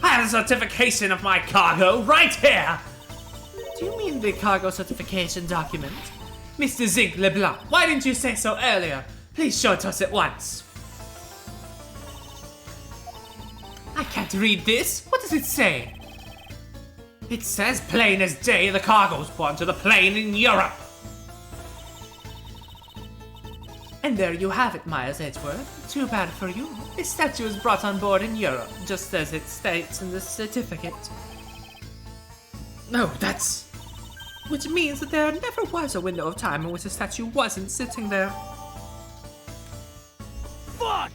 I have a certification of my cargo right here! Do you mean the cargo certification document? Mr. Zinc LeBlanc, why didn't you say so earlier? Please show it to us at once. I can't read this. What does it say? It says plain as day the cargo's put onto the plane in Europe. And there you have it, Miles Edgeworth. Too bad for you. This statue was brought on board in Europe, just as it states in the certificate. No, that's... Which means that there never was a window of time in which the statue wasn't sitting there. Fuck!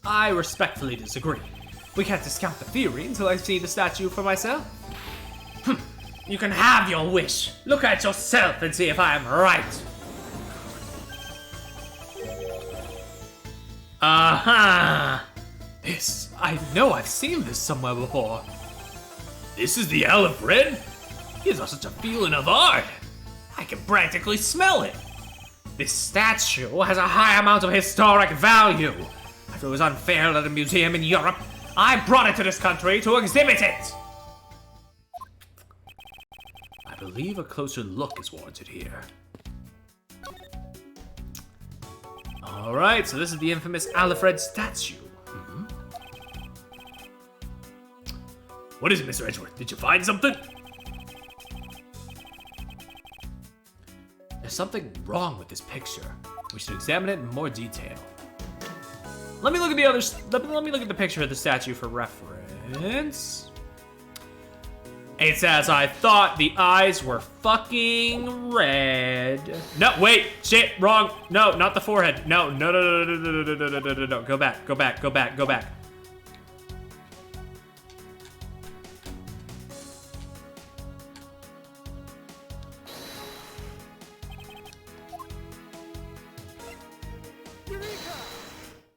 I respectfully disagree. We can't discount the theory until I see the statue for myself. You can have your wish. Look at yourself and see if I am right. Aha! This, I know I've seen this somewhere before. This is the Owl of Red? Gives us such a feeling of art. I can practically smell it. This statue has a high amount of historic value. If it was unfair at a museum in Europe, I brought it to this country to exhibit it. I believe a closer look is warranted here. Alright, so this is the infamous Alfred statue. What is it, Mr. Edgeworth? Did you find something? There's something wrong with this picture. We should examine it in more detail. Let me look at the others. Let me look at the picture of the statue for reference. It's as I thought. The eyes were fucking red. No, wait, shit, wrong. No, not the forehead. No. Go back.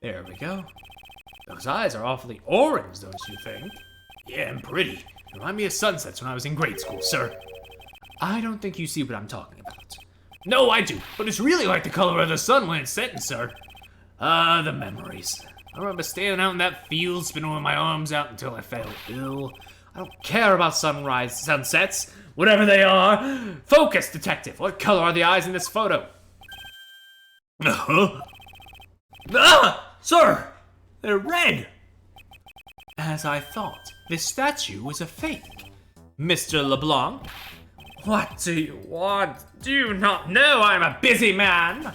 There we go. Those eyes are awfully orange, don't you think? Yeah, and pretty. Remind me of sunsets when I was in grade school, sir. I don't think you see what I'm talking about. No, I do, but it's really like the color of the sun when it's setting, sir. The memories. I remember standing out in that field, spinning with my arms out until I fell ill. I don't care about sunsets, whatever they are. Focus, detective. What color are the eyes in this photo? Sir, they're red. As I thought, this statue was a fake. Mr. LeBlanc? What do you want? Do you not know I'm a busy man?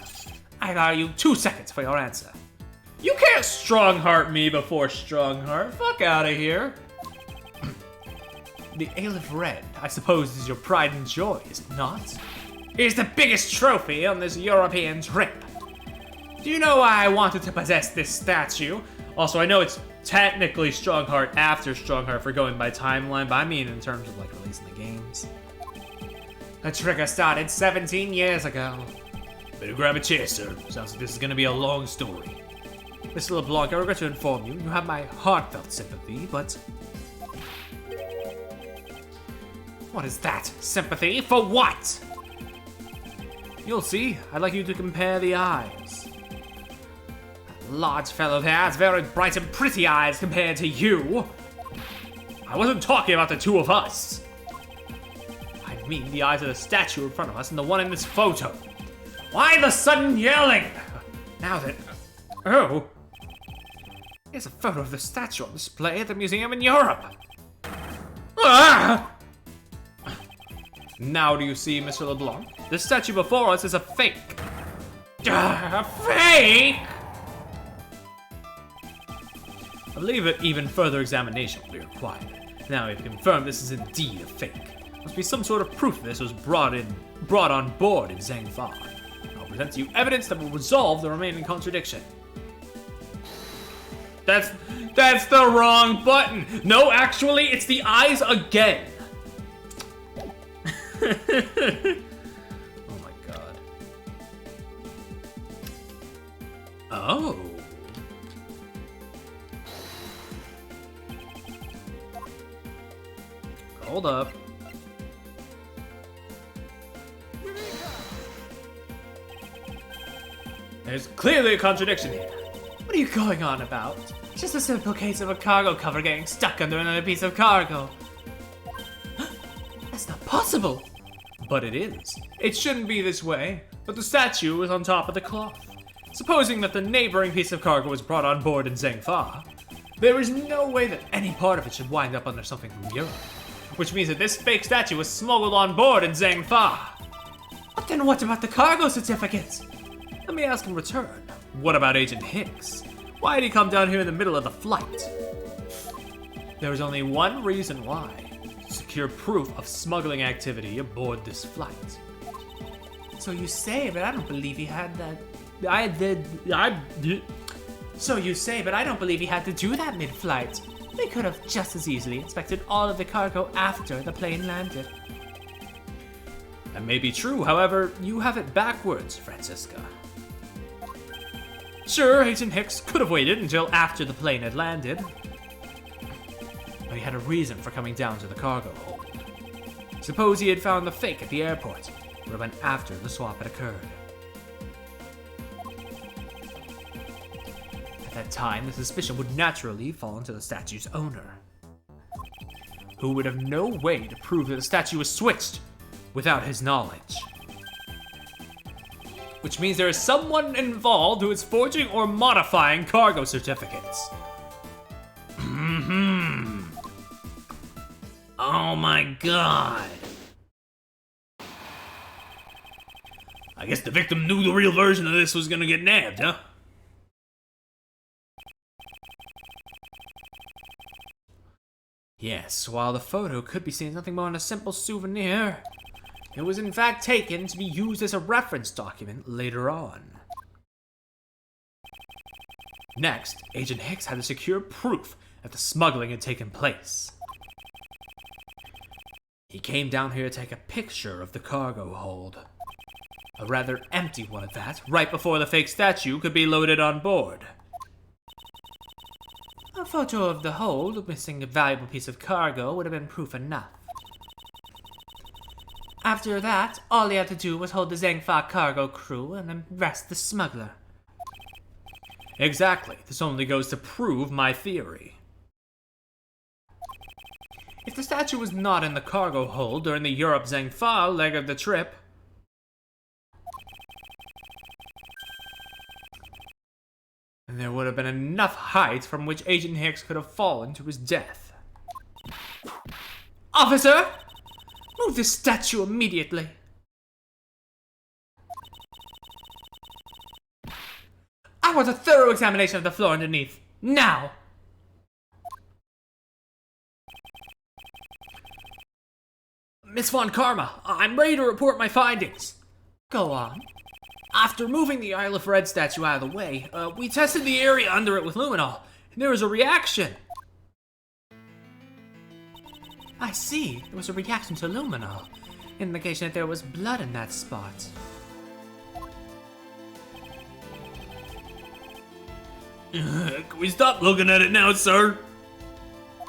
I allow you 2 seconds for your answer. You can't strong-heart me before strong-heart. Fuck out of here. The Ale of Red, I suppose, is your pride and joy, is it not? It's the biggest trophy on this European trip. Do you know why I wanted to possess this statue? Also, I know it's technically Strongheart after Strongheart for going by timeline, but I mean in terms of like releasing the games. The trigger started 17 years ago. Better grab a chair, sir. Sounds like this is gonna be a long story. Mr. LeBlanc, I regret to inform you, you have my heartfelt sympathy, but What is that? Sympathy? For what? You'll see. I'd like you to compare the eyes. That large fellow there has very bright and pretty eyes compared to you. I wasn't talking about the two of us. I mean the eyes of the statue in front of us and the one in this photo. Why the sudden yelling? Now that... Oh. Here's a photo of the statue on display at the museum in Europe. Ah! Now do you see, Mr. LeBlanc? The statue before us is a fake. A fake? I believe that even further examination will be required. Now we've confirmed this is indeed a fake. Must be some sort of proof this was brought on board in Zhangfa. I'll present to you evidence that will resolve the remaining contradiction. That's the wrong button. No, actually, it's the eyes again. Oh my god. Oh. Hold up. There's clearly a contradiction here. What are you going on about? Just a simple case of a cargo cover getting stuck under another piece of cargo. That's not possible. But it is. It shouldn't be this way, but the statue is on top of the cloth. Supposing that the neighboring piece of cargo was brought on board in Zhangfa, there is no way that any part of it should wind up under something from Europe. Which means that this fake statue was smuggled on board in Zhangfa. But then what about the cargo certificate? Let me ask in return. What about Agent Hicks? Why did he come down here in the middle of the flight? There is only one reason why. To secure proof of smuggling activity aboard this flight. So you say, but I don't believe he had that. So you say, but I don't believe he had to do that mid-flight. They could have just as easily inspected all of the cargo after the plane landed. That may be true, however, you have it backwards, Francisca. Sure, Agent Hicks could have waited until after the plane had landed. But he had a reason for coming down to the cargo hold. Suppose he had found the fake at the airport. Would have been after the swap had occurred. At that time, the suspicion would naturally fall into the statue's owner, who would have no way to prove that the statue was switched without his knowledge. Which means there is someone involved who is forging or modifying cargo certificates. Oh my god. I guess the victim knew the real version of this was gonna get nabbed, huh? Yes, while the photo could be seen as nothing more than a simple souvenir, it was in fact taken to be used as a reference document later on. Next, Agent Hicks had to secure proof that the smuggling had taken place. He came down here to take a picture of the cargo hold. A rather empty one at that, right before the fake statue could be loaded on board. A photo of the hold missing a valuable piece of cargo would have been proof enough. After that, all he had to do was hold the Zhangfa cargo crew and arrest the smuggler. Exactly. This only goes to prove my theory. If the statue was not in the cargo hold during the Europe-Zhangfa leg of the trip, then there would have been enough height from which Agent Hicks could have fallen to his death. Officer! Move this statue immediately. I want a thorough examination of the floor underneath. Now! Miss Von Karma, I'm ready to report my findings. Go on. After moving the Isle of Red statue out of the way, we tested the area under it with luminol, and there was a reaction. I see. There was a reaction to luminol, indication that there was blood in that spot. Can we stop looking at it now, sir?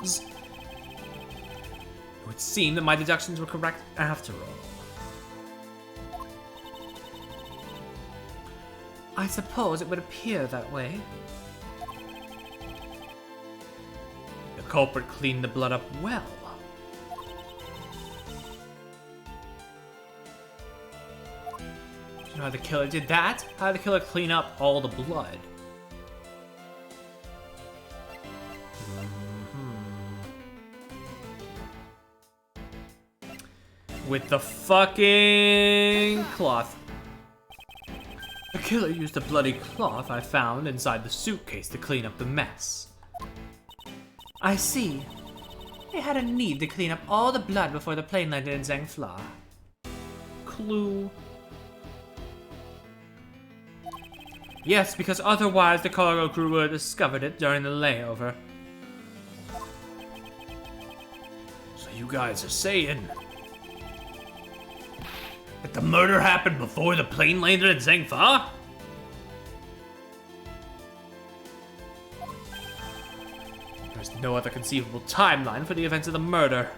It would would seem that my deductions were correct after all. I suppose it would appear that way. The culprit cleaned the blood up well. Do you know how the killer did that? How did the killer clean up all the blood? With the fucking cloth. The killer used a bloody cloth I found inside the suitcase to clean up the mess. I see. They had a need to clean up all the blood before the plane landed in Zhangfla. Clue. Yes, because otherwise the cargo crew would have discovered it during the layover. So you guys are saying that the murder happened before the plane landed in Zhangfa? There's no other conceivable timeline for the events of the murder.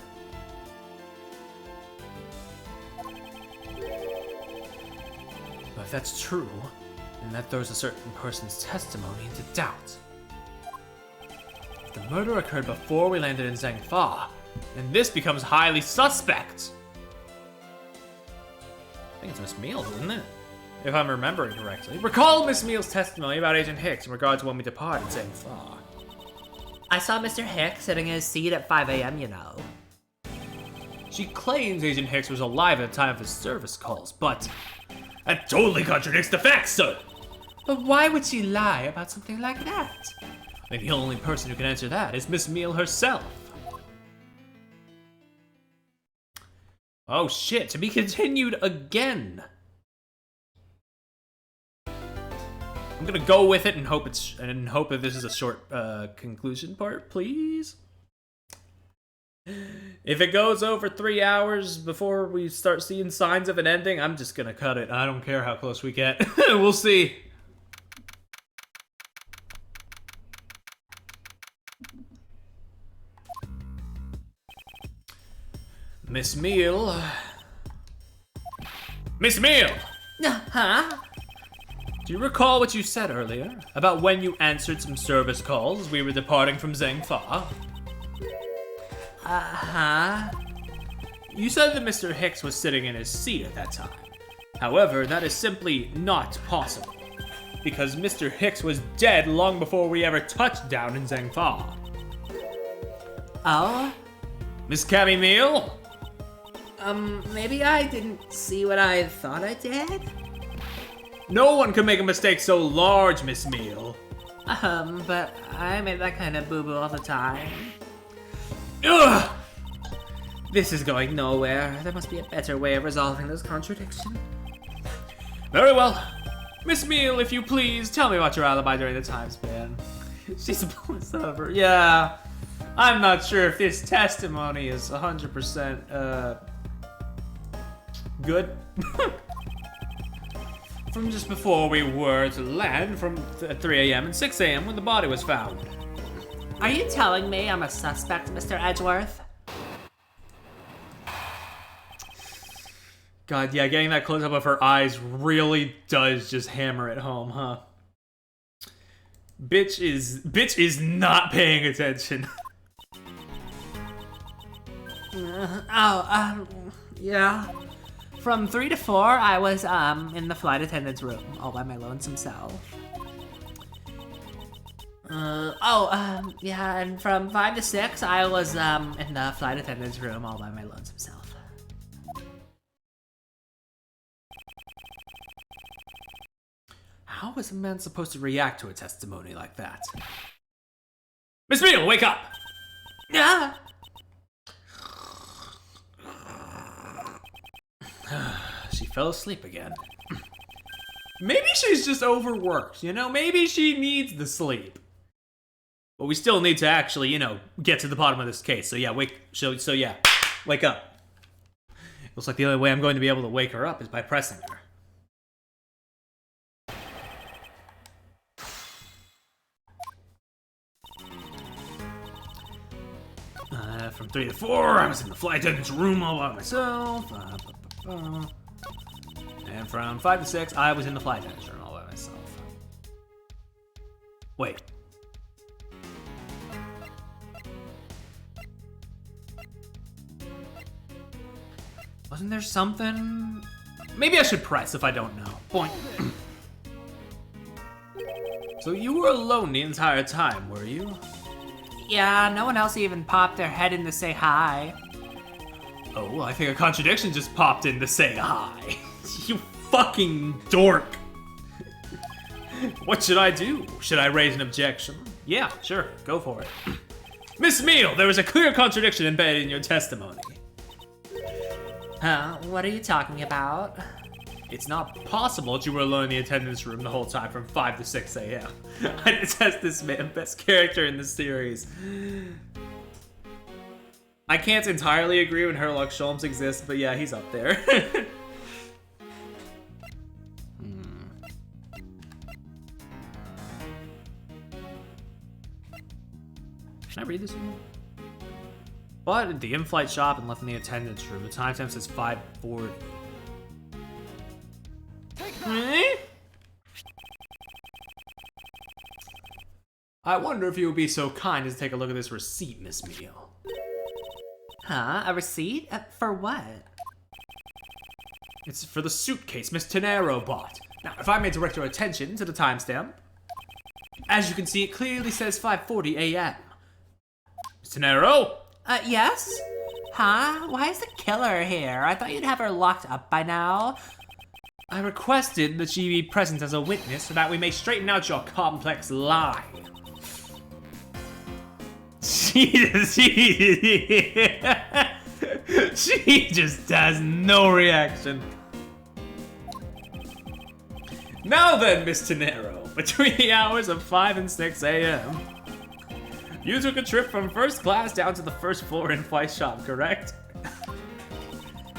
But if that's true, then that throws a certain person's testimony into doubt. If the murder occurred before we landed in Zhangfa, then this becomes highly suspect. I think it's Miss Meals, isn't it? If I'm remembering correctly. Recall Miss Meals' testimony about Agent Hicks in regards to when we departed Zhangfa. I saw Mr. Hicks sitting in his seat at 5 a.m., you know. She claims Agent Hicks was alive at the time of his service calls, but that totally contradicts the facts, sir. But why would she lie about something like that? I think the only person who can answer that is Miss Meal herself. Oh shit, to be continued again. I'm gonna go with it and hope that this is a short conclusion part, please. If it goes over 3 hours before we start seeing signs of an ending, I'm just gonna cut it. I don't care how close we get. We'll see. Miss Meal. Miss Meal! Huh? Do you recall what you said earlier about when you answered some service calls as we were departing from Zhangfa? Huh? You said that Mr. Hicks was sitting in his seat at that time. However, that is simply not possible, because Mr. Hicks was dead long before we ever touched down in Zhangfa. Oh? Miss Cabby Meal? Maybe I didn't see what I thought I did? No one can make a mistake so large, Miss Meal. But I make that kind of boo-boo all the time. Ugh! This is going nowhere. There must be a better way of resolving this contradiction. Very well. Miss Meal, if you please, tell me about your alibi during the time span. She's a police officer. Yeah. I'm not sure if this testimony is 100%, good. From just before we were to land, from 3 a.m. and 6 a.m. when the body was found. Are you telling me I'm a suspect, Mr. Edgeworth? God, yeah, getting that close up of her eyes really does just hammer it home, huh? Bitch is not paying attention. Yeah. From 3 to 4, I was, in the flight attendant's room, all by my lonesome self. Yeah, and from 5 to 6, I was, in the flight attendant's room, all by my lonesome self. How is a man supposed to react to a testimony like that? Miss Meal, wake up! Yeah. She fell asleep again. Maybe she's just overworked, you know? Maybe she needs the sleep. But we still need to actually, you know, get to the bottom of this case. So yeah, wake up. Looks like the only way I'm going to be able to wake her up is by pressing her. from 3 to 4, I was in the flight attendant's room all by myself. And from 5 to 6, I was in the flight attendant's room all by myself. Wait. Wasn't there something? Maybe I should press if I don't know. Point. So you were alone the entire time, were you? Yeah, no one else even popped their head in to say hi. Oh, well, I think a contradiction just popped in to say hi. You fucking dork. What should I do? Should I raise an objection? Yeah, sure, go for it. Miss Meal, there was a clear contradiction embedded in your testimony. Huh? What are you talking about? It's not possible that you were alone in the attendance room the whole time from 5 to 6 a.m. I detest this man, best character in the series. I can't entirely agree when Herlock Sholmes exists, but yeah, he's up there. Can I read this one? But at the in-flight shop and left in the attendance room, the timestamp says 5:40. I wonder if you would be so kind as to take a look at this receipt, Miss Meal. Huh? A receipt? For what? It's for the suitcase Miss Tenero bought. Now, if I may direct your attention to the timestamp, as you can see, it clearly says 5:40 a.m. Miss Tenero? Yes? Huh? Why is the killer here? I thought you'd have her locked up by now. I requested that she be present as a witness so that we may straighten out your complex lie. She just has no reaction. Now then, Miss Tenero, between the hours of 5 and 6 a.m., you took a trip from first class down to the first floor in-flight shop, correct?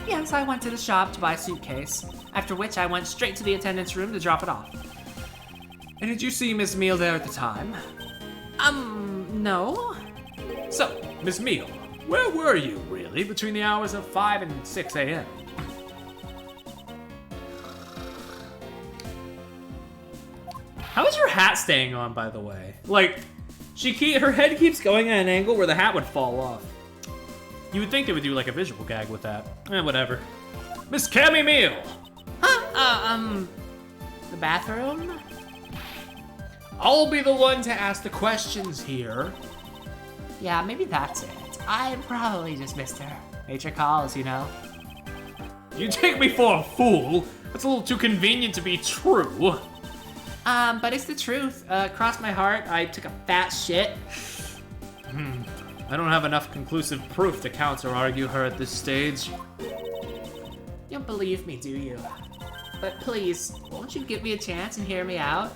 Yes, I went to the shop to buy a suitcase, after which I went straight to the attendance room to drop it off. And did you see Miss Meal there at the time? No. So, Miss Meal, where were you, really, between the hours of 5 and 6 a.m.? How is your hat staying on, by the way? Like, her head keeps going at an angle where the hat would fall off. You would think they would do like a visual gag with that. Whatever. Miss Cammy Meal! The bathroom? I'll be the one to ask the questions here. Yeah, maybe that's it. I probably just missed her. Nature calls, you know. You take me for a fool? That's a little too convenient to be true. But it's the truth. Cross my heart, I took a fat shit. I don't have enough conclusive proof to counter-argue her at this stage. You don't believe me, do you? But please, won't you give me a chance and hear me out?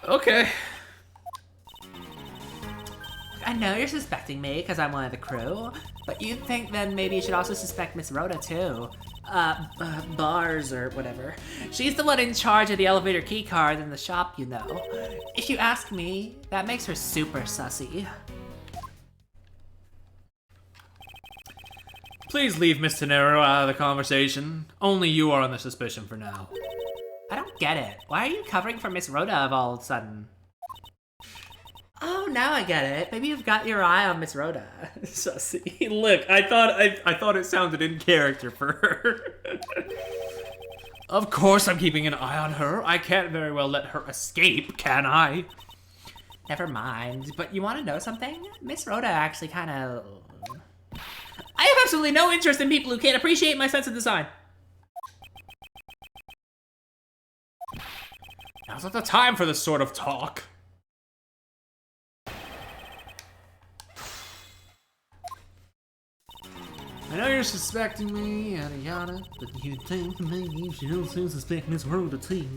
Okay. I know you're suspecting me because I'm one of the crew, but you'd think then maybe you should also suspect Miss Rhoda too. Bars or whatever. She's the one in charge of the elevator keycard in the shop, you know. If you ask me, that makes her super sussy. Please leave Miss Tenero out of the conversation. Only you are under suspicion for now. I don't get it. Why are you covering for Miss Rhoda of all of a sudden? Oh, now I get it. Maybe you've got your eye on Miss Rhoda. Sussy. Look, I thought it sounded in character for her. Of course I'm keeping an eye on her. I can't very well let her escape, can I? Never mind. But you want to know something? Miss Rhoda actually kind of... I have absolutely no interest in people who can't appreciate my sense of design. Now's not the time for this sort of talk. I know you're suspecting me, yada yada, but you'd think maybe you should also suspect Miss Rhoda too.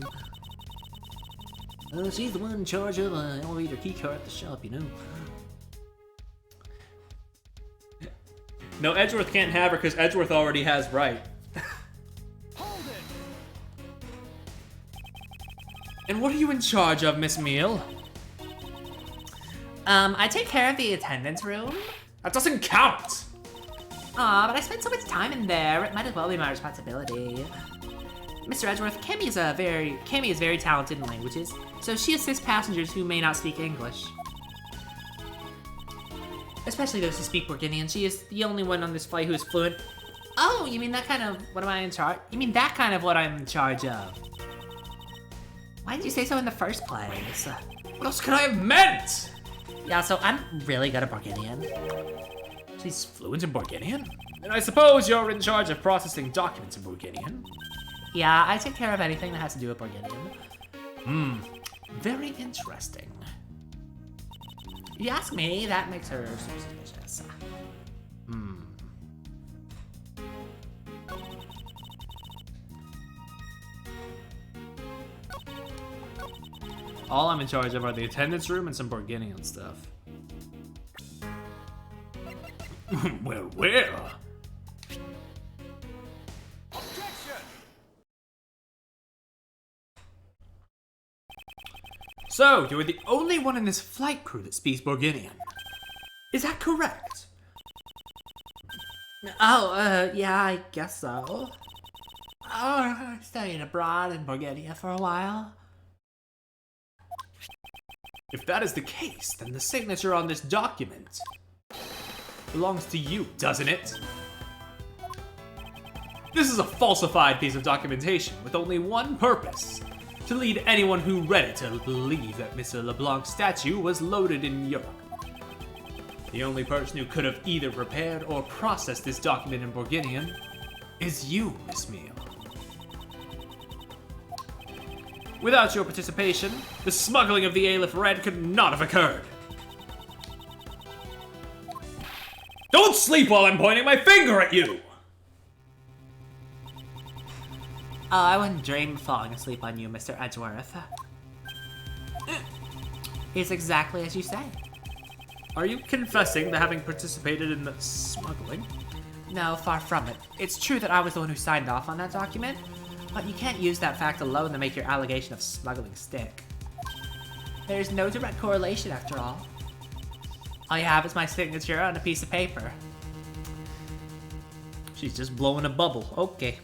She's the one in charge of the elevator keycard at the shop, you know. No, Edgeworth can't have her because Edgeworth already has right. Hold it. And what are you in charge of, Miss Meal? I take care of the attendance room. That doesn't count! Aw, but I spent so much time in there, it might as well be my responsibility. Mr. Edgeworth, Kimmy is very talented in languages, so she assists passengers who may not speak English. Especially those who speak Burgundian. She is the only one on this flight who is fluent. Oh, you mean that kind of, what am I in charge? You mean that kind of what I'm in charge of? Why did you say so in the first place? What else could I have meant? Yeah, so I'm really good at Burgundian. She's fluent in Burgundian? And I suppose you're in charge of processing documents in Burgundian? Yeah, I take care of anything that has to do with Burgundian. Very interesting. If you ask me, that makes her suspicious. All I'm in charge of are the attendance room and some Burgundian stuff. Well. So, you're the only one in this flight crew that speaks Burgundian. Is that correct? Oh, yeah, I guess so. Oh, I studied abroad in Bulgaria for a while. If that is the case, then the signature on this document belongs to you, doesn't it? This is a falsified piece of documentation with only one purpose: to lead anyone who read it to believe that Mr. LeBlanc's statue was loaded in Europe. The only person who could have either prepared or processed this document in Burgundian is you, Miss Meal. Without your participation, the smuggling of the Aleph Red could not have occurred. Don't sleep while I'm pointing my finger at you! Oh, I wouldn't dream of falling asleep on you, Mr. Edgeworth. It's exactly as you say. Are you confessing to having participated in the smuggling? No, far from it. It's true that I was the one who signed off on that document, but you can't use that fact alone to make your allegation of smuggling stick. There's no direct correlation after all. All you have is my signature on a piece of paper. She's just blowing a bubble. Okay.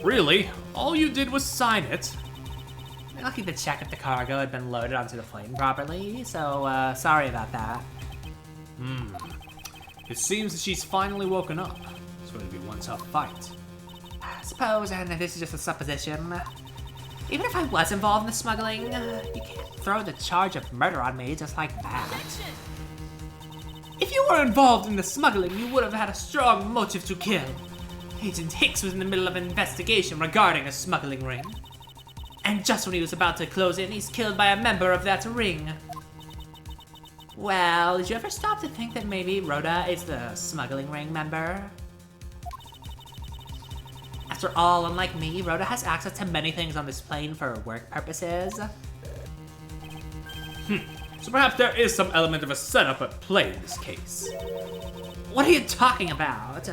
Really? All you did was sign it? Lucky to check if the cargo had been loaded onto the plane properly, so sorry about that. It seems that she's finally woken up. It's going to be one tough fight. I suppose, and this is just a supposition. Even if I was involved in the smuggling, you can't throw the charge of murder on me just like that. If you were involved in the smuggling, you would have had a strong motive to kill. Agent Hicks was in the middle of an investigation regarding a smuggling ring. And just when he was about to close in, he's killed by a member of that ring. Well, did you ever stop to think that maybe Rhoda is the smuggling ring member? After all, unlike me, Rhoda has access to many things on this plane for work purposes. So perhaps there is some element of a setup at play in this case. What are you talking about?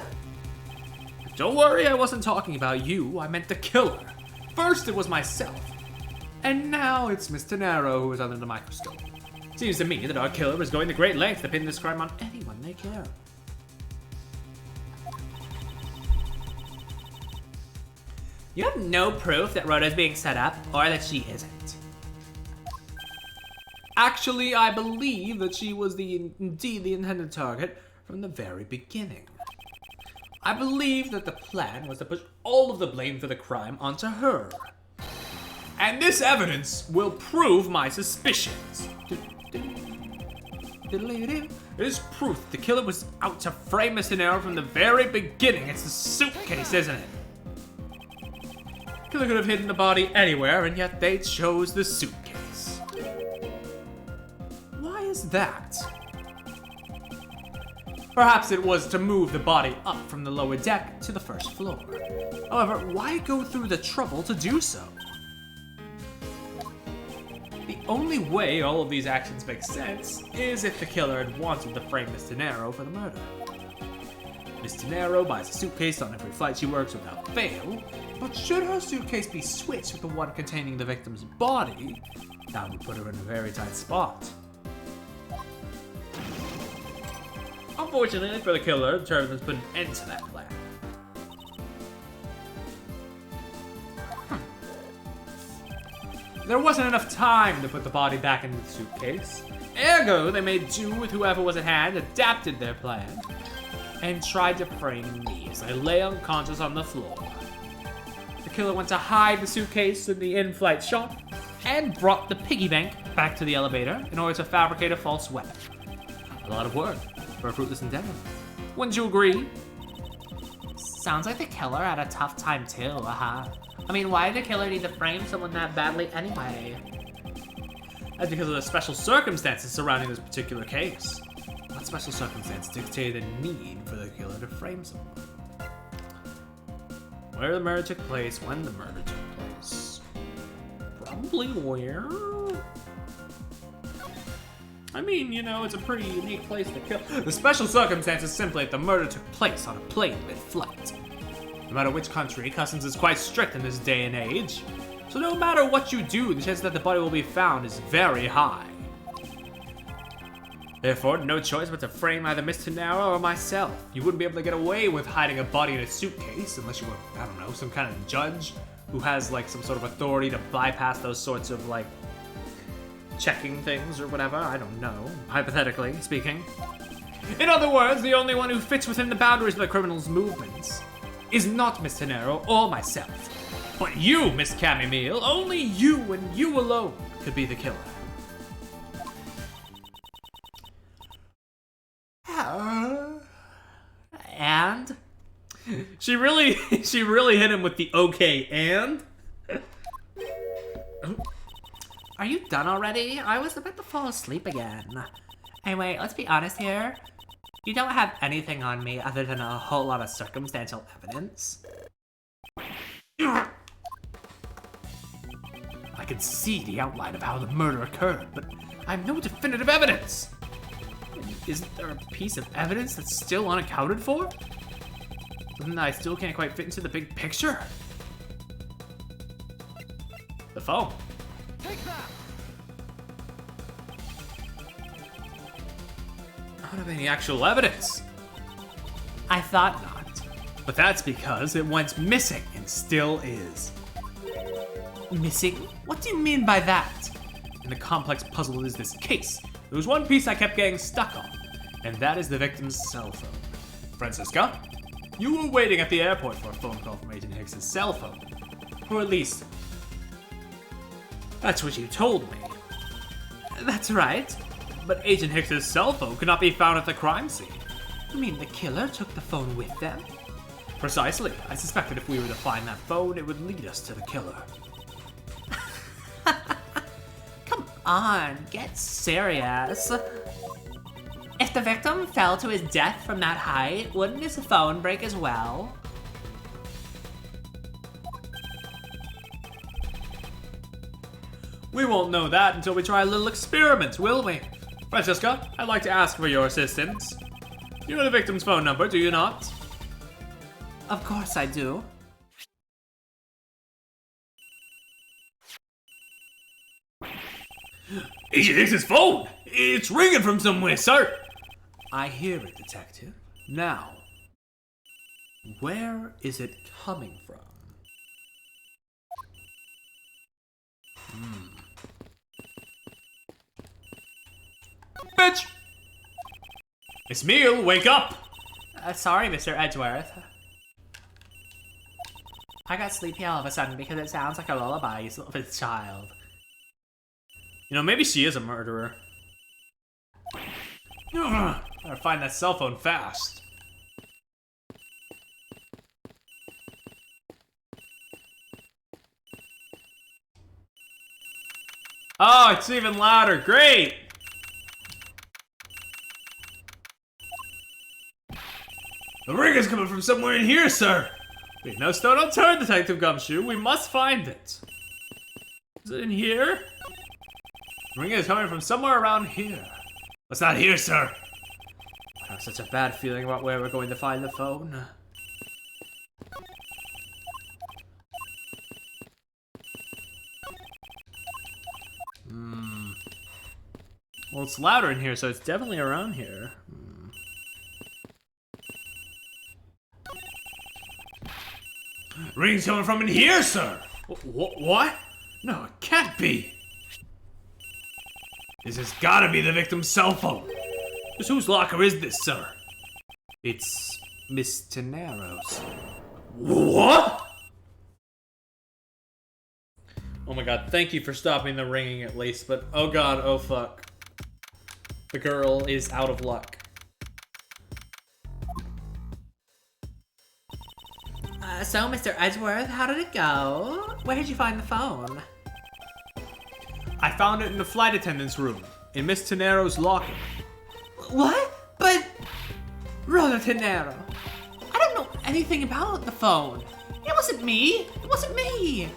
Don't worry, I wasn't talking about you. I meant the killer. First it was myself. And now it's Miss Tenaro who is under the microscope. Seems to me that our killer is going to great lengths to pin this crime on anyone they can. You have no proof that Rhoda is being set up, or that she isn't. Actually, I believe that she was indeed the intended target from the very beginning. I believe that the plan was to push all of the blame for the crime onto her. And this evidence will prove my suspicions. It is proof that the killer was out to frame Miss Tenaro from the very beginning. It's the suitcase, isn't it? Killer could have hidden the body anywhere, and yet they chose the suitcase. Why is that? Perhaps it was to move the body up from the lower deck to the first floor. However, why go through the trouble to do so? The only way all of these actions make sense is if the killer had wanted to frame Miss Tenaro for the murder. Miss Tenaro buys a suitcase on every flight she works without fail, but should her suitcase be switched with the one containing the victim's body, that would put her in a very tight spot. Unfortunately for the killer, the turbulence put an end to that plan. There wasn't enough time to put the body back into the suitcase. Ergo, they made do with whoever was at hand, adapted their plan, and tried to frame me as I lay unconscious on the floor. The killer went to hide the suitcase in the in-flight shop and brought the piggy bank back to the elevator in order to fabricate a false weapon. A lot of work for a fruitless endeavor. Wouldn't you agree? Sounds like the killer had a tough time too, I mean, why did the killer need to frame someone that badly anyway? That's because of the special circumstances surrounding this particular case. What special circumstance dictated the need for the killer to frame someone? Where the murder took place, when the murder took place. Probably where? I mean, you know, it's a pretty unique place to kill. The special circumstance is simply that the murder took place on a plane mid-flight. No matter which country, customs is quite strict in this day and age. So no matter what you do, the chance that the body will be found is very high. Therefore, no choice but to frame either Mr. Nero or myself. You wouldn't be able to get away with hiding a body in a suitcase unless you were, I don't know, some kind of judge who has like some sort of authority to bypass those sorts of like checking things or whatever. I don't know, hypothetically speaking. In other words, the only one who fits within the boundaries of the criminal's movements is not Mr. Nero or myself, but you, Miss Camomile. Only you and you alone could be the killer. And? She really hit him with the okay and. Are you done already? I was about to fall asleep again. Anyway, let's be honest here. You don't have anything on me other than a whole lot of circumstantial evidence. I can see the outline of how the murder occurred, but I have no definitive evidence. Isn't there a piece of evidence that's still unaccounted for? Something that I still can't quite fit into the big picture? The phone. Take that! I don't have any actual evidence. I thought not. But that's because it went missing and still is. Missing? What do you mean by that? In the complex puzzle is this case, there was one piece I kept getting stuck on, and that is the victim's cell phone. Francisca, you were waiting at the airport for a phone call from Agent Hicks's cell phone. Or at least, that's what you told me. That's right. But Agent Hicks's cell phone could not be found at the crime scene. You mean the killer took the phone with them? Precisely. I suspected if we were to find that phone, it would lead us to the killer. Come on, get serious. If the victim fell to his death from that height, wouldn't his phone break as well? We won't know that until we try a little experiment, will we? Francisca, I'd like to ask for your assistance. You know the victim's phone number, do you not? Of course I do. Agent Hicks's phone! It's ringing from somewhere, sir! I hear it, detective. Now, where is it coming from? Bitch! Miss Meal, wake up! Sorry, Mr. Edgeworth. I got sleepy all of a sudden because it sounds like a lullaby, you little child. You know, maybe she is a murderer. Gotta find that cell phone fast. Oh, it's even louder. Great! The ring is coming from somewhere in here, sir. Wait, no stone unturned, Detective Gumshoe. We must find it. Is it in here? The ring is coming from somewhere around here. It's not here, sir. I have such a bad feeling about where we're going to find the phone. Well, it's louder in here, so it's definitely around here. Ring's coming from in here, sir. What? No, it can't be. This has gotta be the victim's cell phone. Just whose locker is this, sir? It's Miss Tenero's. What? Oh my god, thank you for stopping the ringing at least, but oh god, oh fuck. The girl is out of luck. So, Mr. Edgeworth, how did it go? Where did you find the phone? I found it in the flight attendant's room, in Miss Tenero's locker. What? But... Rhoda Tenero, I don't know anything about the phone. It wasn't me. It wasn't me.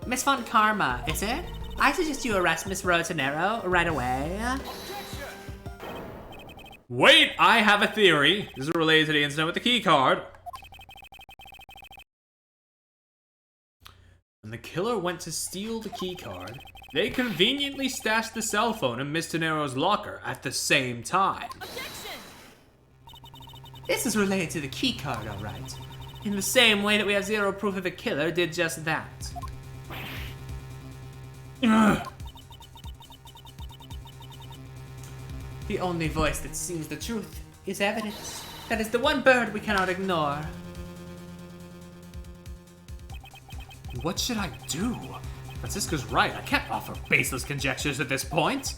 Miss Von Karma, is it? I suggest you arrest Miss Rhoda Tenero right away. Wait, I have a theory. This is related to the incident with the key card. When the killer went to steal the key card, they conveniently stashed the cell phone in Miss Tenero's locker at the same time. This is related to the key card, all right. In the same way that we have zero proof that the killer did just that. The only voice that sings the truth is evidence. That is the one bird we cannot ignore. What should I do? Francisca's right, I can't offer baseless conjectures at this point.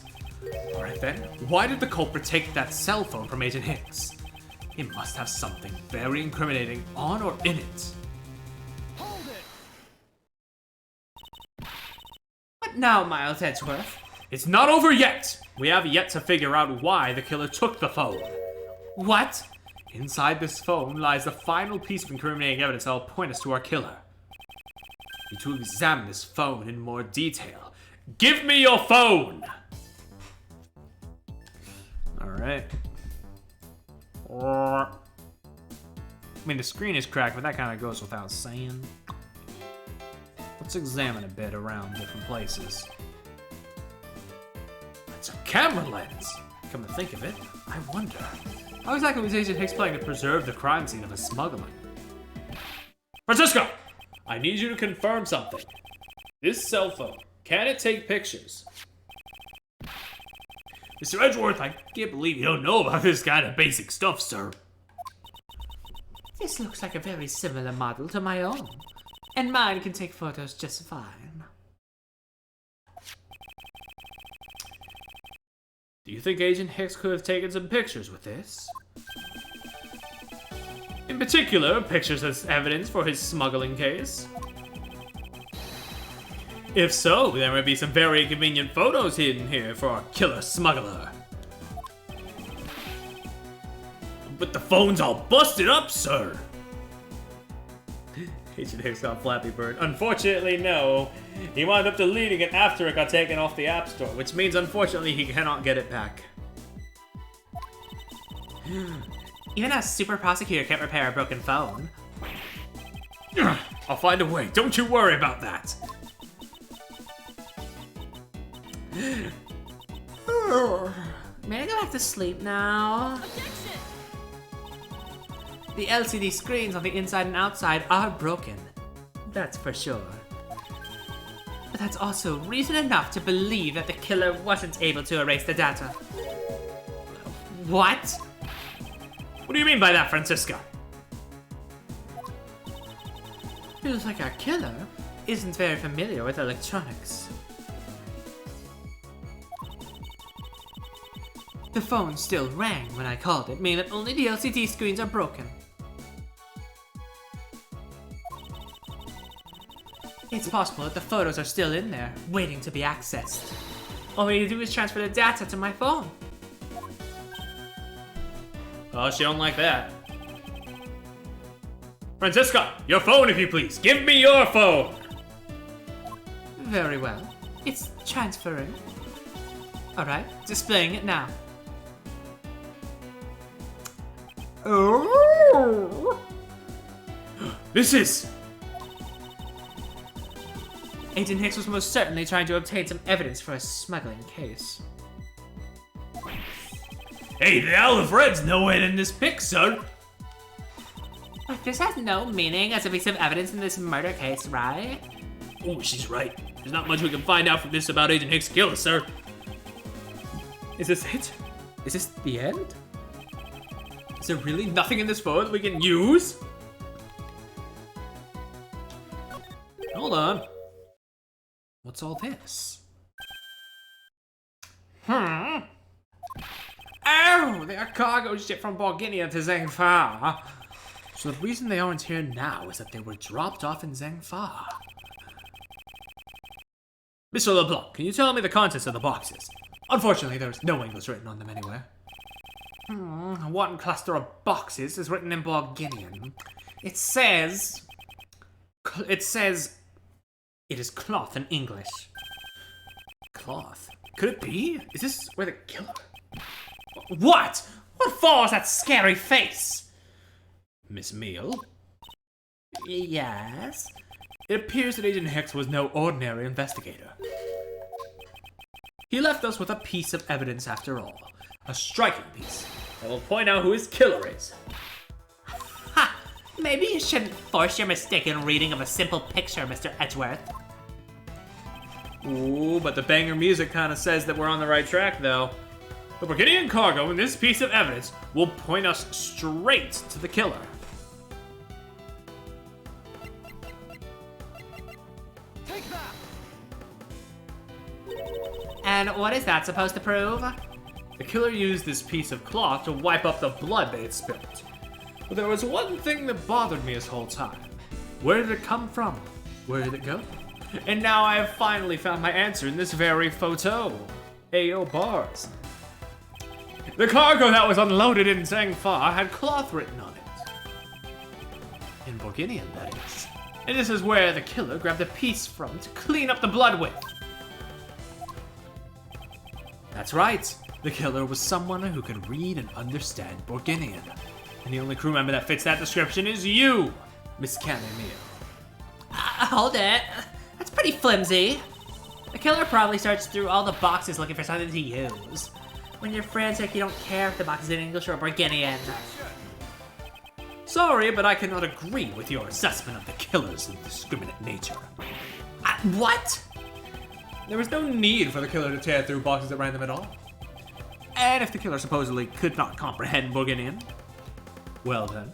Alright then, why did the culprit take that cell phone from Agent Hicks? It must have something very incriminating on or in it. What now, Miles Edgeworth? It's not over yet! We have yet to figure out why the killer took the phone. What? Inside this phone lies the final piece of incriminating evidence that will point us to our killer. We need to examine this phone in more detail. Give me your phone! Alright. I mean, the screen is cracked, but that kind of goes without saying. Let's examine a bit around different places. It's a camera lens! Come to think of it, I wonder, how exactly was Agent Hicks planning to preserve the crime scene of his smuggling? Francisco! I need you to confirm something. This cell phone, can it take pictures? Mr. Edgeworth, I can't believe you don't know about this kind of basic stuff, sir. This looks like a very similar model to my own. And mine can take photos just fine. Do you think Agent Hicks could have taken some pictures with this? In particular, pictures as evidence for his smuggling case? If so, there may be some very convenient photos hidden here for our killer smuggler. But the phone's all busted up, sir! Agent Hicks got Flappy Bird. Unfortunately, no. He wound up deleting it after it got taken off the App Store, which means, unfortunately, he cannot get it back. Even a super prosecutor can't repair a broken phone. I'll find a way. Don't you worry about that. May I go back to sleep now? The LCD screens on the inside and outside are broken. That's for sure. But that's also reason enough to believe that the killer wasn't able to erase the data. What? What do you mean by that, Francisca? Feels like our killer isn't very familiar with electronics. The phone still rang when I called it, meaning that only the LCD screens are broken. It's possible that the photos are still in there, waiting to be accessed. All we need to do is transfer the data to my phone. Oh, she don't like that. Francisca, your phone if you please. Give me your phone! Very well. It's transferring. Alright, displaying it now. Oh! This is... Agent Hicks was most certainly trying to obtain some evidence for a smuggling case. Hey, the olive red's nowhere in this pic, sir. But this has no meaning as a piece of evidence in this murder case, right? Oh, she's right. There's not much we can find out from this about Agent Hicks' killer, sir. Is this it? Is this the end? Is there really nothing in this photo that we can use? Hold on. What's all this? Oh, they are cargo ship from Bulgaria to Zangfa. So the reason they aren't here now is that they were dropped off in Zangfa. Mr. LeBlanc, can you tell me the contents of the boxes? Unfortunately, there's no English written on them anywhere. One cluster of boxes is written in Bulgarian. It says... It is cloth in English. Cloth? Could it be? Is this where the killer... What? What follows that scary face? Miss Meal? Yes? It appears that Agent Hicks was no ordinary investigator. He left us with a piece of evidence after all. A striking piece that will point out who his killer is. Ha! Maybe you shouldn't force your mistaken reading of a simple picture, Mr. Edgeworth. Ooh, but the banger music kind of says that we're on the right track, though. The Bulgarian cargo in this piece of evidence will point us straight to the killer. And what is that supposed to prove? The killer used this piece of cloth to wipe up the blood they had spilled. But there was one thing that bothered me this whole time. Where did it come from? Where did it go? And now I have finally found my answer in this very photo. Ayo bars. The cargo that was unloaded in Zangfa had cloth written on it. In Bulgarian, that is. And this is where the killer grabbed a piece from to clean up the blood with. That's right. The killer was someone who could read and understand Bulgarian. And the only crew member that fits that description is you, Miss Camille. Hold it. That's pretty flimsy. The killer probably searched through all the boxes looking for something to use. When you're frantic, you don't care if the box is in English or Bulgarian. Sorry, but I cannot agree with your assessment of the killer's indiscriminate nature. What? There was no need for the killer to tear through boxes at random at all. And if the killer supposedly could not comprehend Bulgarian, well then.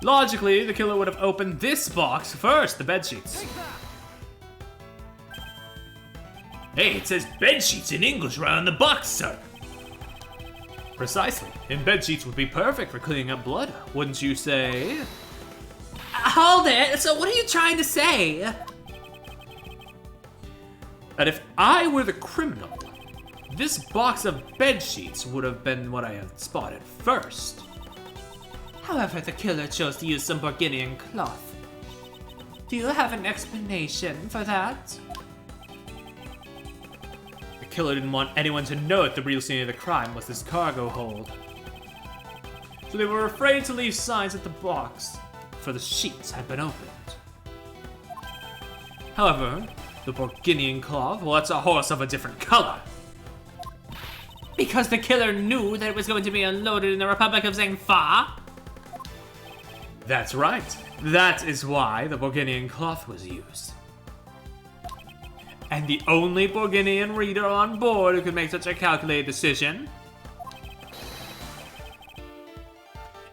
Logically, the killer would have opened this box first, the bedsheets. Hey, it says bedsheets in English right on the box, sir. Precisely. And bedsheets would be perfect for cleaning up blood, wouldn't you say? Hold it. So what are you trying to say? That if I were the criminal, this box of bedsheets would have been what I had spotted first. However, the killer chose to use some Bulgarian cloth. Do you have an explanation for that? The killer didn't want anyone to know that the real scene of the crime was this cargo hold. So they were afraid to leave signs at the box, for the sheets had been opened. However, the Bulgarian cloth, well, that's a horse of a different color. Because the killer knew that it was going to be unloaded in the Republic of Zangfa? That's right. That is why the Bulgarian cloth was used. And the only Bulgarian reader on board who could make such a calculated decision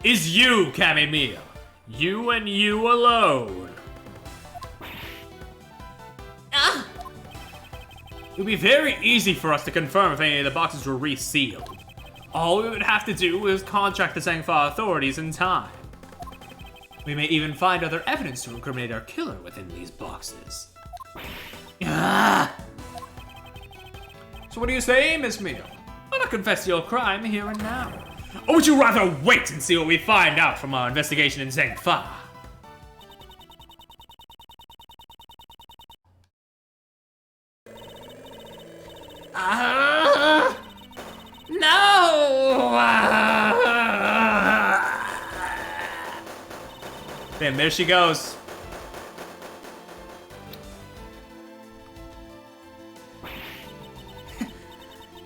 is you, Camille. You and you alone. It would be very easy for us to confirm if any of the boxes were resealed. All we would have to do is contact the Zangfa authorities in time. We may even find other evidence to incriminate our killer within these boxes. So what do you say, Miss Meal? Why not confess your crime here and now? Or would you rather wait and see what we find out from our investigation in Zangfa? Damn, there she goes.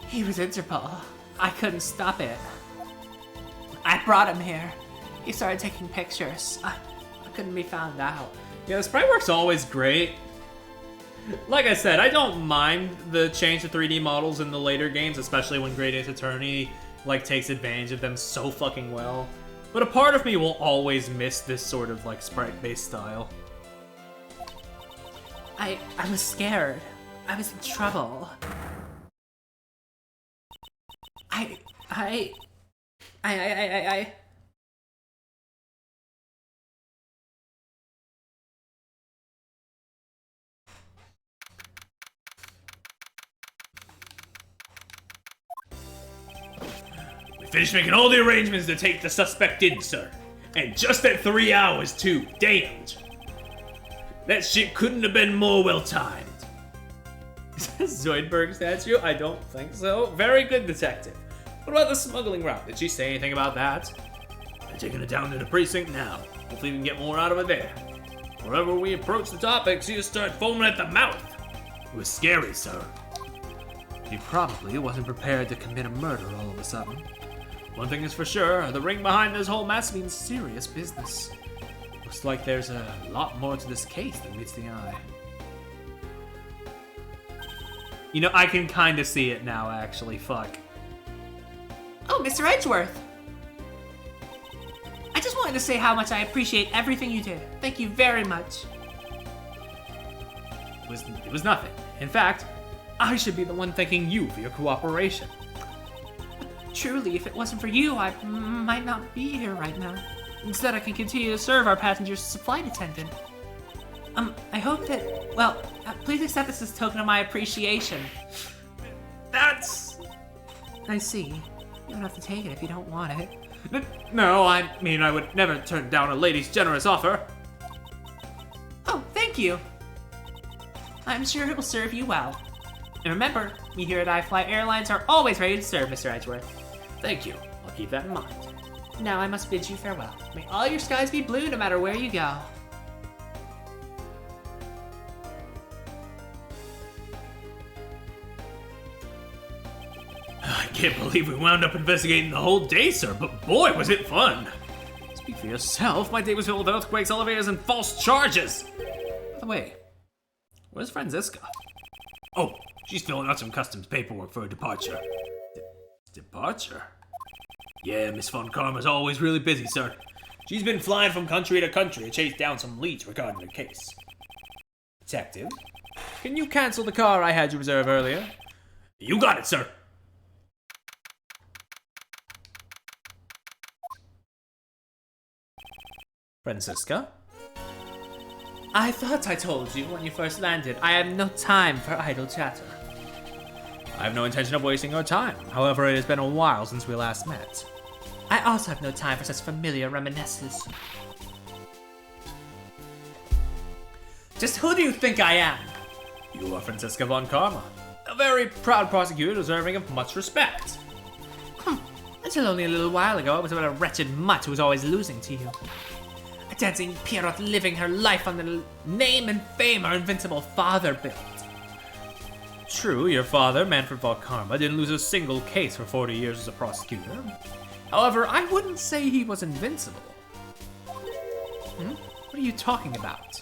He was Interpol. I couldn't stop it. I brought him here. he started taking pictures. I couldn't be found out. Yeah, the sprite work's always great. Like I said, I don't mind the change to 3D models in the later games, especially when Great Ace Attorney like takes advantage of them so fucking well. But a part of me will always miss this sort of like sprite-based style. I was scared. I was in trouble. I We finished making all the arrangements to take the suspect in, sir. And just at 3 hours, too. Damned. That shit couldn't have been more well timed. Is that a Zoidberg statue? I don't think so. Very good, detective. What about the smuggling route? Did she say anything about that? I'm taking it down to the precinct now. Hopefully we can get more out of it there. Wherever we approach the topic, she just started foaming at the mouth. It was scary, sir. She probably wasn't prepared to commit a murder all of a sudden. One thing is for sure, the ring behind this whole mess means serious business. Looks like there's a lot more to this case than meets the eye. You know, I can kind of see it now, actually. Fuck. Oh, Mr. Edgeworth! I just wanted to say how much I appreciate everything you did. Thank you very much. It was nothing. In fact, I should be the one thanking you for your cooperation. Truly, if it wasn't for you, I might not be here right now. Instead, I can continue to serve our passengers as a flight attendant. I hope that, well, please accept this as a token of my appreciation. That's... I see. You don't have to take it if you don't want it. No, I mean, I would never turn down a lady's generous offer. Oh, thank you. I'm sure it will serve you well. And remember, we here at iFly Airlines are always ready to serve, Mr. Edgeworth. Thank you. I'll keep that in mind. Now I must bid you farewell. May all your skies be blue no matter where you go. I can't believe we wound up investigating the whole day, sir, but boy, was it fun! Speak for yourself. My day was filled with earthquakes, elevators, and false charges. By the way, where's Franziska? Oh, she's filling out some customs paperwork for her departure. Departure? Yeah, Miss Von Karma's always really busy, sir. She's been flying from country to country to chase down some leads regarding the case. Detective, can you cancel the car I had you reserve earlier? You got it, sir. Franziska? I thought I told you when you first landed. I have no time for idle chatter. I have no intention of wasting your time. However, it has been a while since we last met. I also have no time for such familiar reminiscences. Just who do you think I am? You are Franziska Von Karma, a very proud prosecutor deserving of much respect. Until only a little while ago, I was about a wretched mutt who was always losing to you. A dancing Pierrot living her life on the name and fame our invincible father built. True, your father, Manfred Von Karma, didn't lose a single case for 40 years as a prosecutor. However, I wouldn't say he was invincible. What are you talking about?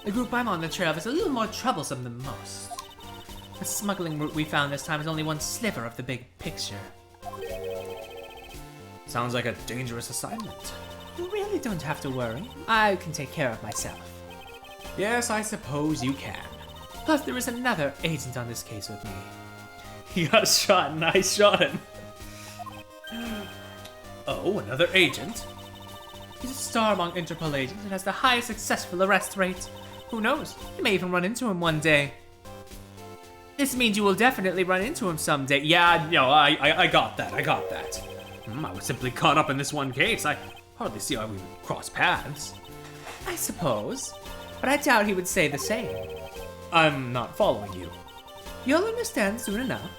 The group I'm on the trail of is a little more troublesome than most. The smuggling route we found this time is only one sliver of the big picture. Sounds like a dangerous assignment. You really don't have to worry. I can take care of myself. Yes, I suppose you can. Plus, there is another agent on this case with me. He got shot and I shot him. Oh, another agent? He's a star among Interpol agents and has the highest successful arrest rate. Who knows? You may even run into him one day. This means you will definitely run into him someday. Yeah, no, I got that. I was simply caught up in this one case. I hardly see how we would cross paths. I suppose. But I doubt he would say the same. I'm not following you. You'll understand soon enough.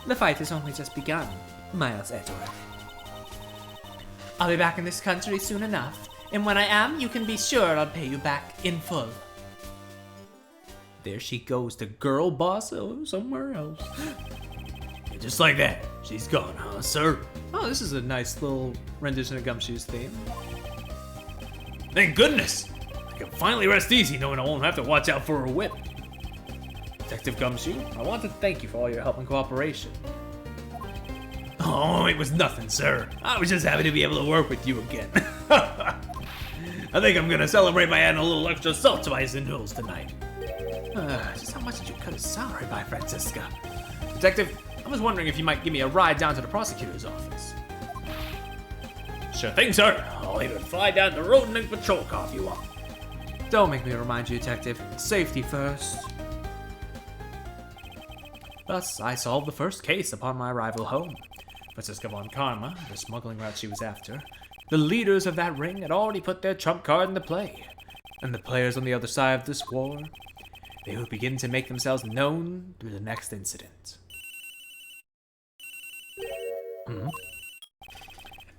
The fight has only just begun, Miles Edgeworth. I'll be back in this country soon enough, and when I am, you can be sure I'll pay you back in full. There she goes, the girl boss somewhere else. And just like that, she's gone, huh, sir? Oh, this is a nice little rendition of Gumshoe's theme. Thank goodness! I can finally rest easy knowing I won't have to watch out for a whip. Detective Gumshoe, I want to thank you for all your help and cooperation. Oh, it was nothing, sir. I was just happy to be able to work with you again. I think I'm gonna celebrate by adding a little extra salt to my noodles tonight. Just how much did you cut his salary by, Francisca? Detective, I was wondering if you might give me a ride down to the prosecutor's office. Sure thing, sir. I'll even fly down the road and patrol car if you want. Don't make me remind you, Detective. Safety first. Thus, I solved the first case upon my arrival home. Francisca von Karma, the smuggling route she was after, the leaders of that ring had already put their trump card into play. And the players on the other side of this war, they would begin to make themselves known through the next incident.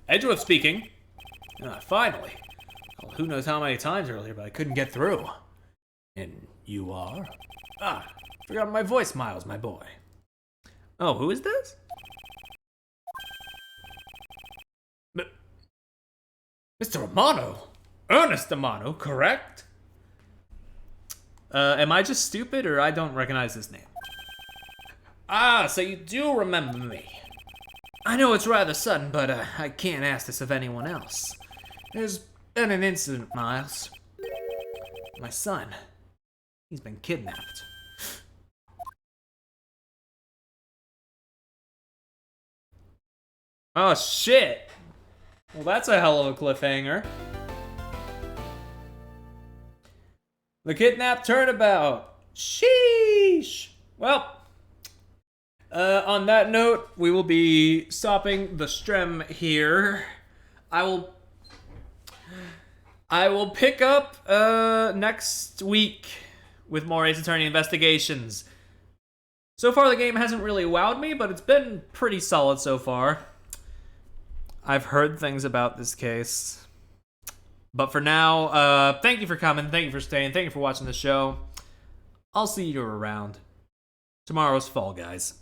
Edgeworth speaking. Finally. Well, who knows how many times earlier, but I couldn't get through. And you are? Forgot my voice, Miles, my boy. Oh, who is this? Mr. Romano. Ernest Romano, correct? Am I just stupid, or I don't recognize this name? So you do remember me. I know it's rather sudden, but I can't ask this of anyone else. There's been an incident, Miles. My son, he's been kidnapped. Oh, shit. Well, that's a hell of a cliffhanger. The kidnapped turnabout. Sheesh. Well, on that note, we will be stopping the stream here. I will pick up next week with more Ace Attorney investigations. So far, the game hasn't really wowed me, but it's been pretty solid so far. I've heard things about this case. But for now, thank you for coming, thank you for staying, thank you for watching the show. I'll see you around. Tomorrow's Fall Guys.